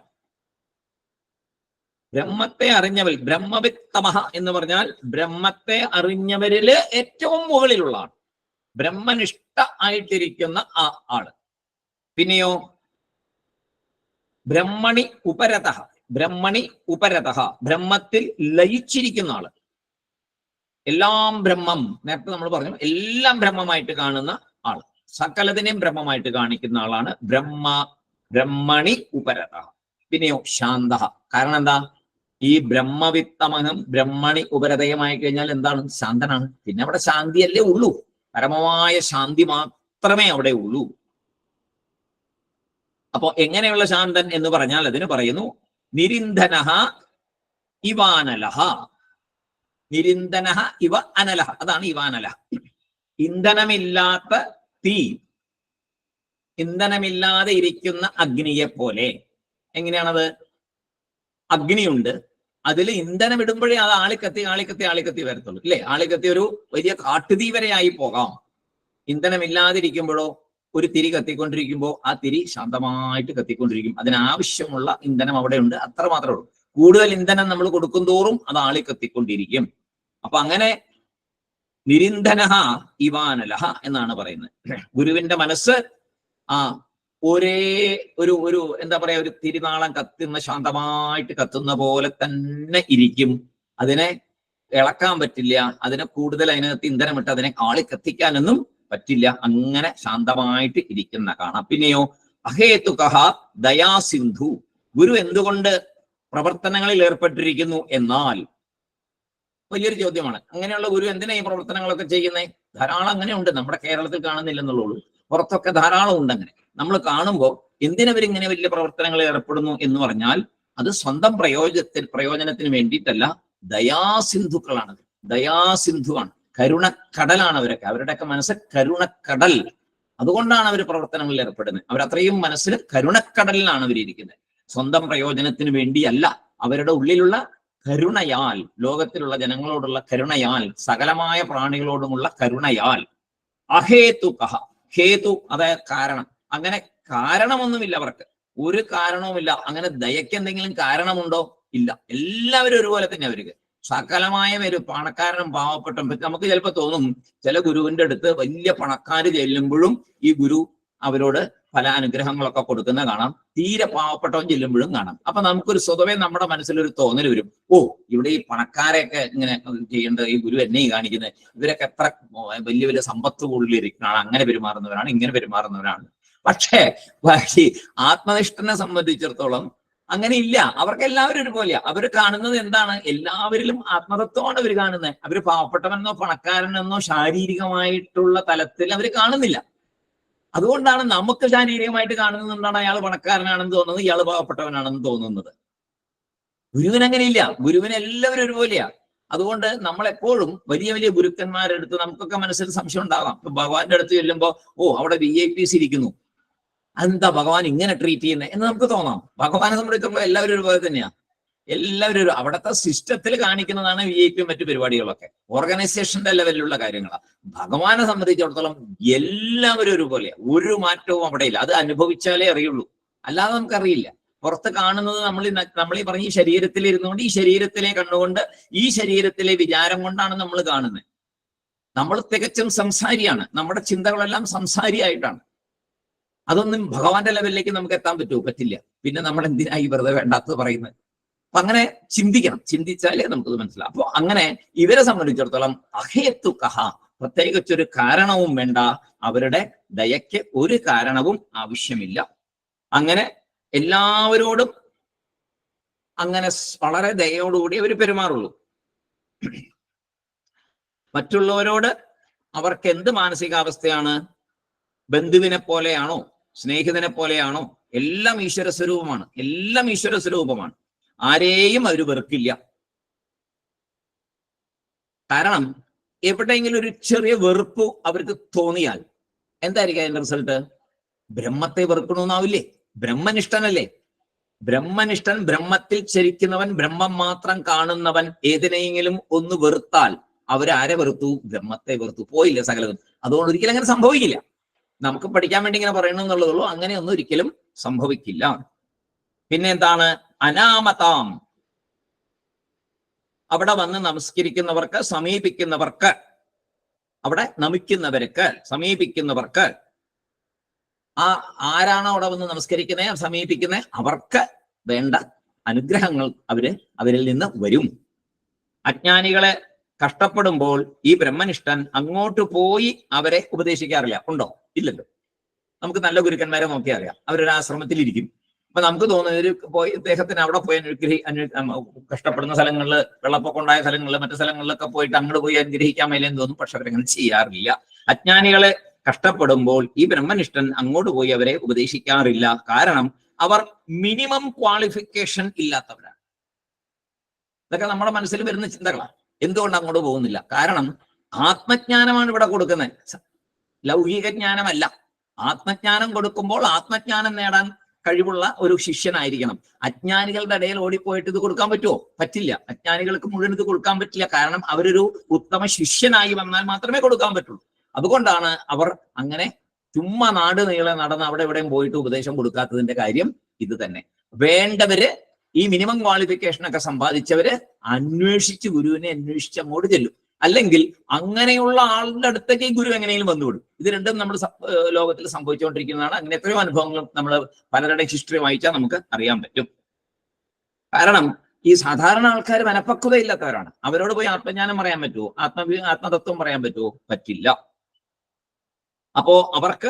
ബ്രഹ്മത്തെ അറിഞ്ഞവരിൽ ബ്രഹ്മവിത്തമഃ എന്ന് പറഞ്ഞാൽ ബ്രഹ്മത്തെ അറിഞ്ഞവരില് ഏറ്റവും മുകളിലുള്ള ആൾ, ബ്രഹ്മനിഷ്ഠ ആയിട്ടിരിക്കുന്ന ആ ആള്. പിന്നെയോ ബ്രഹ്മണി ഉപരതഃ ബ്രഹ്മത്തിൽ ലയിച്ചിരിക്കുന്ന ആള്. എല്ലാം ബ്രഹ്മം, നേരത്തെ നമ്മൾ പറഞ്ഞു, എല്ലാം ബ്രഹ്മമായിട്ട് കാണുന്ന ആള്, സകലതിനെയും ബ്രഹ്മമായിട്ട് കാണിക്കുന്ന ആളാണ് ബ്രഹ്മണി ഉപരതഃ. പിന്നെയോ ശാന്തഃ. കാരണം എന്താ? ഈ ബ്രഹ്മവിത്തമനം ബ്രഹ്മണി ഉപരതയമായി കഴിഞ്ഞാൽ എന്താണ്? ശാന്തനാണ്. പിന്നെ അവിടെ ശാന്തിയല്ലേ ഉള്ളൂ, പരമമായ ശാന്തി മാത്രമേ അവിടെ ഉള്ളൂ. അപ്പോ എങ്ങനെയുള്ള ശാന്തൻ എന്ന് പറഞ്ഞാൽ അതിന് പറയുന്നു നിരിന്ധനഃ ഇവാനലഃ. നിരിന്ധനഃ ഇവ അനലഃ, അതാണ് ഇവാനലഃ. ഇന്ധനമില്ലാത്ത തീ, ഇന്ധനമില്ലാതെ ഇരിക്കുന്ന അഗ്നിയെ പോലെ. എങ്ങനെയാണത്? അഗ്നിയുണ്ട്, അതിൽ ഇന്ധനം ഇടുമ്പോഴേ അത് ആളിക്കത്തി വരത്തുള്ളൂ, ഇല്ലേ? ആളിക്കത്തി ഒരു വലിയ കാട്ടുതീ വരെയായി പോകാം. ഇന്ധനമില്ലാതിരിക്കുമ്പോഴോ ഒരു തിരി കത്തിക്കൊണ്ടിരിക്കുമ്പോൾ ആ തിരി ശാന്തമായിട്ട് കത്തിക്കൊണ്ടിരിക്കും. അതിനാവശ്യമുള്ള ഇന്ധനം അവിടെ ഉണ്ട്, അത്ര മാത്രമേ ഉള്ളൂ. കൂടുതൽ ഇന്ധനം നമ്മൾ കൊടുക്കും തോറും അത് ആളിക്കത്തിക്കൊണ്ടിരിക്കും. അപ്പൊ അങ്ങനെ നിരിന്ധനഃ ഇവാനലഃ എന്നാണ് പറയുന്നത്. ഗുരുവിന്റെ മനസ്സ് ഒരേ ഒരു എന്താ പറയാ, ഒരു തിരിനാളം കത്തുന്ന, ശാന്തമായിട്ട് കത്തുന്ന പോലെ തന്നെ ഇരിക്കും. അതിനെ ഇളക്കാൻ പറ്റില്ല, അതിനെ കൂടുതൽ അതിനകത്ത് ഇന്ധനമിട്ട് അതിനെ കത്തിക്കാനൊന്നും പറ്റില്ല. അങ്ങനെ ശാന്തമായിട്ട് ഇരിക്കുന്ന കാണാം. പിന്നെയോ അഹേതുകഃ ദയാസിന്ധു. ഗുരു എന്തുകൊണ്ട് പ്രവർത്തനങ്ങളിൽ ഏർപ്പെട്ടിരിക്കുന്നു എന്നാൽ വലിയൊരു ചോദ്യമാണ്. അങ്ങനെയുള്ള ഗുരു എന്തിനാ ഈ പ്രവർത്തനങ്ങളൊക്കെ ചെയ്യുന്നത്? ധാരാളം അങ്ങനെ ഉണ്ട്, നമ്മുടെ കേരളത്തിൽ കാണുന്നില്ലെന്നുള്ളൂ, പുറത്തൊക്കെ ധാരാളം ഉണ്ട്. അങ്ങനെ നമ്മൾ കാണുമ്പോൾ എന്തിനവരിങ്ങനെ വലിയ പ്രവർത്തനങ്ങളിൽ ഏർപ്പെടുന്നു എന്ന് പറഞ്ഞാൽ അത് സ്വന്തം പ്രയോജനത്തിന് വേണ്ടിയിട്ടല്ല, ദയാസിന്ധുക്കളാണ്. ദയാസിന്ധുവാണ്, കരുണക്കടലാണ് അവരൊക്കെ. അവരുടെയൊക്കെ മനസ്സ് കരുണക്കടൽ. അതുകൊണ്ടാണ് അവർ പ്രവർത്തനങ്ങളിൽ ഏർപ്പെടുന്നത്. അവരത്രയും മനസ്സിൽ കരുണക്കടലിലാണ് അവരിയ്ക്കുന്നത്. സ്വന്തം പ്രയോജനത്തിന് വേണ്ടിയല്ല, അവരുടെ ഉള്ളിലുള്ള കരുണയാൽ, ലോകത്തിലുള്ള ജനങ്ങളോടുള്ള കരുണയാൽ, സകലമായ പ്രാണികളോടുമുള്ള കരുണയാൽ. അഹേതുകഃ, ഹേതു അതായത് കാരണം. അങ്ങനെ കാരണമൊന്നുമില്ല അവർക്ക്, ഒരു കാരണവുമില്ല. അങ്ങനെ ദയക്ക് എന്തെങ്കിലും കാരണമുണ്ടോ? ഇല്ല. എല്ലാവരും ഒരുപോലെ തന്നെ അവർക്ക്. സകലമായ പേര്, പണക്കാരനും പാവപ്പെട്ടും. നമുക്ക് ചിലപ്പോൾ തോന്നും ചില ഗുരുവിന്റെ അടുത്ത് വലിയ പണക്കാര് ചെല്ലുമ്പോഴും ഈ ഗുരു അവരോട് പല അനുഗ്രഹങ്ങളൊക്കെ കൊടുക്കുന്ന കാണാം. തീരെ പാവപ്പെട്ടവൻ ചെല്ലുമ്പോഴും കാണാം. അപ്പൊ നമുക്കൊരു സ്വതവേ നമ്മുടെ മനസ്സിലൊരു തോന്നൽ വരും, ഇവിടെ ഈ പണക്കാരെയൊക്കെ ഇങ്ങനെ ചെയ്യേണ്ടത് ഈ ഗുരു എന്നെ കാണിക്കുന്നത്, ഇവരൊക്കെ എത്ര വലിയ വലിയ സമ്പത്ത് കൂടുതലിരിക്കുന്നതാണ്, അങ്ങനെ പെരുമാറുന്നവരാണ്, ഇങ്ങനെ പെരുമാറുന്നവരാണ്. പക്ഷേ ആത്മനിഷ്ഠനെ സംബന്ധിച്ചിടത്തോളം അങ്ങനെ ഇല്ല. അവർക്ക് എല്ലാവരും ഒരുപോലെയാ. അവർ കാണുന്നത് എന്താണ്? എല്ലാവരിലും ആത്മതത്വമാണ് അവർ കാണുന്നത്. അവര് പാവപ്പെട്ടവനെന്നോ പണക്കാരനെന്നോ ശാരീരികമായിട്ടുള്ള തലത്തിൽ അവർ കാണുന്നില്ല. അതുകൊണ്ടാണ് നമുക്ക് ശാരീരികമായിട്ട് കാണുന്നതുകൊണ്ടാണ് അയാൾ പണക്കാരനാണെന്ന് തോന്നുന്നത്, ഇയാൾ പാവപ്പെട്ടവനാണെന്ന് തോന്നുന്നത്. ഗുരുവിന് അങ്ങനെയില്ല. ഗുരുവിന് എല്ലാവരും ഒരുപോലെയാ. അതുകൊണ്ട് നമ്മളെപ്പോഴും വലിയ വലിയ ഗുരുക്കന്മാരുടെ അടുത്ത് നമുക്കൊക്കെ മനസ്സിൽ സംശയം ഉണ്ടാകാം. ഇപ്പൊ ഭഗവാന്റെ അടുത്ത് ചെല്ലുമ്പോ അവിടെ VIPs ഇരിക്കുന്നു, അതെന്താ ഭഗവാൻ ഇങ്ങനെ ട്രീറ്റ് ചെയ്യുന്നത് എന്ന് നമുക്ക് തോന്നാം. ഭഗവാനെ സംബന്ധിക്കുമ്പോൾ എല്ലാവരും ഒരുപോലെ തന്നെയാ. എല്ലാവരും അവിടുത്തെ സിസ്റ്റത്തിൽ കാണിക്കുന്നതാണ് VIP മറ്റു പരിപാടികളൊക്കെ, ഓർഗനൈസേഷന്റെ ലെവലിലുള്ള കാര്യങ്ങളാണ്. ഭഗവാനെ സംബന്ധിച്ചിടത്തോളം എല്ലാവരും ഒരുപോലെ, ഒരു മാറ്റവും അവിടെ ഇല്ല. അത് അനുഭവിച്ചാലേ അറിയുള്ളൂ, അല്ലാതെ നമുക്കറിയില്ല. പുറത്ത് കാണുന്നത് നമ്മൾ ഈ പറഞ്ഞ ഈ ശരീരത്തിൽ ഇരുന്നുകൊണ്ട് ഈ ശരീരത്തിലെ കണ്ടുകൊണ്ട് ഈ ശരീരത്തിലെ വിചാരം കൊണ്ടാണ് നമ്മൾ കാണുന്നത്. നമ്മൾ തികച്ചും സംസാരിയാണ്, നമ്മുടെ ചിന്തകളെല്ലാം സംസാരിയായിട്ടാണ്. അതൊന്നും ഭഗവാന്റെ ലെവലിലേക്ക് നമുക്ക് എത്താൻ പറ്റുമോ? പറ്റില്ല. പിന്നെ നമ്മൾ എന്തിനായി വെറുതെ വേണ്ടാത്തത് പറയുന്നത്? അപ്പൊ അങ്ങനെ ചിന്തിക്കണം, ചിന്തിച്ചാലേ നമുക്കത് മനസ്സിലാവും. അപ്പൊ അങ്ങനെ ഇവരെ സംബന്ധിച്ചിടത്തോളം അഹേതുകഃ, പ്രത്യേകിച്ചൊരു കാരണവും വേണ്ട, അവരുടെ ദയയ്ക്ക് ഒരു കാരണവും ആവശ്യമില്ല. അങ്ങനെ എല്ലാവരോടും അങ്ങനെ വളരെ ദയോടുകൂടി അവർ പെരുമാറുള്ളൂ. മറ്റുള്ളവരോട് അവർക്ക് എന്ത് മാനസികാവസ്ഥയാണ്? ബന്ധുവിനെ പോലെയാണോ, സ്നേഹിതനെ പോലെയാണോ? എല്ലാം ഈശ്വര സ്വരൂപമാണ്, എല്ലാം ഈശ്വര സ്വരൂപമാണ്. ആരെയും അവർ വെറുക്കില്ല. കാരണം എവിടെയെങ്കിലും ഒരു ചെറിയ വെറുപ്പ് അവർക്ക് തോന്നിയാൽ എന്തായിരിക്കും അതിന്റെ റിസൾട്ട്? ബ്രഹ്മത്തെ വെറുക്കണമെന്നാവില്ലേ? ബ്രഹ്മനിഷ്ഠനല്ലേ? ബ്രഹ്മനിഷ്ഠൻ, ബ്രഹ്മത്തിൽ ചരിക്കുന്നവൻ, ബ്രഹ്മം മാത്രം കാണുന്നവൻ ഏതിനെയെങ്കിലും ഒന്ന് വെറുത്താൽ അവരാരെ വെറുത്തു? ബ്രഹ്മത്തെ വെറുത്തു. പോയില്ല സകലതും. അതുകൊണ്ട് ഒരിക്കലും അങ്ങനെ സംഭവിക്കില്ല. നമുക്ക് പഠിക്കാൻ വേണ്ടി ഇങ്ങനെ പറയണമെന്നുള്ളതുള്ളൂ. അങ്ങനെയൊന്നും ഒരിക്കലും സംഭവിക്കില്ല. പിന്നെ എന്താണ്? അനാമതാം, അവിടെ വന്ന് നമസ്കരിക്കുന്നവർക്ക്, സമീപിക്കുന്നവർക്ക്, അവിടെ നമിക്കുന്നവർക്ക്, സമീപിക്കുന്നവർക്ക്, ആരാണോ അവിടെ വന്ന് നമസ്കരിക്കുന്നത്, സമീപിക്കുന്നത്, അവർക്ക് വേണ്ട അനുഗ്രഹങ്ങൾ അവരിൽ നിന്ന് വരും. അജ്ഞാനികളെ കഷ്ടപ്പെടുമ്പോൾ ഈ ബ്രഹ്മനിഷ്ഠൻ അങ്ങോട്ട് പോയി അവരെ ഉപദേശിക്കാറില്ല. ഉണ്ടോ? ഇല്ലല്ലോ. നമുക്ക് നല്ല ഗുരുക്കന്മാരെ നോക്കിയാൽ അറിയാം. അവരൊരു ആശ്രമത്തിലിരിക്കും. അപ്പൊ നമുക്ക് തോന്നുന്നത് പോയി ഇദ്ദേഹത്തിന് അവിടെ പോയി കഷ്ടപ്പെടുന്ന സ്ഥലങ്ങളിൽ, വെള്ളപ്പൊക്കം ഉണ്ടായ സ്ഥലങ്ങളിൽ, മറ്റു സ്ഥലങ്ങളിലൊക്കെ പോയിട്ട് അങ്ങോട്ട് പോയി അനുഗ്രഹിക്കാൻ മേലെന്ന് തോന്നും. പക്ഷെ അവരങ്ങനെ ചെയ്യാറില്ല. അജ്ഞാനികളെ കഷ്ടപ്പെടുമ്പോൾ ഈ ബ്രഹ്മനിഷ്ഠൻ അങ്ങോട്ട് പോയി അവരെ ഉപദേശിക്കാറില്ല. കാരണം അവർ മിനിമം ക്വാളിഫിക്കേഷൻ ഇല്ലാത്തവരാണ്. ഇതൊക്കെ നമ്മുടെ മനസ്സിൽ വരുന്ന ചിന്തകളാണ്. എന്തുകൊണ്ട് അങ്ങോട്ട് പോകുന്നില്ല? കാരണം ആത്മജ്ഞാനമാണ് ഇവിടെ കൊടുക്കുന്നത്, ലൗകിക ജ്ഞാനമല്ല. ആത്മജ്ഞാനം കൊടുക്കുമ്പോൾ ആത്മജ്ഞാനം നേടാൻ കഴിവുള്ള ഒരു ശിഷ്യനായിരിക്കണം. അജ്ഞാനികളുടെ ഇടയിൽ ഓടിപ്പോയിട്ട് ഇത് കൊടുക്കാൻ പറ്റുമോ? പറ്റില്ല. അജ്ഞാനികൾക്ക് മുഴുവൻ ഇത് കൊടുക്കാൻ പറ്റില്ല. കാരണം അവരൊരു ഉത്തമ ശിഷ്യനായി വന്നാൽ മാത്രമേ കൊടുക്കാൻ പറ്റുള്ളൂ. അതുകൊണ്ടാണ് അവർ അങ്ങനെ ചുമ്മാ നാട് നീളെ നടന്ന് അവിടെ എവിടെയും പോയിട്ട് ഉപദേശം കൊടുക്കാത്തതിന്റെ കാര്യം ഇത് തന്നെ. വേണ്ടവര്, ഈ മിനിമം ക്വാളിഫിക്കേഷൻ ഒക്കെ സമ്പാദിച്ചവര് അന്വേഷിച്ച് ഗുരുവിനെ അന്വേഷിച്ച് അങ്ങോട്ട് ചെല്ലും. അല്ലെങ്കിൽ അങ്ങനെയുള്ള ആളുടെ അടുത്തേക്ക് ഈ ഗുരു എങ്ങനെയും വന്നുവിടും. ഇത് രണ്ടും നമ്മൾ ലോകത്തിൽ സംഭവിച്ചുകൊണ്ടിരിക്കുന്നതാണ്. അങ്ങനെ എത്രയോ അനുഭവങ്ങൾ നമ്മൾ പലരുടെ ഹിസ്റ്ററി വായിച്ചാൽ നമുക്ക് അറിയാൻ പറ്റും. കാരണം ഈ സാധാരണ ആൾക്കാർ മനപ്പക്വതയില്ലാത്തവരാണ്. അവരോട് പോയി ആത്മജ്ഞാനം പറയാൻ പറ്റുമോ? ആത്മതത്വം പറയാൻ പറ്റുമോ? പറ്റില്ല. അപ്പോ അവർക്ക്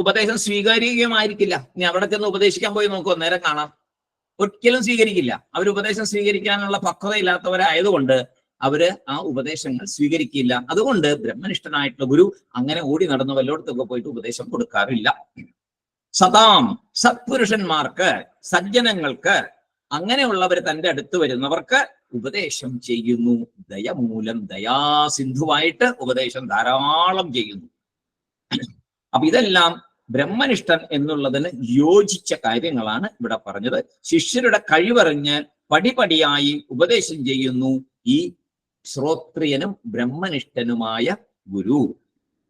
ഉപദേശം സ്വീകാര്യമായിരിക്കില്ല. ഇനി അവിടെ ചെന്ന് ഉപദേശിക്കാൻ പോയി നോക്കുമോ? നേരം കാണാം, ഒരിക്കലും സ്വീകരിക്കില്ല. അവർ ഉപദേശം സ്വീകരിക്കാനുള്ള പക്വത ഇല്ലാത്തവരായതുകൊണ്ട് അവര് ആ ഉപദേശങ്ങൾ സ്വീകരിക്കില്ല. അതുകൊണ്ട് ബ്രഹ്മനിഷ്ഠനായിട്ടുള്ള ഗുരു അങ്ങനെ ഓടി നടന്ന് വല്ലോടത്തൊക്കെ പോയിട്ട് ഉപദേശം കൊടുക്കാറില്ല. സദാം, സത്പുരുഷന്മാർക്ക്, സജ്ജനങ്ങൾക്ക്, അങ്ങനെയുള്ളവർ തന്റെ അടുത്ത് വരുന്നവർക്ക് ഉപദേശം ചെയ്യുന്നു. ദയമൂലം, ദയാസിന്ധുവായിട്ട് ഉപദേശം ധാരാളം ചെയ്യുന്നു. അപ്പൊ ഇതെല്ലാം ബ്രഹ്മനിഷ്ഠൻ എന്നുള്ളതിന് യോജിച്ച കാര്യങ്ങളാണ് ഇവിടെ പറഞ്ഞത്. ശിഷ്യരുടെ കഴിവറിഞ്ഞ് പടിപടിയായി ഉപദേശം ചെയ്യുന്നു ഈ ശ്രോത്രിയനും ബ്രഹ്മനിഷ്ഠനുമായ ഗുരു.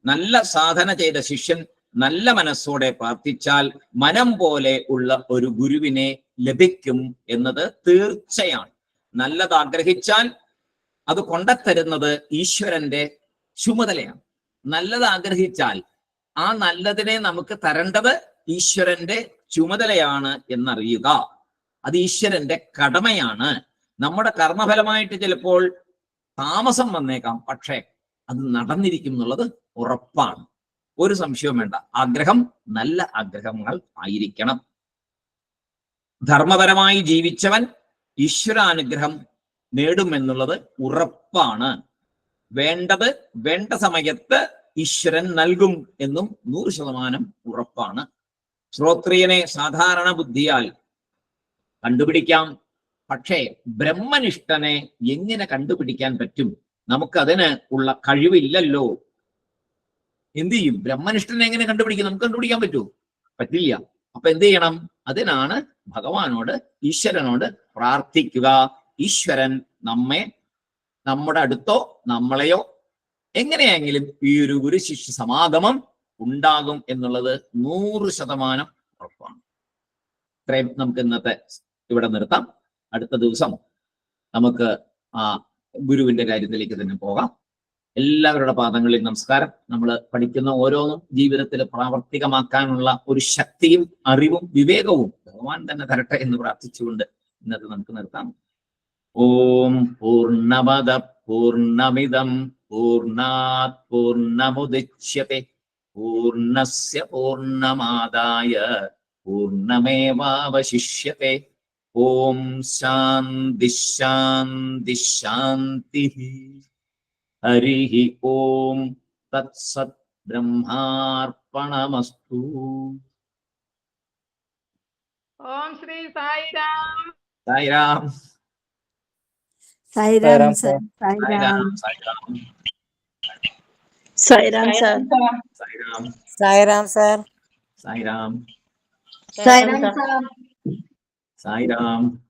നല്ല സാധന ചെയ്ത ശിഷ്യൻ നല്ല മനസ്സോടെ പ്രാർത്ഥിച്ചാൽ മനം പോലെ ഉള്ള ഒരു ഗുരുവിനെ ലഭിക്കും എന്നത് തീർച്ചയാണ്. നല്ലത് ആഗ്രഹിച്ചാൽ അത് കൊണ്ടുത്തരുന്നത് ഈശ്വരന്റെ ചുമതലയാണ്. നല്ലത് ആഗ്രഹിച്ചാൽ ആ നല്ലതിനെ നമുക്ക് തരേണ്ടത് ഈശ്വരന്റെ ചുമതലയാണ് എന്നറിയുക. അത് ഈശ്വരന്റെ കടമയാണ്. നമ്മുടെ കർമ്മഫലമായിട്ട് ചിലപ്പോൾ താമസം വന്നേക്കാം, പക്ഷേ അത് നടന്നിരിക്കും എന്നുള്ളത് ഉറപ്പാണ്. ഒരു സംശയവും വേണ്ട. ആഗ്രഹം നല്ല ആഗ്രഹങ്ങൾ ആയിരിക്കണം. ധർമ്മപരമായി ജീവിച്ചവൻ ഈശ്വരാനുഗ്രഹം നേടുമെന്നുള്ളത് ഉറപ്പാണ്. വേണ്ടത് വേണ്ട സമയത്ത് ഈശ്വരൻ നൽകും എന്നും 100% ഉറപ്പാണ്. ശ്രോത്രിയനെ സാധാരണ ബുദ്ധിയാൽ കണ്ടുപിടിക്കാം. പക്ഷേ ബ്രഹ്മനിഷ്ഠനെ എങ്ങനെ കണ്ടുപിടിക്കാൻ പറ്റും? നമുക്കതിന് ഉള്ള കഴിവില്ലല്ലോ. എന്ത് ചെയ്യും? ബ്രഹ്മനിഷ്ഠനെ എങ്ങനെ കണ്ടുപിടിക്കും? നമുക്ക് കണ്ടുപിടിക്കാൻ പറ്റുമോ? പറ്റില്ല. അപ്പൊ എന്ത് ചെയ്യണം? അതിനാണ് ഭഗവാനോട്, ഈശ്വരനോട് പ്രാർത്ഥിക്കുക. ഈശ്വരൻ നമ്മുടെ അടുത്തോ നമ്മളെയോ എങ്ങനെയെങ്കിലും ഈ ഒരു ഗുരു ശിഷ്യ സമാഗമം ഉണ്ടാകും എന്നുള്ളത് 100% ഉറപ്പാണ്. ഇത്രയും നമുക്ക് ഇന്നത്തെ ഇവിടെ നിർത്താം. അടുത്ത ദിവസം നമുക്ക് ആ ഗുരുവിന്റെ കാര്യത്തിലേക്ക് തന്നെ പോകാം. എല്ലാവരുടെ പാദങ്ങളിൽ നമസ്കാരം. നമ്മൾ പഠിക്കുന്ന ഓരോന്നും ജീവിതത്തിൽ പ്രാവർത്തികമാക്കാനുള്ള ഒരു ശക്തിയും അറിവും വിവേകവും ഭഗവാൻ തന്നെ തരട്ടെ എന്ന് പ്രാർത്ഥിച്ചുകൊണ്ട് ഇന്നത്തെ നമുക്ക് നിർത്താം. ഓം പൂർണ്ണമദ പൂർണ്ണമിദം പൂർണ്ണാത് പൂർണ്ണമുദച്യത്തെ പൂർണ്ണസ്യ പൂർണ്ണമാദായ പൂർണ്ണമേവാവശിഷ്യത്തെ. ഓം ശാന്തി ശാന്തി ശാന്തി. ഹരി ഓം തത്സത്. ബ്രഹ്മാർപ്പണമസ്തു. ഓം Shri Sairam. Sairam. Sairam sir. Sairam. Sairam Sairam. Sir. Sairam. Sairam sir. Sairam. Sairam sir. Sai Ram.